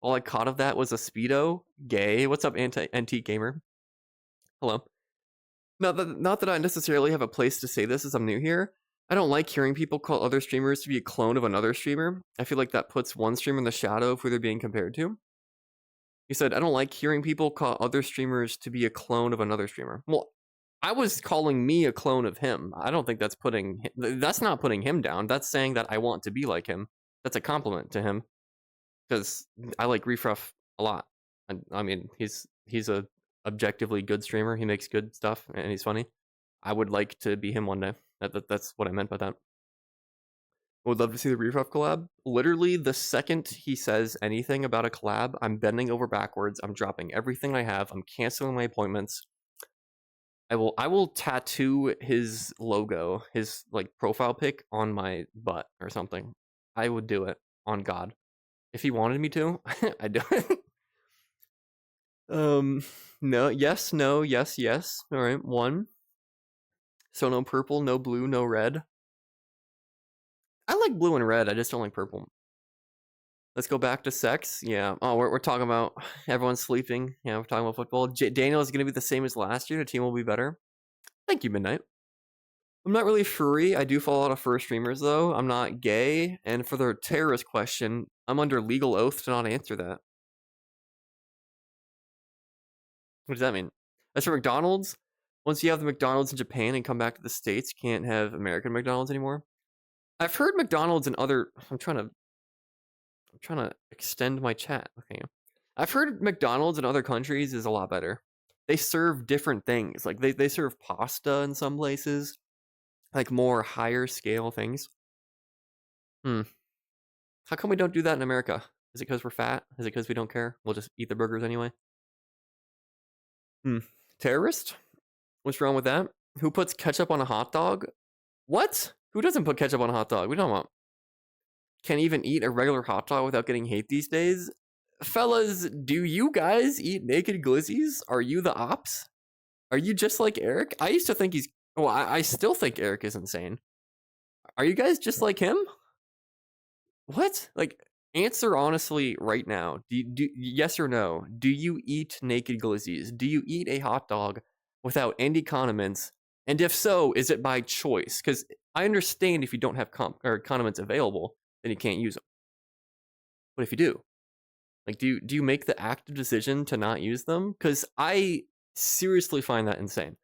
All I caught of that was a Speedo. Gay. What's up, antique gamer? Hello. Not that I necessarily have a place to say this as I'm new here. I don't like hearing people call other streamers to be a clone of another streamer. I feel like that puts one streamer in the shadow of who they're being compared to. He said, I don't like hearing people call other streamers to be a clone of another streamer. Well, I was calling me a clone of him. I don't think that's not putting him down. That's saying that I want to be like him. That's a compliment to him. Because I like Refruff a lot. I mean, he's a objectively good streamer. He makes good stuff and he's funny. I would like to be him one day. That's what I meant by that. Would love to see the Refruff collab. Literally, the second he says anything about a collab, I'm bending over backwards. I'm dropping everything I have. I'm canceling my appointments. I will tattoo his logo, his like profile pic on my butt or something. I would do it on God. If he wanted me to, I'd do it. No, yes, no, yes, yes. All right, 1. So no purple, no blue, no red. I like blue and red. I just don't like purple. Let's go back to sex. Yeah. Oh, we're talking about everyone's sleeping. Yeah, we're talking about football. Daniel is going to be the same as last year. The team will be better. Thank you, Midnight. I'm not really furry. I do follow a lot of fur streamers, though. I'm not gay. And for the terrorist question, I'm under legal oath to not answer that. What does that mean? As for McDonald's, once you have the McDonald's in Japan and come back to the States, you can't have American McDonald's anymore. I've heard McDonald's in other... I'm trying to extend my chat. Okay. I've heard McDonald's in other countries is a lot better. They serve different things. Like they serve pasta in some places. Like more higher scale things. How come we don't do that in America? Is it because we're fat? Is it because we don't care? We'll just eat the burgers anyway. Terrorist? What's wrong with that? Who puts ketchup on a hot dog? What? Who doesn't put ketchup on a hot dog? We don't want. Can't even eat a regular hot dog without getting hate these days? Fellas, do you guys eat naked glizzies? Are you the ops? Are you just like Eric? I used to think he's... Well, I still think Eric is insane. Are you guys just like him? What? Like, answer honestly right now. Yes or no? Do you eat naked glizzies? Do you eat a hot dog without any condiments? And if so, is it by choice? Because I understand if you don't have condiments available, then you can't use them. But if you do, like, do you make the active decision to not use them? Because I seriously find that insane.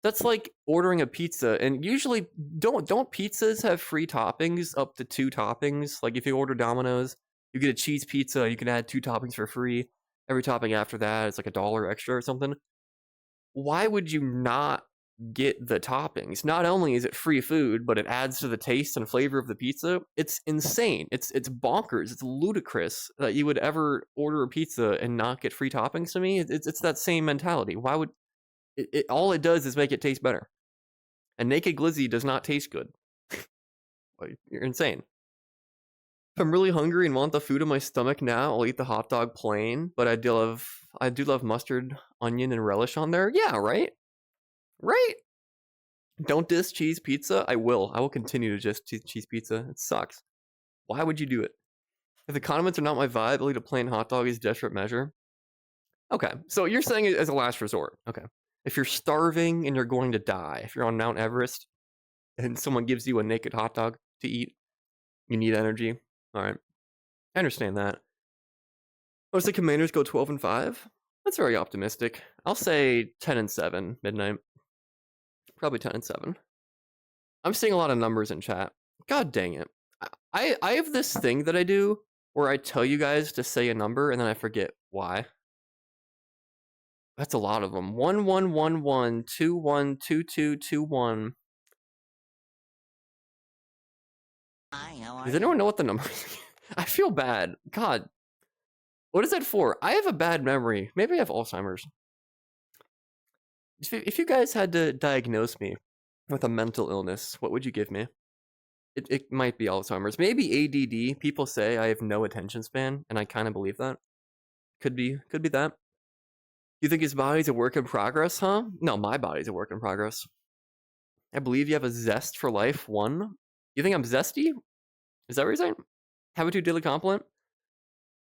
That's like ordering a pizza, and usually don't pizzas have free toppings up to 2 toppings? Like if you order Domino's, you get a cheese pizza, you can add 2 toppings for free. Every topping after that is like $1 extra or something. Why would you not get the toppings? Not only is it free food, but it adds to the taste and flavor of the pizza. It's insane. It's bonkers. It's ludicrous that you would ever order a pizza and not get free toppings. To me, it's that same mentality. Why would it all it does is make it taste better. A naked glizzy does not taste good. You're insane. If I'm really hungry and want the food in my stomach now, I'll eat the hot dog plain, but I do love mustard, onion, and relish on there. Yeah, right? Right? Don't diss cheese pizza. I will continue to diss cheese pizza. It sucks. Why would you do it? If the condiments are not my vibe, I'll eat a plain hot dog as desperate measure. Okay, so you're saying it as a last resort. Okay. If you're starving and you're going to die, if you're on Mount Everest and someone gives you a naked hot dog to eat, you need energy. All right. I understand that. Most of the commanders go 12-5. That's very optimistic. I'll say 10-7, Midnight. Probably 10-7. I'm seeing a lot of numbers in chat. God dang it. I have this thing that I do where I tell you guys to say a number and then I forget why. That's a lot of them. 1111 212221. Hi, how are Does you? anyone know what the number is? I feel bad. God. What is that for? I have a bad memory. Maybe I have Alzheimer's. If you guys had to diagnose me with a mental illness, what would you give me? It might be Alzheimer's. Maybe ADD. People say I have no attention span, and I kind of believe that. Could be that. You think his body's a work in progress, huh? No, my body's a work in progress. I believe you have a zest for life. 1. You think I'm zesty? Is that what you're saying? Habitude daily compliment?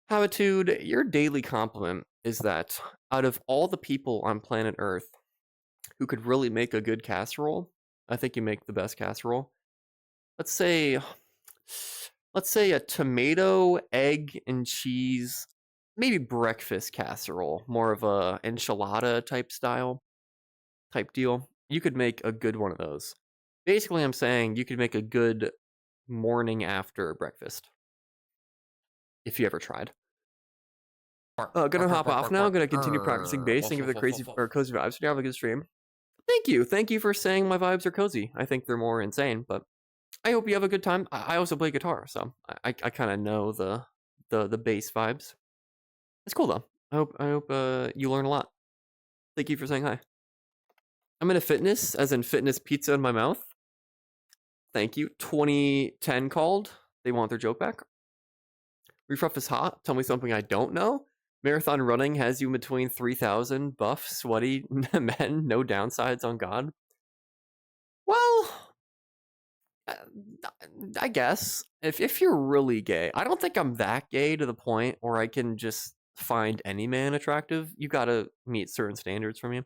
Habitude, your daily compliment is that out of all the people on planet Earth, who could really make a good casserole. I think you make the best casserole. Let's say a tomato, egg, and cheese, maybe breakfast casserole, more of a enchilada type deal. You could make a good one of those. Basically, I'm saying you could make a good morning after breakfast. If you ever tried. Gonna hop off now. Gonna continue practicing bass. Thank you for the crazy or cozy vibes. You have a good stream. Thank you. Thank you for saying my vibes are cozy. I think they're more insane, but I hope you have a good time. I also play guitar, so I kind of know the bass vibes. It's cool though. I hope you learn a lot. Thank you for saying hi. I'm into fitness, as in fitness pizza in my mouth. Thank you. 2010 called. They want their joke back. Refruff is hot. Tell me something I don't know. Marathon running has you between 3,000 buff, sweaty men, no downsides on God. Well, I guess if you're really gay, I don't think I'm that gay to the point where I can just find any man attractive. You gotta meet certain standards for me.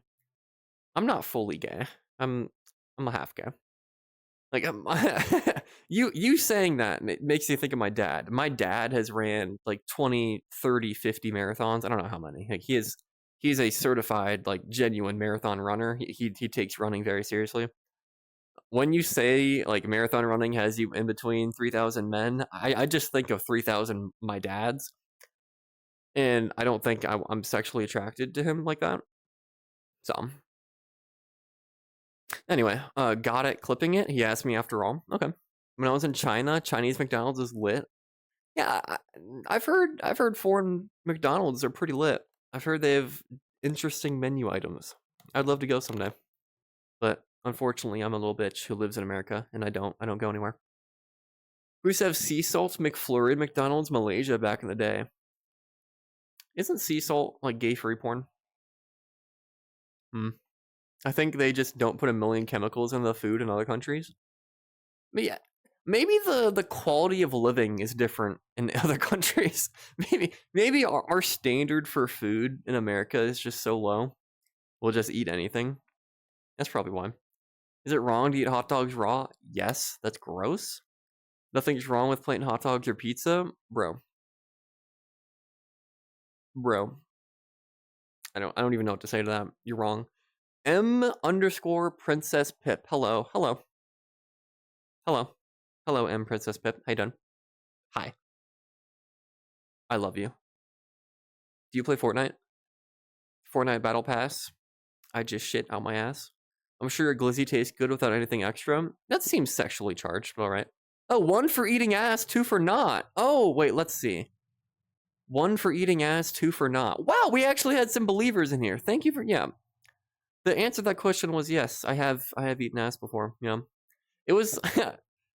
I'm not fully gay. I'm a half gay. Like you saying that makes me think of my dad. My dad has ran like 20, 30, 50 marathons. I don't know how many. Like he's a certified like genuine marathon runner. He takes running very seriously. When you say like marathon running has you in between 3,000 men, I just think of 3,000 my dads. And I don't think I'm sexually attracted to him like that. So anyway, got it clipping it. He asked me after all. Okay. When I was in China, Chinese McDonald's is lit. Yeah, I've heard foreign McDonald's are pretty lit. I've heard they have interesting menu items. I'd love to go someday. But unfortunately, I'm a little bitch who lives in America and I don't go anywhere. We used to have sea salt McFlurry at McDonald's Malaysia back in the day. Isn't sea salt like gay free porn? I think they just don't put a million chemicals in the food in other countries. But yeah, maybe the quality of living is different in other countries. Maybe our standard for food in America is just so low. We'll just eat anything. That's probably why. Is it wrong to eat hot dogs raw? Yes, that's gross. Nothing's wrong with plain hot dogs or pizza, bro. I don't even know what to say to that. You're wrong. M_Princess Pip. Hello. M Princess Pip. How you doing? Hi. I love you. Do you play Fortnite? Fortnite Battle Pass? I just shit out my ass. I'm sure your glizzy tastes good without anything extra. That seems sexually charged, but alright. Oh, 1 for eating ass, 2 for not. Oh, wait, let's see. 1 for eating ass, 2 for not. Wow, we actually had some believers in here. Thank you for, yeah. The answer to that question was yes. I have eaten ass before. Yeah. It was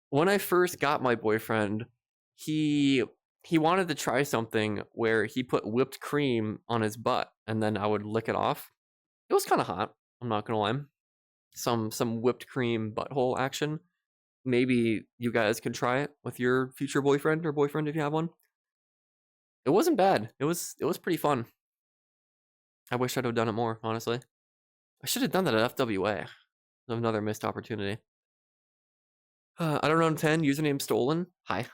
when I first got my boyfriend, he wanted to try something where he put whipped cream on his butt and then I would lick it off. It was kind of hot, I'm not gonna lie. Some whipped cream butthole action. Maybe you guys can try it with your future boyfriend or boyfriend if you have one. It wasn't bad. It was pretty fun. I wish I'd have done it more, honestly. I should have done that at FWA. Another missed opportunity. I don't know 10. Username stolen. Hi.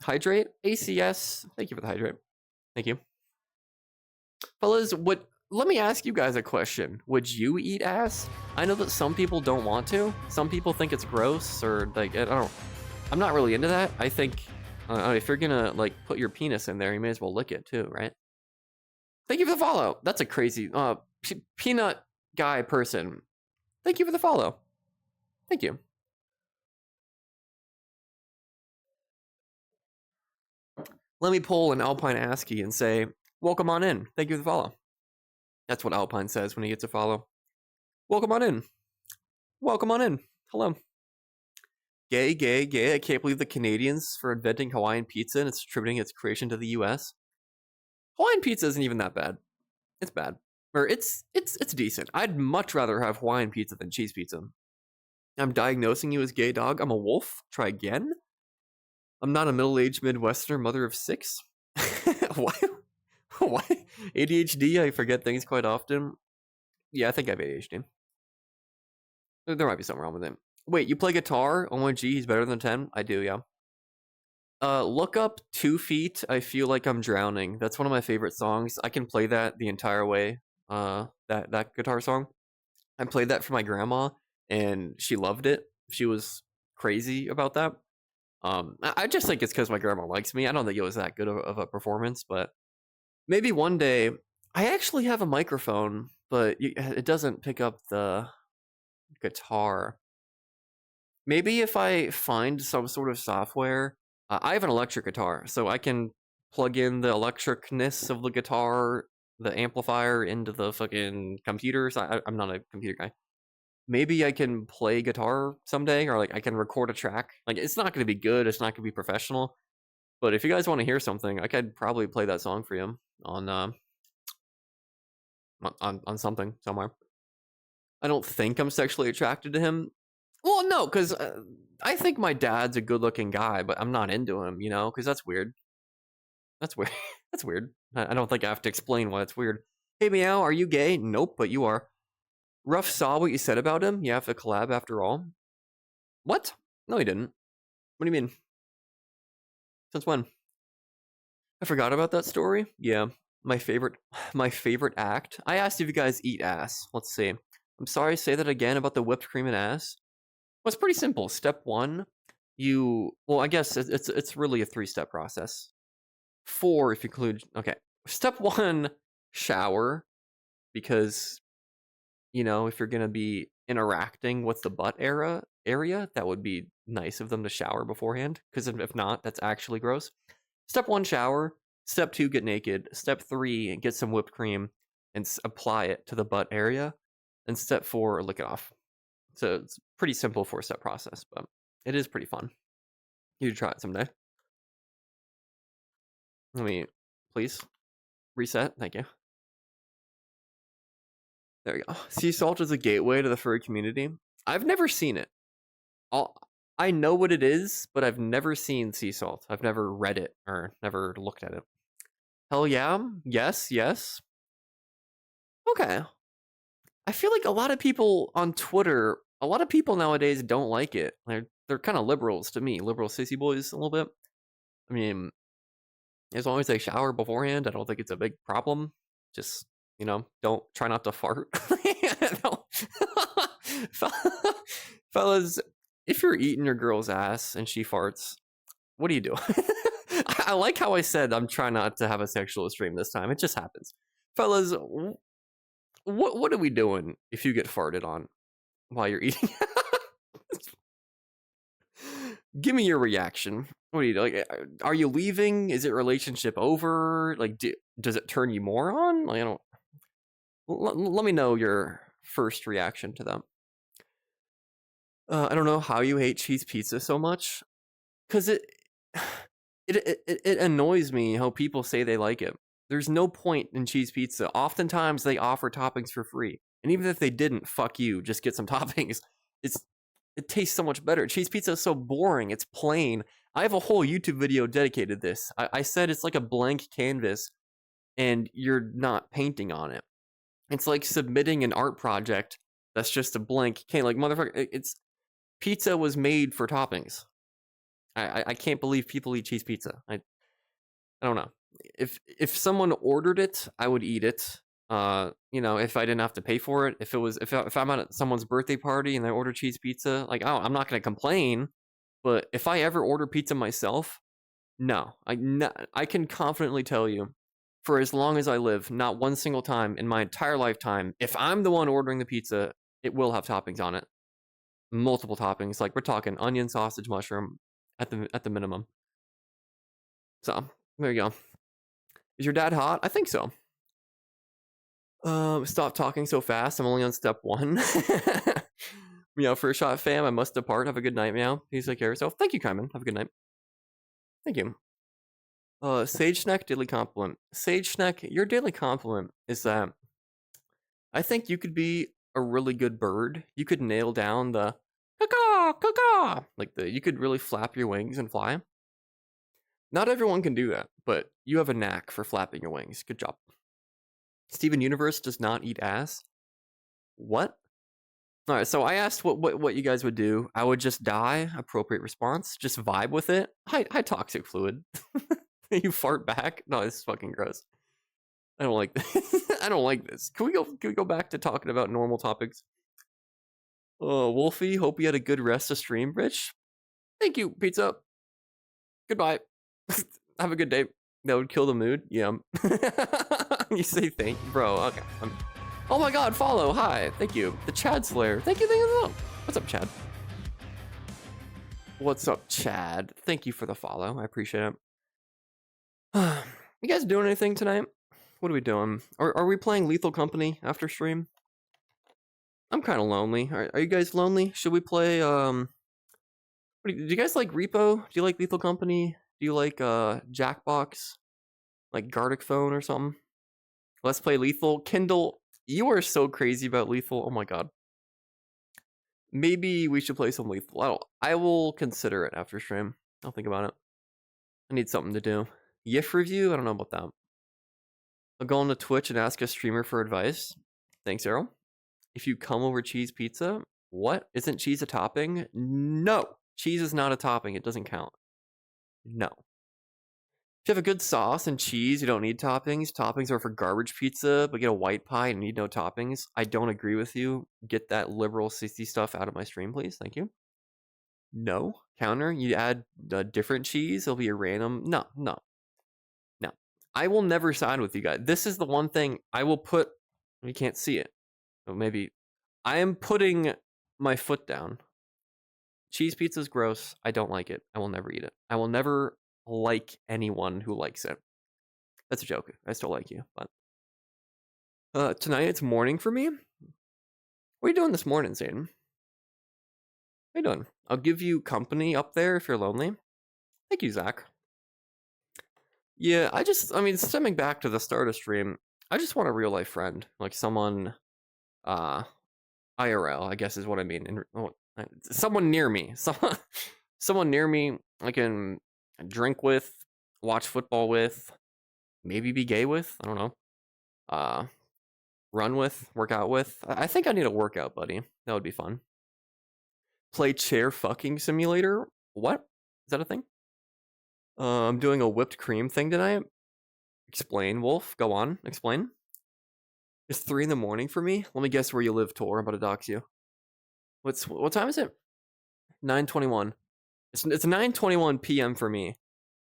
Hydrate. ACS. Thank you for the hydrate. Thank you. Fellas, let me ask you guys a question. Would you eat ass? I know that some people don't want to. Some people think it's gross or like I'm not really into that. I think if you're gonna like put your penis in there, you may as well lick it too, right? Thank you for the follow. That's a crazy peanut guy person. Thank you for the follow. Thank you. Let me pull an Alpine ASCII and say, welcome on in. Thank you for the follow. That's what Alpine says when he gets a follow. Welcome on in. Welcome on in. Hello. Gay. I can't believe the Canadians for inventing Hawaiian pizza and it's attributing its creation to the US. Hawaiian pizza isn't even that bad. It's bad. Or it's decent. I'd much rather have Hawaiian pizza than cheese pizza. I'm diagnosing you as gay, dog. I'm a wolf. Try again. I'm not a middle-aged Midwesterner, mother of 6. Why? ADHD, I forget things quite often. Yeah, I think I have ADHD. There might be something wrong with it. Wait, you play guitar? OMG, he's better than 10? I do, yeah. Look up 2 Feet, I Feel Like I'm Drowning. That's one of my favorite songs. I can play that the entire way. That guitar song. I played that for my grandma, and she loved it. She was crazy about that. I just think it's because my grandma likes me. I don't think it was that good of a performance, but maybe one day. I actually have a microphone, but it doesn't pick up the guitar. Maybe if I find some sort of software, I have an electric guitar, so I can plug in the electricness of the guitar, the amplifier into the fucking computers. I'm not a computer guy. Maybe I can play guitar someday, or like I can record a track. Like it's not going to be good, it's not going to be professional, but if you guys want to hear something, I could probably play that song for you on something somewhere. I don't think I'm sexually attracted to him. Well, no, because I think my dad's a good-looking guy, but I'm not into him, you know, because that's weird. That's weird. That's weird. I don't think I have to explain why it's weird. Hey, Meow, are you gay? Nope, but you are. Ruff saw what you said about him. You have to collab after all. What? No, he didn't. What do you mean? Since when? I forgot about that story. Yeah, my favorite act. I asked if you guys eat ass. Let's see. I'm sorry, say that again about the whipped cream and ass. Well, it's pretty simple. Step 1, well, I guess it's really a 3-step process. 4 if you include, okay. Step 1, shower, because, you know, if you're gonna be interacting with the butt area, that would be nice of them to shower beforehand, because if not, that's actually gross. Step 1, shower. Step 2, get naked. Step 3, get some whipped cream and apply it to the butt area. And step 4, lick it off. So it's pretty simple 4-step process, but it is pretty fun. You should try it someday. Let me, please, reset. Thank you. There we go. Sea salt is a gateway to the furry community. I've never seen it. I know what it is, but I've never seen sea salt. I've never read it or never looked at it. Hell yeah. Yes, yes. Okay. I feel like a lot of people on Twitter, a lot of people nowadays don't like it. They're kind of liberals to me, liberal sissy boys a little bit. I mean, as long as they shower beforehand, I don't think it's a big problem. Just, you know, try not to fart. Fellas, if you're eating your girl's ass and she farts, what do you do? I like how I said I'm trying not to have a sexual stream this time. It just happens. Fellas, what are we doing if you get farted on while you're eating? Give me your reaction. What do you do? Like, are you leaving? Is it relationship over? Like, does it turn you more on? Like, I don't. Let me know your first reaction to them. I don't know how you hate cheese pizza so much, because it annoys me how people say they like it. There's no point in cheese pizza. Oftentimes they offer toppings for free, and even if they didn't, fuck you. Just get some toppings. It tastes so much better. Cheese pizza is so boring. It's plain. I have a whole YouTube video dedicated to this. I said it's like a blank canvas, and you're not painting on it. It's like submitting an art project that's just a blank can. Like, motherfucker, pizza was made for toppings. I can't believe people eat cheese pizza. I don't know. If someone ordered it, I would eat it. You know, if I didn't have to pay for it. If I'm at someone's birthday party and they order cheese pizza, like, I'm not gonna complain. But if I ever order pizza myself, no. I can confidently tell you, for as long as I live, not one single time in my entire lifetime, if I'm the one ordering the pizza, it will have toppings on it. Multiple toppings. Like, we're talking onion, sausage, mushroom at the minimum. So there you go. Is your dad hot? I think so. Stop talking so fast. I'm only on step 1. Meowfurshot fam, I must depart. Have a good night, Meow. Please take care of yourself. Thank you, Kyman. Have a good night. Thank you. Sage Snack daily compliment. Sage Snack, your daily compliment is that I think you could be a really good bird. You could nail down the caw caw, like you could really flap your wings and fly. Not everyone can do that, but you have a knack for flapping your wings. Good job. Steven Universe does not eat ass. What? All right, so I asked what you guys would do. I would just die. Appropriate response. Just vibe with it. Hi toxic fluid. You fart back. No, this is fucking gross. I don't like this. I don't like this. Can we go back to talking about normal topics? Oh, Wolfie, hope you had a good rest of stream, Rich. Thank you, pizza. Goodbye. Have a good day. That would kill the mood. Yeah. You say thank you, bro. Okay. Oh my god, follow. Hi. Thank you. The Chad Slayer. Thank you. What's up, Chad? What's up, Chad? Thank you for the follow. I appreciate it. You guys doing anything tonight? What are we doing? Are we playing Lethal Company after stream? I'm kind of lonely. Are you guys lonely? Should we play, do you guys like Repo? Do you like Lethal Company? Do you like, Jackbox? Like Gartic Phone or something? Let's play Lethal. Kindle, you are so crazy about Lethal. Oh my god. Maybe we should play some Lethal. I will consider it after stream. I'll think about it. I need something to do. YIF review? I don't know about that. I'll go on to Twitch and ask a streamer for advice. Thanks, Errol. If you come over cheese pizza, what? Isn't cheese a topping? No. Cheese is not a topping. It doesn't count. No. If you have a good sauce and cheese, you don't need toppings. Toppings are for garbage pizza, but get a white pie and need no toppings. I don't agree with you. Get that liberal 60 stuff out of my stream, please. Thank you. No. Counter, you add a different cheese. It'll be a random. No. I will never side with you guys. This is the one thing I will put. You can't see it. So maybe I am putting my foot down. Cheese pizza is gross. I don't like it. I will never eat it. I will never like anyone who likes it. That's a joke. I still like you, but tonight it's morning for me. What are you doing this morning, Zayden? What are you doing? I'll give you company up there if you're lonely. Thank you, Zach. Yeah, I mean, stemming back to the start of stream, I just want a real life friend, like someone, IRL, I guess is what I mean. Someone near me, someone near me I can drink with, watch football with, maybe be gay with. I don't know. Run with, work out with. I think I need a workout buddy. That would be fun. Play chair fucking simulator. What? Is that a thing? I'm doing a whipped cream thing tonight. Explain, Wolf. Go on. Explain. It's 3 in the morning for me. Let me guess where you live, Tor. I'm about to dox you. What time is it? 9:21. It's 9:21 p.m. for me.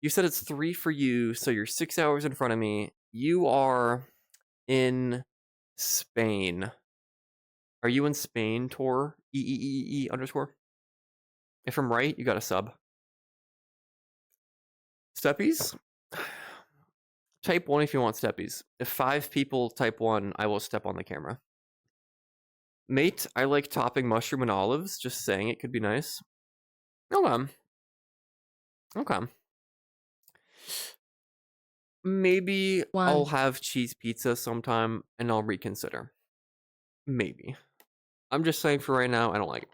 You said it's 3 for you, so you're 6 hours in front of me. You are in Spain. Are you in Spain, Tor? _. If I'm right, you got a sub. Steppies? Type 1 if you want steppies. If 5 people type 1, I will step on the camera. Mate, I like topping mushroom and olives. Just saying, it could be nice. Okay. Maybe I'll have cheese pizza sometime and I'll reconsider. Maybe. I'm just saying for right now, I don't like it.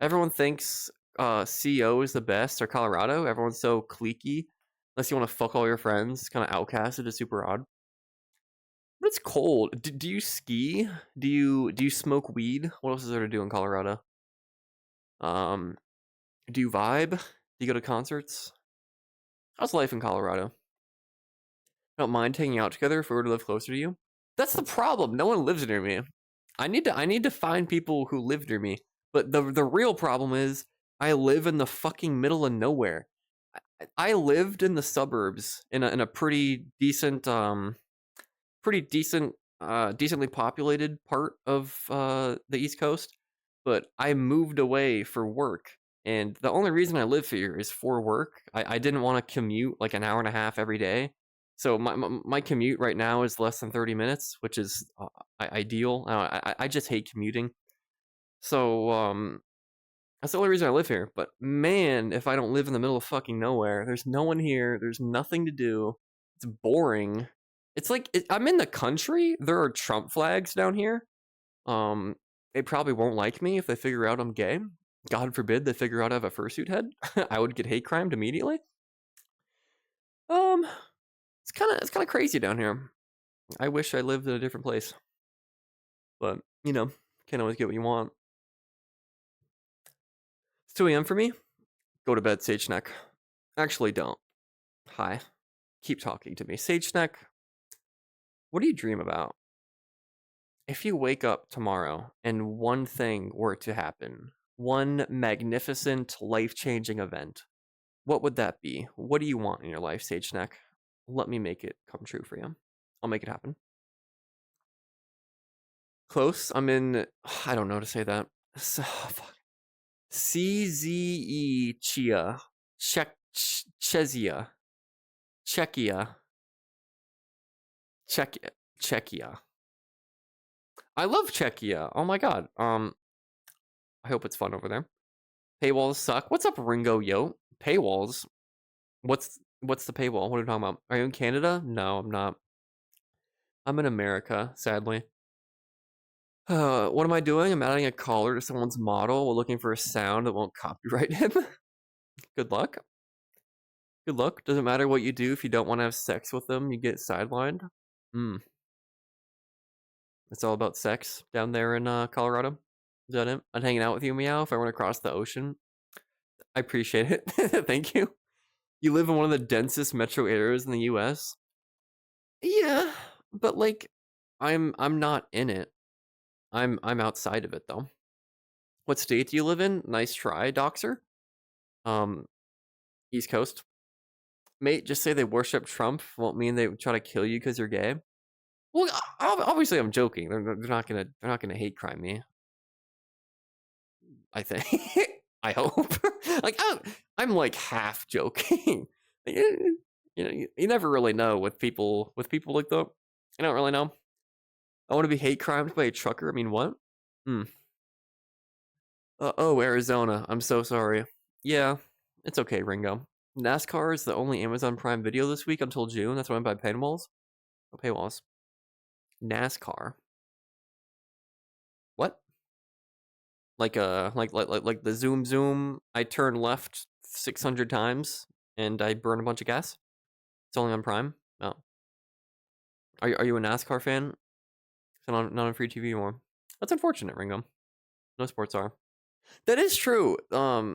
Everyone thinks CO is the best, or Colorado. Everyone's so cliquey. Unless you want to fuck all your friends. Kind of outcasted. It's super odd. But it's cold. Do you ski? Do you smoke weed? What else is there to do in Colorado? Do you vibe? Do you go to concerts? How's life in Colorado? I don't mind hanging out together if we were to live closer to you. That's the problem. No one lives near me. I need to find people who live near me. But the real problem is I live in the fucking middle of nowhere. I lived in the suburbs in a pretty decent decently populated part of the East Coast, but I moved away for work, and the only reason I live here is for work. I didn't want to commute like an hour and a half every day, so my commute right now is less than 30 minutes, which is ideal. I just hate commuting, so that's the only reason I live here. But man, if I don't live in the middle of fucking nowhere, there's no one here, there's nothing to do, it's boring. It's like, I'm in the country, there are Trump flags down here. They probably won't like me if they figure out I'm gay. God forbid they figure out I have a fursuit head. I would get hate crimed immediately. It's kind of crazy down here. I wish I lived in a different place. But, you know, can't always get what you want. It's 2 a.m. for me. Go to bed, Sage Neck. Actually, don't. Hi. Keep talking to me. Sage Neck, what do you dream about? If you wake up tomorrow and one thing were to happen, one magnificent, life-changing event, what would that be? What do you want in your life, Sage Neck? Let me make it come true for you. I'll make it happen. Close. I'm in. I don't know how to say that. CZE Chia. Czechia. Czechia. Czechia. I love Czechia. Oh my god. I hope it's fun over there. Paywalls suck. What's up, Ringo Yo? Paywalls? What's the paywall? What are you talking about? Are you in Canada? No, I'm not. I'm in America, sadly. What am I doing? I'm adding a collar to someone's model while looking for a sound that won't copyright him. Good luck. Good luck. Doesn't matter what you do if you don't want to have sex with them, you get sidelined. It's all about sex down there in Colorado. Is that it? I'm hanging out with you, Meow, if I went across the ocean. I appreciate it. Thank you. You live in one of the densest metro areas in the US? Yeah, but like I'm not in it. I'm outside of it though. What state do you live in? Nice try, Doxer. East Coast. Mate, just say they worship Trump won't mean they try to kill you because you're gay. Well, obviously I'm joking. They're not gonna hate crime me. I think. I hope. Like I'm like half joking. You know, you never really know with people like that. I don't really know. I want to be hate crimed by a trucker. I mean, what? Oh, Arizona. I'm so sorry. Yeah, it's okay, Ringo. NASCAR is the only Amazon Prime Video this week until June. That's why I buy paywalls. Oh, paywalls. NASCAR. What? Like the zoom. I turn left 600 times and I burn a bunch of gas. It's only on Prime. Oh. Are you a NASCAR fan? It's not on free TV anymore. That's unfortunate, Ringo. No sports are. That is true. I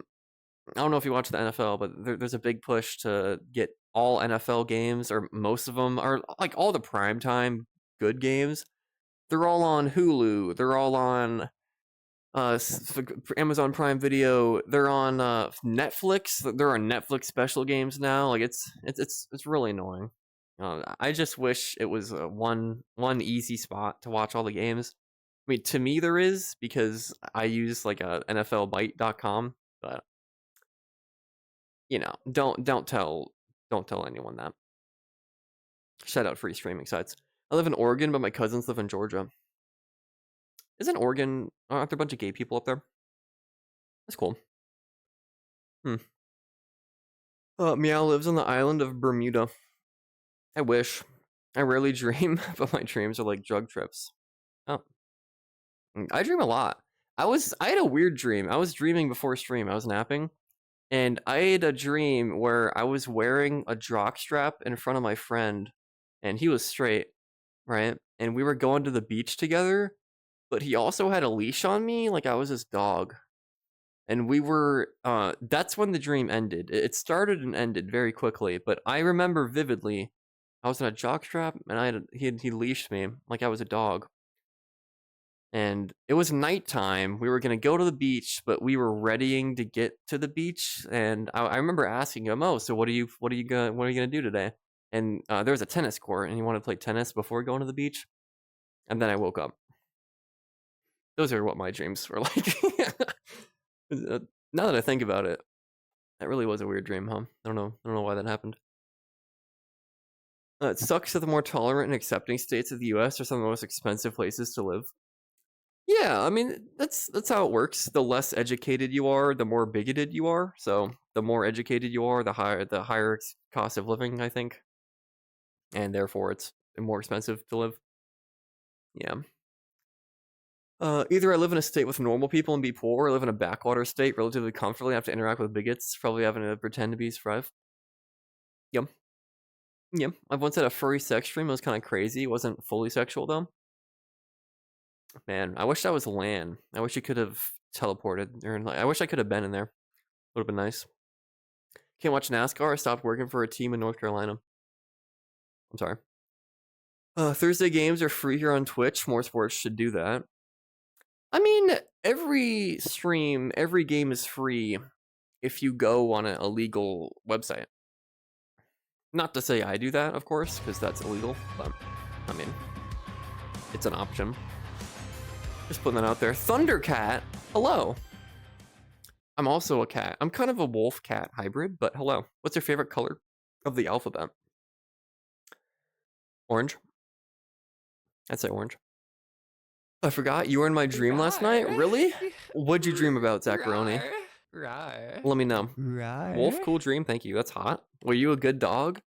don't know if you watch the NFL, but there's a big push to get all NFL games, or most of them, are like all the primetime good games. They're all on Hulu. They're all on Amazon Prime Video. They're on Netflix. They're on Netflix special games now. Like it's really annoying. I just wish it was one easy spot to watch all the games. I mean, to me there is, because I use like a NFLBite.com, but you know, don't tell anyone that. Shout out free streaming sites. I live in Oregon, but my cousins live in Georgia. Isn't Oregon? Aren't there a bunch of gay people up there? That's cool. Meow lives on the island of Bermuda. I wish. I rarely dream, but my dreams are like drug trips. Oh. I dream a lot. I had a weird dream. I was dreaming before stream. I was napping, and I had a dream where I was wearing a jockstrap in front of my friend, and he was straight, right? And we were going to the beach together, but he also had a leash on me, like I was his dog. And we were, that's when the dream ended. It started and ended very quickly, but I remember vividly, I was in a jockstrap, and he leashed me like I was a dog. And it was nighttime. We were gonna go to the beach, but we were readying to get to the beach. And I remember asking him, "Oh, so what are you gonna do today?" And there was a tennis court, and he wanted to play tennis before going to the beach. And then I woke up. Those are what my dreams were like. Now that I think about it, that really was a weird dream, huh? I don't know why that happened. It sucks that the more tolerant and accepting states of the U.S. are some of the most expensive places to live. Yeah, I mean, that's how it works. The less educated you are, the more bigoted you are. So the more educated you are, the higher cost of living, I think. And therefore it's more expensive to live. Yeah. Either I live in a state with normal people and be poor, or I live in a backwater state relatively comfortably and have to interact with bigots, probably having to pretend to be survive. Yep. Yep. I've once had a furry sex stream. It was kind of crazy. It wasn't fully sexual though. Man, I wish that was LAN. I wish you could have teleported, or like, I wish I could have been in there. Would have been nice. Can't watch NASCAR. I stopped working for a team in North Carolina. I'm sorry. Thursday games are free here on Twitch. More sports should do that. I mean, every stream, every game is free if you go on a legal website. Not to say I do that, of course, because that's illegal, but I mean, it's an option. Just putting that out there. Thundercat, hello. I'm also a cat. I'm kind of a wolf cat hybrid, but hello. What's your favorite color of the alphabet? Orange. I'd say orange. I forgot you were in my dream last night. Really? What'd you dream about, Zacharoni? Let me know. Wolf, cool dream. Thank you. That's hot. Were you a good dog?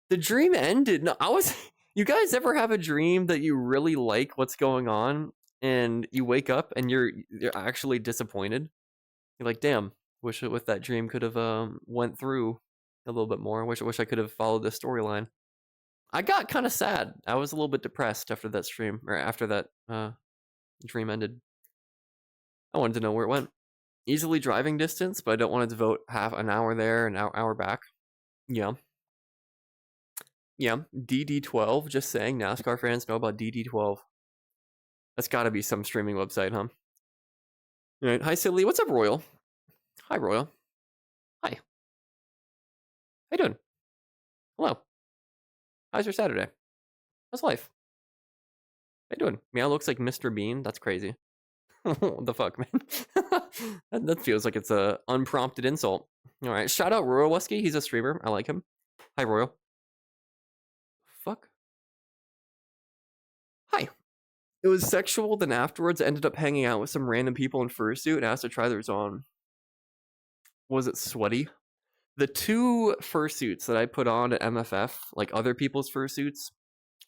The dream ended. No, I was. You guys ever have a dream that you really like what's going on, and you wake up and you're actually disappointed? You're like, damn. Wish that dream could have went through a little bit more. Wish I could have followed the storyline. I got kind of sad. I was a little bit depressed after that stream, or after that dream ended. I wanted to know where it went. Easily driving distance, but I don't want to devote half an hour there, an hour back. Yeah. Yeah, DD12, just saying. NASCAR fans know about DD12. That's got to be some streaming website, huh? All right. Hi, Silly. What's up, Royal? Hi, Royal. Hi. How you doing? Hello. How's your Saturday? How's life? How you doing? Meow looks like Mr. Bean. That's crazy. What the fuck, man? that feels like it's a unprompted insult. All right. Shout out Royal Wesky. He's a streamer. I like him. Hi, Royal. Fuck. Hi. It was sexual, then afterwards I ended up hanging out with some random people in fursuit and asked to try theirs on. Was it sweaty? The 2 fursuits that I put on at MFF, like other people's fursuits,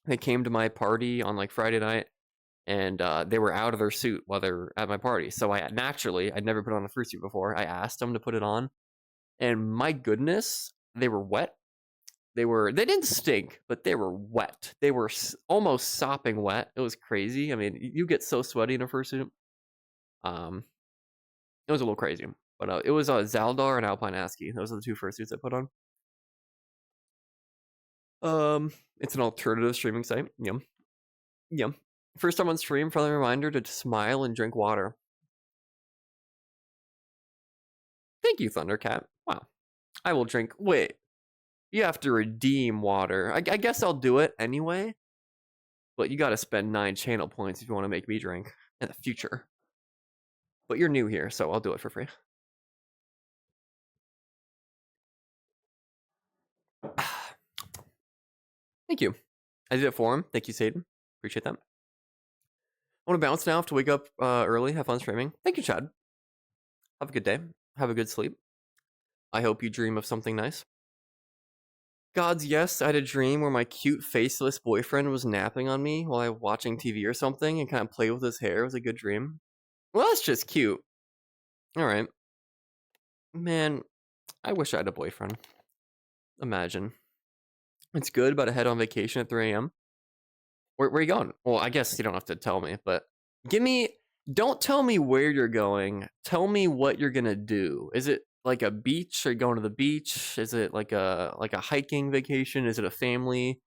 they came to my party on like Friday night, and they were out of their suit while they were at my party. So I'd never put on a fursuit before. I asked them to put it on, and my goodness, they were wet. They didn't stink, but they were wet. They were almost sopping wet. It was crazy. I mean, you get so sweaty in a fursuit. It was a little crazy, but it was Zaldar and Alpine ASCII. Those are the 2 fursuits I put on. It's an alternative streaming site. Yum. Yum. First time on stream, friendly reminder to smile and drink water. Thank you, Thundercat. Wow. I will drink. Wait. You have to redeem water. I guess I'll do it anyway. But you gotta spend 9 channel points if you want to make me drink in the future. But you're new here, so I'll do it for free. Thank you. I did it for him. Thank you, Satan. Appreciate that. I want to bounce now. Have to wake up early. Have fun streaming. Thank you, Chad. Have a good day. Have a good sleep. I hope you dream of something nice. Gods, yes, I had a dream where my cute faceless boyfriend was napping on me while I was watching TV or something and kind of played with his hair. It was a good dream. Well, that's just cute. Alright. Man, I wish I had a boyfriend. Imagine. It's good, but I head on vacation at 3 a.m. Where are you going? Well, I guess you don't have to tell me, but don't tell me where you're going. Tell me what you're gonna do. Is it like a beach? Are you going to the beach? Is it like a hiking vacation? Is it a family?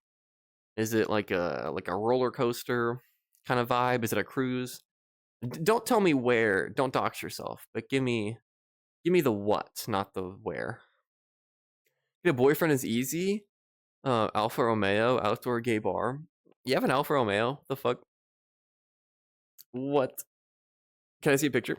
Is it like a roller coaster kind of vibe? Is it a cruise? Don't tell me where. Don't dox yourself. But give me the what, not the where. Your boyfriend is easy. Alfa Romeo outdoor gay bar. You have an Alfa Romeo? The fuck? What? Can I see a picture?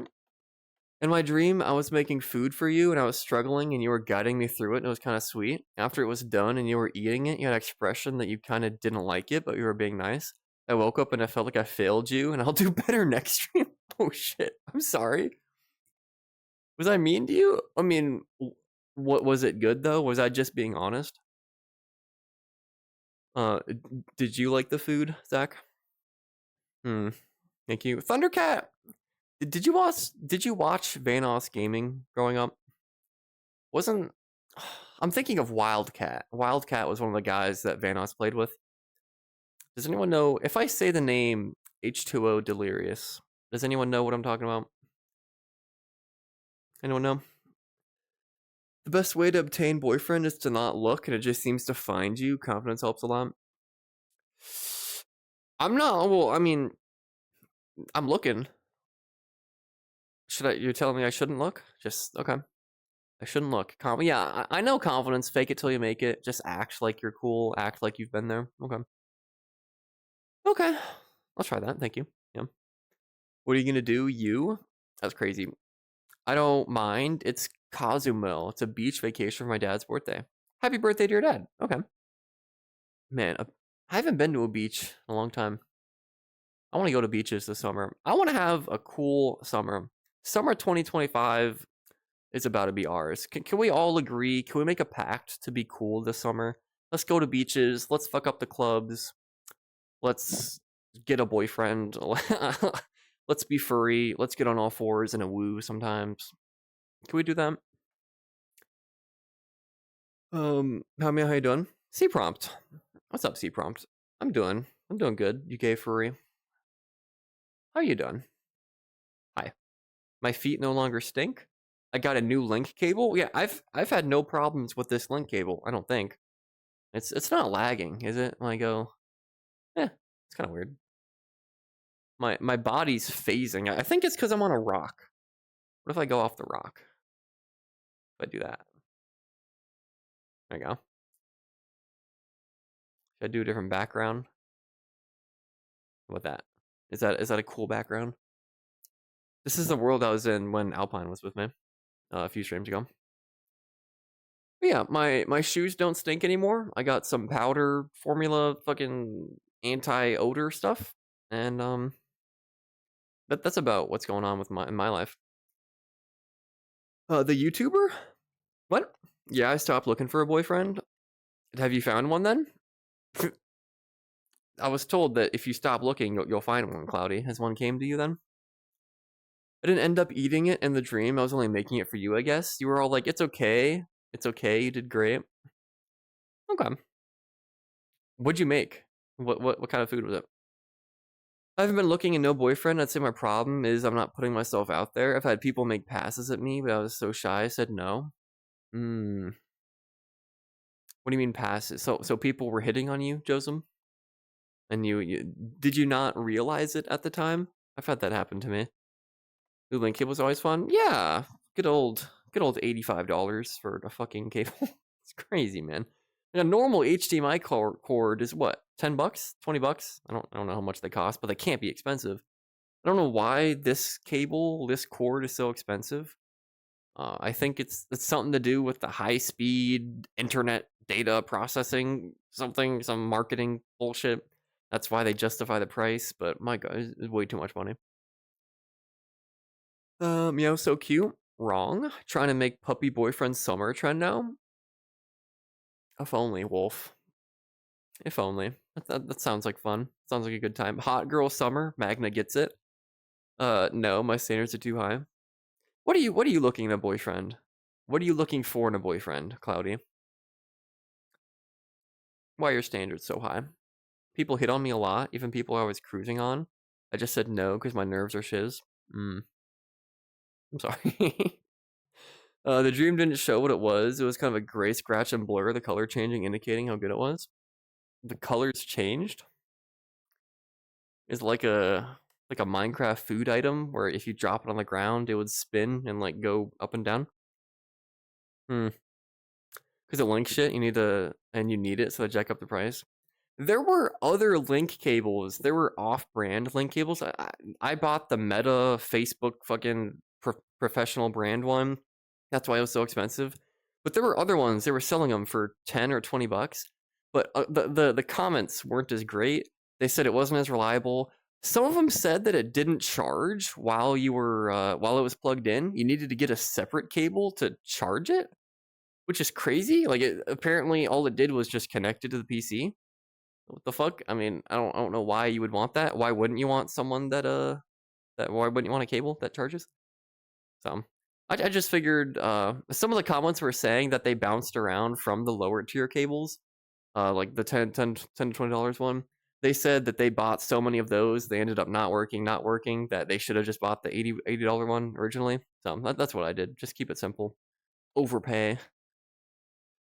In my dream, I was making food for you and I was struggling and you were guiding me through it and it was kind of sweet. After it was done and you were eating it, you had an expression that you kind of didn't like it, but you were being nice. I woke up and I felt like I failed you and I'll do better next stream. Oh shit, I'm sorry. Was I mean to you? I mean, what was it good though? Was I just being honest? Did you like the food, Zach? Thank you. Thundercat! Did you watch Vanoss Gaming growing up? I'm thinking of Wildcat. Wildcat was one of the guys that Vanoss played with. Does anyone know if I say the name H2O delirious. Does anyone know what I'm talking about? Anyone know? The best way to obtain boyfriend is to not look, and it just seems to find you. Confidence helps a lot. I'm not. Well, I mean, I'm looking. You're telling me I shouldn't look? Just okay. I shouldn't look. Yeah, I know confidence. Fake it till you make it. Just act like you're cool. Act like you've been there. Okay. Okay. I'll try that. Thank you. Yeah. What are you gonna do? You? That's crazy. I don't mind. It's Cozumel. It's a beach vacation for my dad's birthday. Happy birthday to your dad. Okay. Man, I haven't been to a beach in a long time. I want to go to beaches this summer. I want to have a cool summer. Summer 2025 is about to be ours. Can we all agree? Can we make a pact to be cool this summer? Let's go to beaches. Let's fuck up the clubs. Let's get a boyfriend. Let's be furry. Let's get on all fours in a woo sometimes. Can we do that? How you doing? C prompt. What's up, C prompt? I'm doing good. You gay furry. How you doing? Hi. My feet no longer stink. I got a new link cable. Yeah, I've had no problems with this link cable. I don't think it's not lagging, is it? When I go, it's kind of weird. My body's phasing. I think it's because I'm on a rock. What if I go off the rock? If I do that, there you go. Should I do a different background? How about that? Is that a cool background? This is the world I was in when Alpine was with me a few streams ago. But yeah, my shoes don't stink anymore. I got some powder formula fucking anti-odor stuff, and that's about what's going on with in my life. The YouTuber? What? Yeah, I stopped looking for a boyfriend. Have you found one then? I was told that if you stop looking, you'll find one, Cloudy. Has one came to you then? I didn't end up eating it in the dream. I was only making it for you, I guess. You were all like, it's okay. It's okay. You did great. Okay. What'd you make? What kind of food was it? I haven't been looking and no boyfriend. I'd say my problem is I'm not putting myself out there. I've had people make passes at me, but I was so shy I said no. What do you mean passes? So people were hitting on you, Joseph? And you did you not realize it at the time? I've had that happen to me. The link cable was always fun. Yeah, good old $85 for a fucking cable. It's crazy, man. Like a normal HDMI cord is what, $10, $20? I don't know how much they cost, but they can't be expensive. I don't know why this cord is so expensive. I think it's something to do with the high speed internet data processing, some marketing bullshit. That's why they justify the price, but my god, it's way too much money. Meow, so cute. Wrong. Trying to make puppy boyfriend summer trend now. If only, Wolf. If only. That sounds like fun. Sounds like a good time. Hot girl summer. Magna gets it. No, my standards are too high. What are you looking in a boyfriend? What are you looking for in a boyfriend, Cloudy? Why are your standards so high? People hit on me a lot, even people I was cruising on. I just said no because my nerves are shiz. I'm sorry. The dream didn't show what it was. It was kind of a gray scratch and blur, the color changing, indicating how good it was. The colors changed. It's like a Minecraft food item where if you drop it on the ground, it would spin and like go up and down. Because it links shit, you need it, so they jack up the price. There were other link cables. There were off-brand link cables. I bought the Meta Facebook fucking professional brand one. That's why it was so expensive. But there were other ones. They were selling them for $10 or $20. But the comments weren't as great. They said it wasn't as reliable. Some of them said that it didn't charge while you were while it was plugged in. You needed to get a separate cable to charge it, which is crazy. Like apparently all it did was just connect it to the PC. What the fuck? I mean, I don't know why you would want that. Why wouldn't you want someone that why wouldn't you want a cable that charges? So I just figured some of the comments were saying that they bounced around from the lower tier cables, like the $10 to $20 one. They said that they bought so many of those, they ended up not working, that they should have just bought the $80 one originally. So that's what I did. Just keep it simple. Overpay.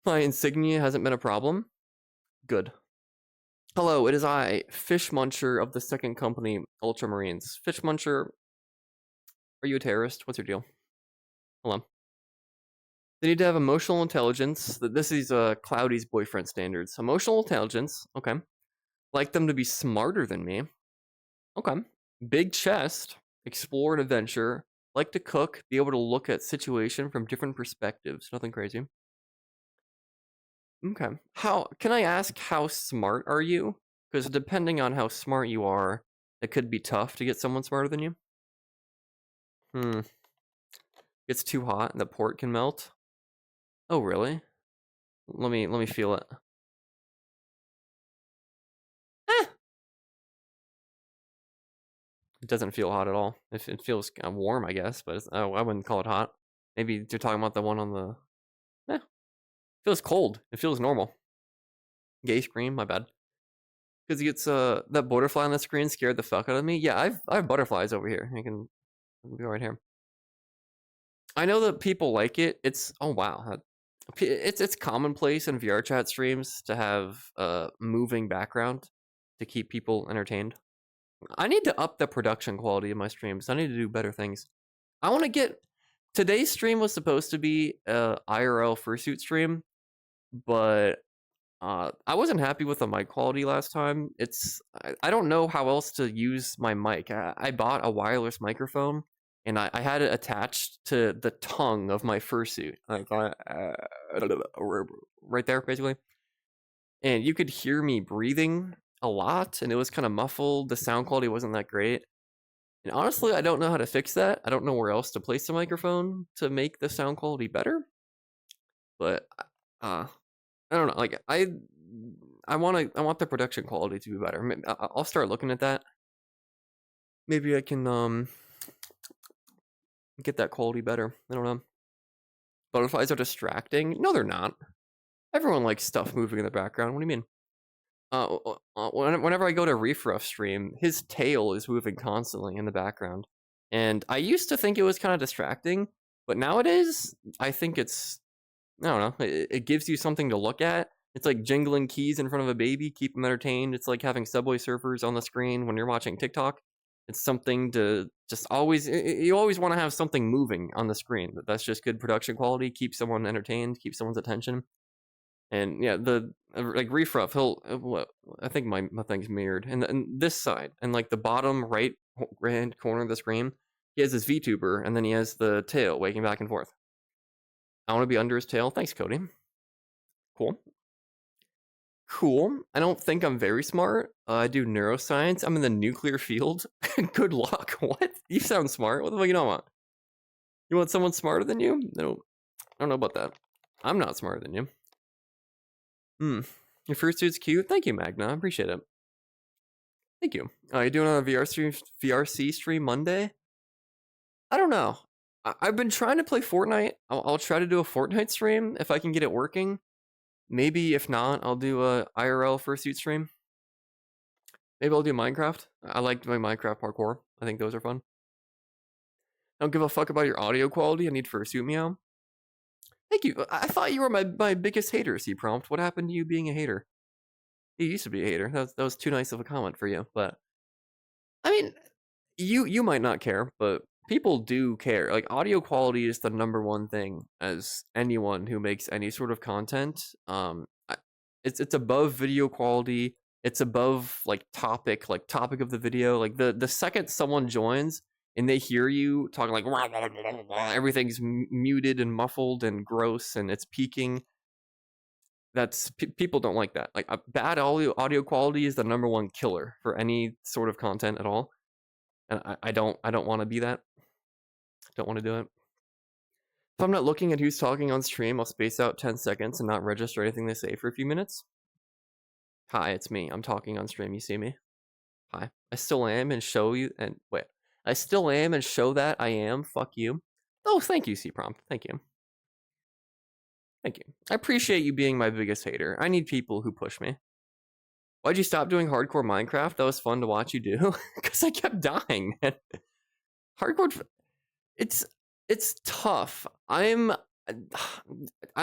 My insignia hasn't been a problem. Good. Hello, it is I, Fish Muncher of the second company, Ultramarines. Fish Muncher, are you a terrorist? What's your deal? Hello. They need to have emotional intelligence. This is Cloudy's boyfriend standards. Emotional intelligence, okay. Like them to be smarter than me. Okay. Big chest, explore and adventure, like to cook, be able to look at situation from different perspectives. Nothing crazy. Okay. Can I ask how smart are you? Because depending on how smart you are, it could be tough to get someone smarter than you. It's too hot and the port can melt. Oh really? Let me feel it. It doesn't feel hot at all. It feels kind of warm, I guess, but I wouldn't call it hot. Maybe you're talking about the one on the. It feels cold. It feels normal. Gay scream, my bad. Because he gets that butterfly on the screen scared the fuck out of me. Yeah, I have butterflies over here. You can go right here. I know that people like it. It's oh wow, it's commonplace in VRChat streams to have moving background to keep people entertained. I need to up the production quality of my streams. I need to do better things. I want to get today's stream was supposed to be a IRL fursuit stream, but I wasn't happy with the mic quality last time. I don't know how else to use my mic. I bought a wireless microphone and I had it attached to the tongue of my fursuit, like right there, basically. And you could hear me breathing a lot, and it was kind of muffled. The sound quality wasn't that great. And honestly, I don't know how to fix that. I don't know where else to place the microphone to make the sound quality better. But I don't know. Like I want the production quality to be better. I'll start looking at that. Maybe I can get that quality better. I don't know. Butterflies are distracting. No, they're not. Everyone likes stuff moving in the background. What do you mean? Whenever I go to Reefruff stream, his tail is moving constantly in the background. And I used to think it was kind of distracting, but nowadays, I think it's, I don't know, it gives you something to look at. It's like jingling keys in front of a baby, keep them entertained. It's like having Subway Surfers on the screen when you're watching TikTok. It's something to just always, you always want to have something moving on the screen. That's just good production quality, keep someone entertained, keep someone's attention. And yeah, the like Reefruff, I think my thing's mirrored, and this side, and like the bottom right hand corner of the screen, he has his VTuber, and then he has the tail waking back and forth. I want to be under his tail. Thanks, Cody. Cool. I don't think I'm very smart. I do neuroscience. I'm in the nuclear field. Good luck. What? You sound smart. What the fuck you don't want? You want someone smarter than you? No, I don't know about that. I'm not smarter than you. Your fursuit's cute. Thank you, Magna. I appreciate it. Thank you. You doing on a VRC stream Monday? I don't know. I've been trying to play Fortnite. I'll try to do a Fortnite stream if I can get it working. Maybe if not, I'll do a IRL fursuit stream. Maybe I'll do Minecraft. I like doing Minecraft parkour. I think those are fun. I don't give a fuck about your audio quality. I need fursuit meow. Thank you. I thought you were my biggest hater, C-Prompt. What happened to you being a hater? You used to be a hater. That was too nice of a comment for you. But I mean, you might not care, but people do care. Like audio quality is the number one thing as anyone who makes any sort of content. It's above video quality. It's above like topic of the video. Like the second someone joins and they hear you talking like everything's muted and muffled and gross and it's peaking. That's people don't like that. Like a bad audio quality is the number one killer for any sort of content at all. And I don't want to be that. Don't want to do it. If I'm not looking at who's talking on stream, I'll space out 10 seconds and not register anything they say for a few minutes. Hi, it's me. I'm talking on stream. You see me? Hi. I still am and show you and wait. I still am and show that I am. Fuck you. Oh, thank you, C-Prompt. Thank you. Thank you. I appreciate you being my biggest hater. I need people who push me. Why'd you stop doing hardcore Minecraft? That was fun to watch you do. Because I kept dying, man. Hardcore, it's tough. I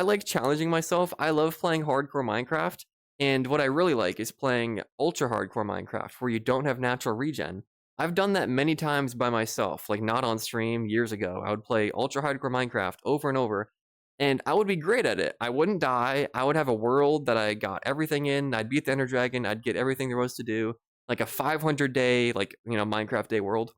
like challenging myself. I love playing hardcore Minecraft. And what I really like is playing ultra hardcore Minecraft, where you don't have natural regen. I've done that many times by myself, like not on stream years ago. I would play ultra hardcore Minecraft over and over, and I would be great at it. I wouldn't die. I would have a world that I got everything in. I'd beat the Ender Dragon. I'd get everything there was to do, like a 500-day, like, you know, Minecraft day world.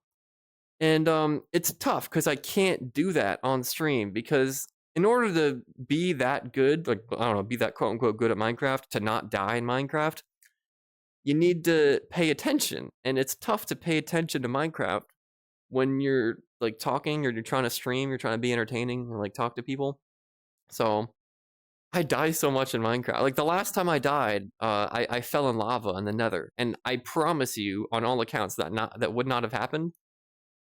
And it's tough because I can't do that on stream, because in order to be that good, like, I don't know, be that quote unquote good at Minecraft, to not die in Minecraft, you need to pay attention. And it's tough to pay attention to Minecraft when you're like talking, or you're trying to stream, you're trying to be entertaining, or like talk to people. So I die so much in Minecraft. Like the last time I died, I fell in lava in the Nether, and I promise you, on all accounts, that would not have happened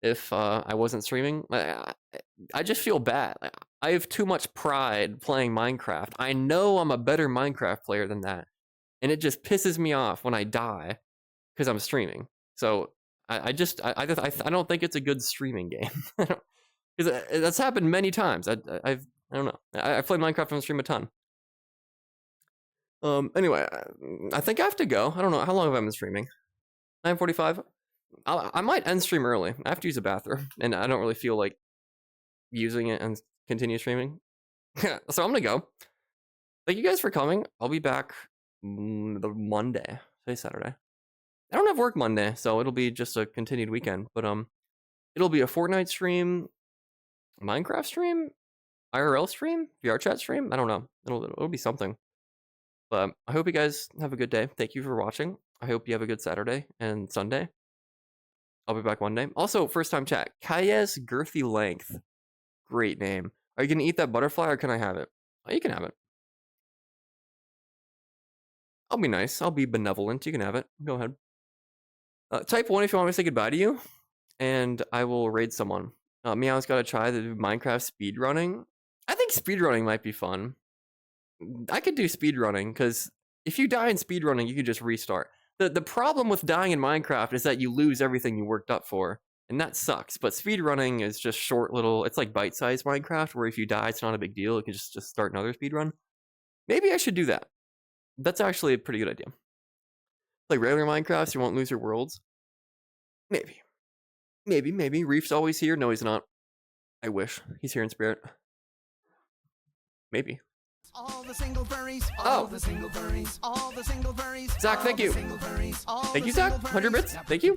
if I wasn't streaming. I just feel bad. I have too much pride playing Minecraft. I know I'm a better Minecraft player than that, and it just pisses me off when I die because I'm streaming. So I don't think it's a good streaming game, because that's happened many times. I don't know. I played Minecraft on stream a ton. Anyway, I think I have to go. I don't know how long have I been streaming. 9:45. I might end stream early. I have to use a bathroom, and I don't really feel like using it and continue streaming. So I'm gonna go. Thank you guys for coming. I'll be back the Monday. Today's Saturday. I don't have work Monday, so it'll be just a continued weekend. But it'll be a Fortnite stream, Minecraft stream, IRL stream, VRChat stream. I don't know. It'll be something. But I hope you guys have a good day. Thank you for watching. I hope you have a good Saturday and Sunday. I'll be back one day. Also, first time chat. Kayes Girthy Length. Great name. Are you going to eat that butterfly, or can I have it? Oh, you can have it. I'll be nice. I'll be benevolent. You can have it. Go ahead. Type 1 if you want me to say goodbye to you, and I will raid someone. Meow's got to try the Minecraft speedrunning. I think speedrunning might be fun. I could do speedrunning, because if you die in speedrunning, you can just restart. The problem with dying in Minecraft is that you lose everything you worked up for, and that sucks. But speedrunning is just short little, it's like bite-sized Minecraft, where if you die, it's not a big deal. You can just start another speedrun. Maybe I should do that. That's actually a pretty good idea. Like regular Minecraft, so you won't lose your worlds. Maybe. Reef's always here. No, he's not. I wish. He's here in spirit. Maybe. All the single furries, all the single furries, all the single furries. Zach, thank you. Thank you, Zach. 100 bits. Thank you.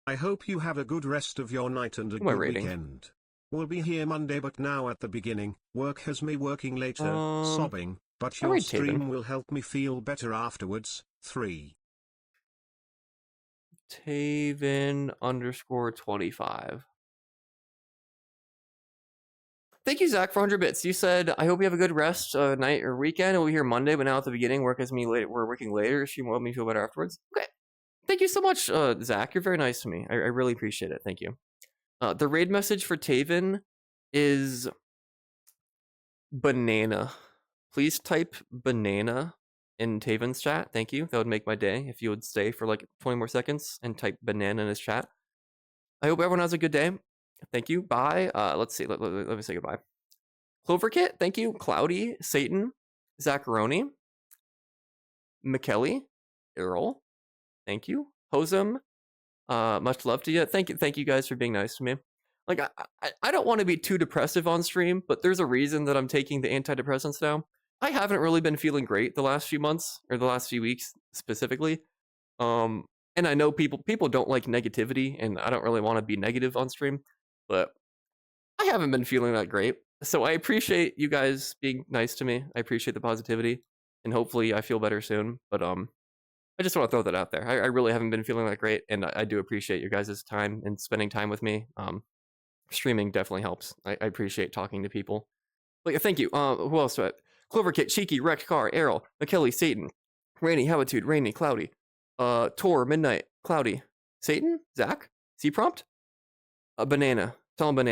I hope you have a good rest of your night and a good weekend. We'll be here Monday, but now at the beginning, work has me working later, sobbing, but your stream will help me feel better afterwards. 3. Taven _25. Thank you, Zach, for 100 bits. You said, I hope you have a good rest night or weekend. We'll be here Monday, but now at the beginning, we're working later. She won't me feel better afterwards. Okay. Thank you so much, Zach. You're very nice to me. I really appreciate it. Thank you. The raid message for Taven is banana. Please type banana in Taven's chat. Thank you. That would make my day if you would stay for like 20 more seconds and type banana in his chat. I hope everyone has a good day. Thank you. Bye. Let's see. Let me say goodbye. Cloverkit. Thank you. Cloudy. Satan. Zacharoni. McKelly. Earl. Thank you. Hosem. Much love to you. Thank you guys for being nice to me. Like, I don't want to be too depressive on stream, but there's a reason that I'm taking the antidepressants now. I haven't really been feeling great the last few months, or the last few weeks specifically. And I know people don't like negativity, and I don't really want to be negative on stream, but I haven't been feeling that great. So I appreciate you guys being nice to me. I appreciate the positivity, and hopefully I feel better soon. But I just want to throw that out there. I really haven't been feeling that great, and I do appreciate your guys' time and spending time with me. Streaming definitely helps. I appreciate talking to people. But yeah, thank you. Who else? Cloverkit, Cheeky, Wrecked Car, Errol, McKelly, Satan, Rainy, Habitude, Rainy, Cloudy, Tor, Midnight, Cloudy, Satan, Zach, C Prompt, Banana. Tell him banana.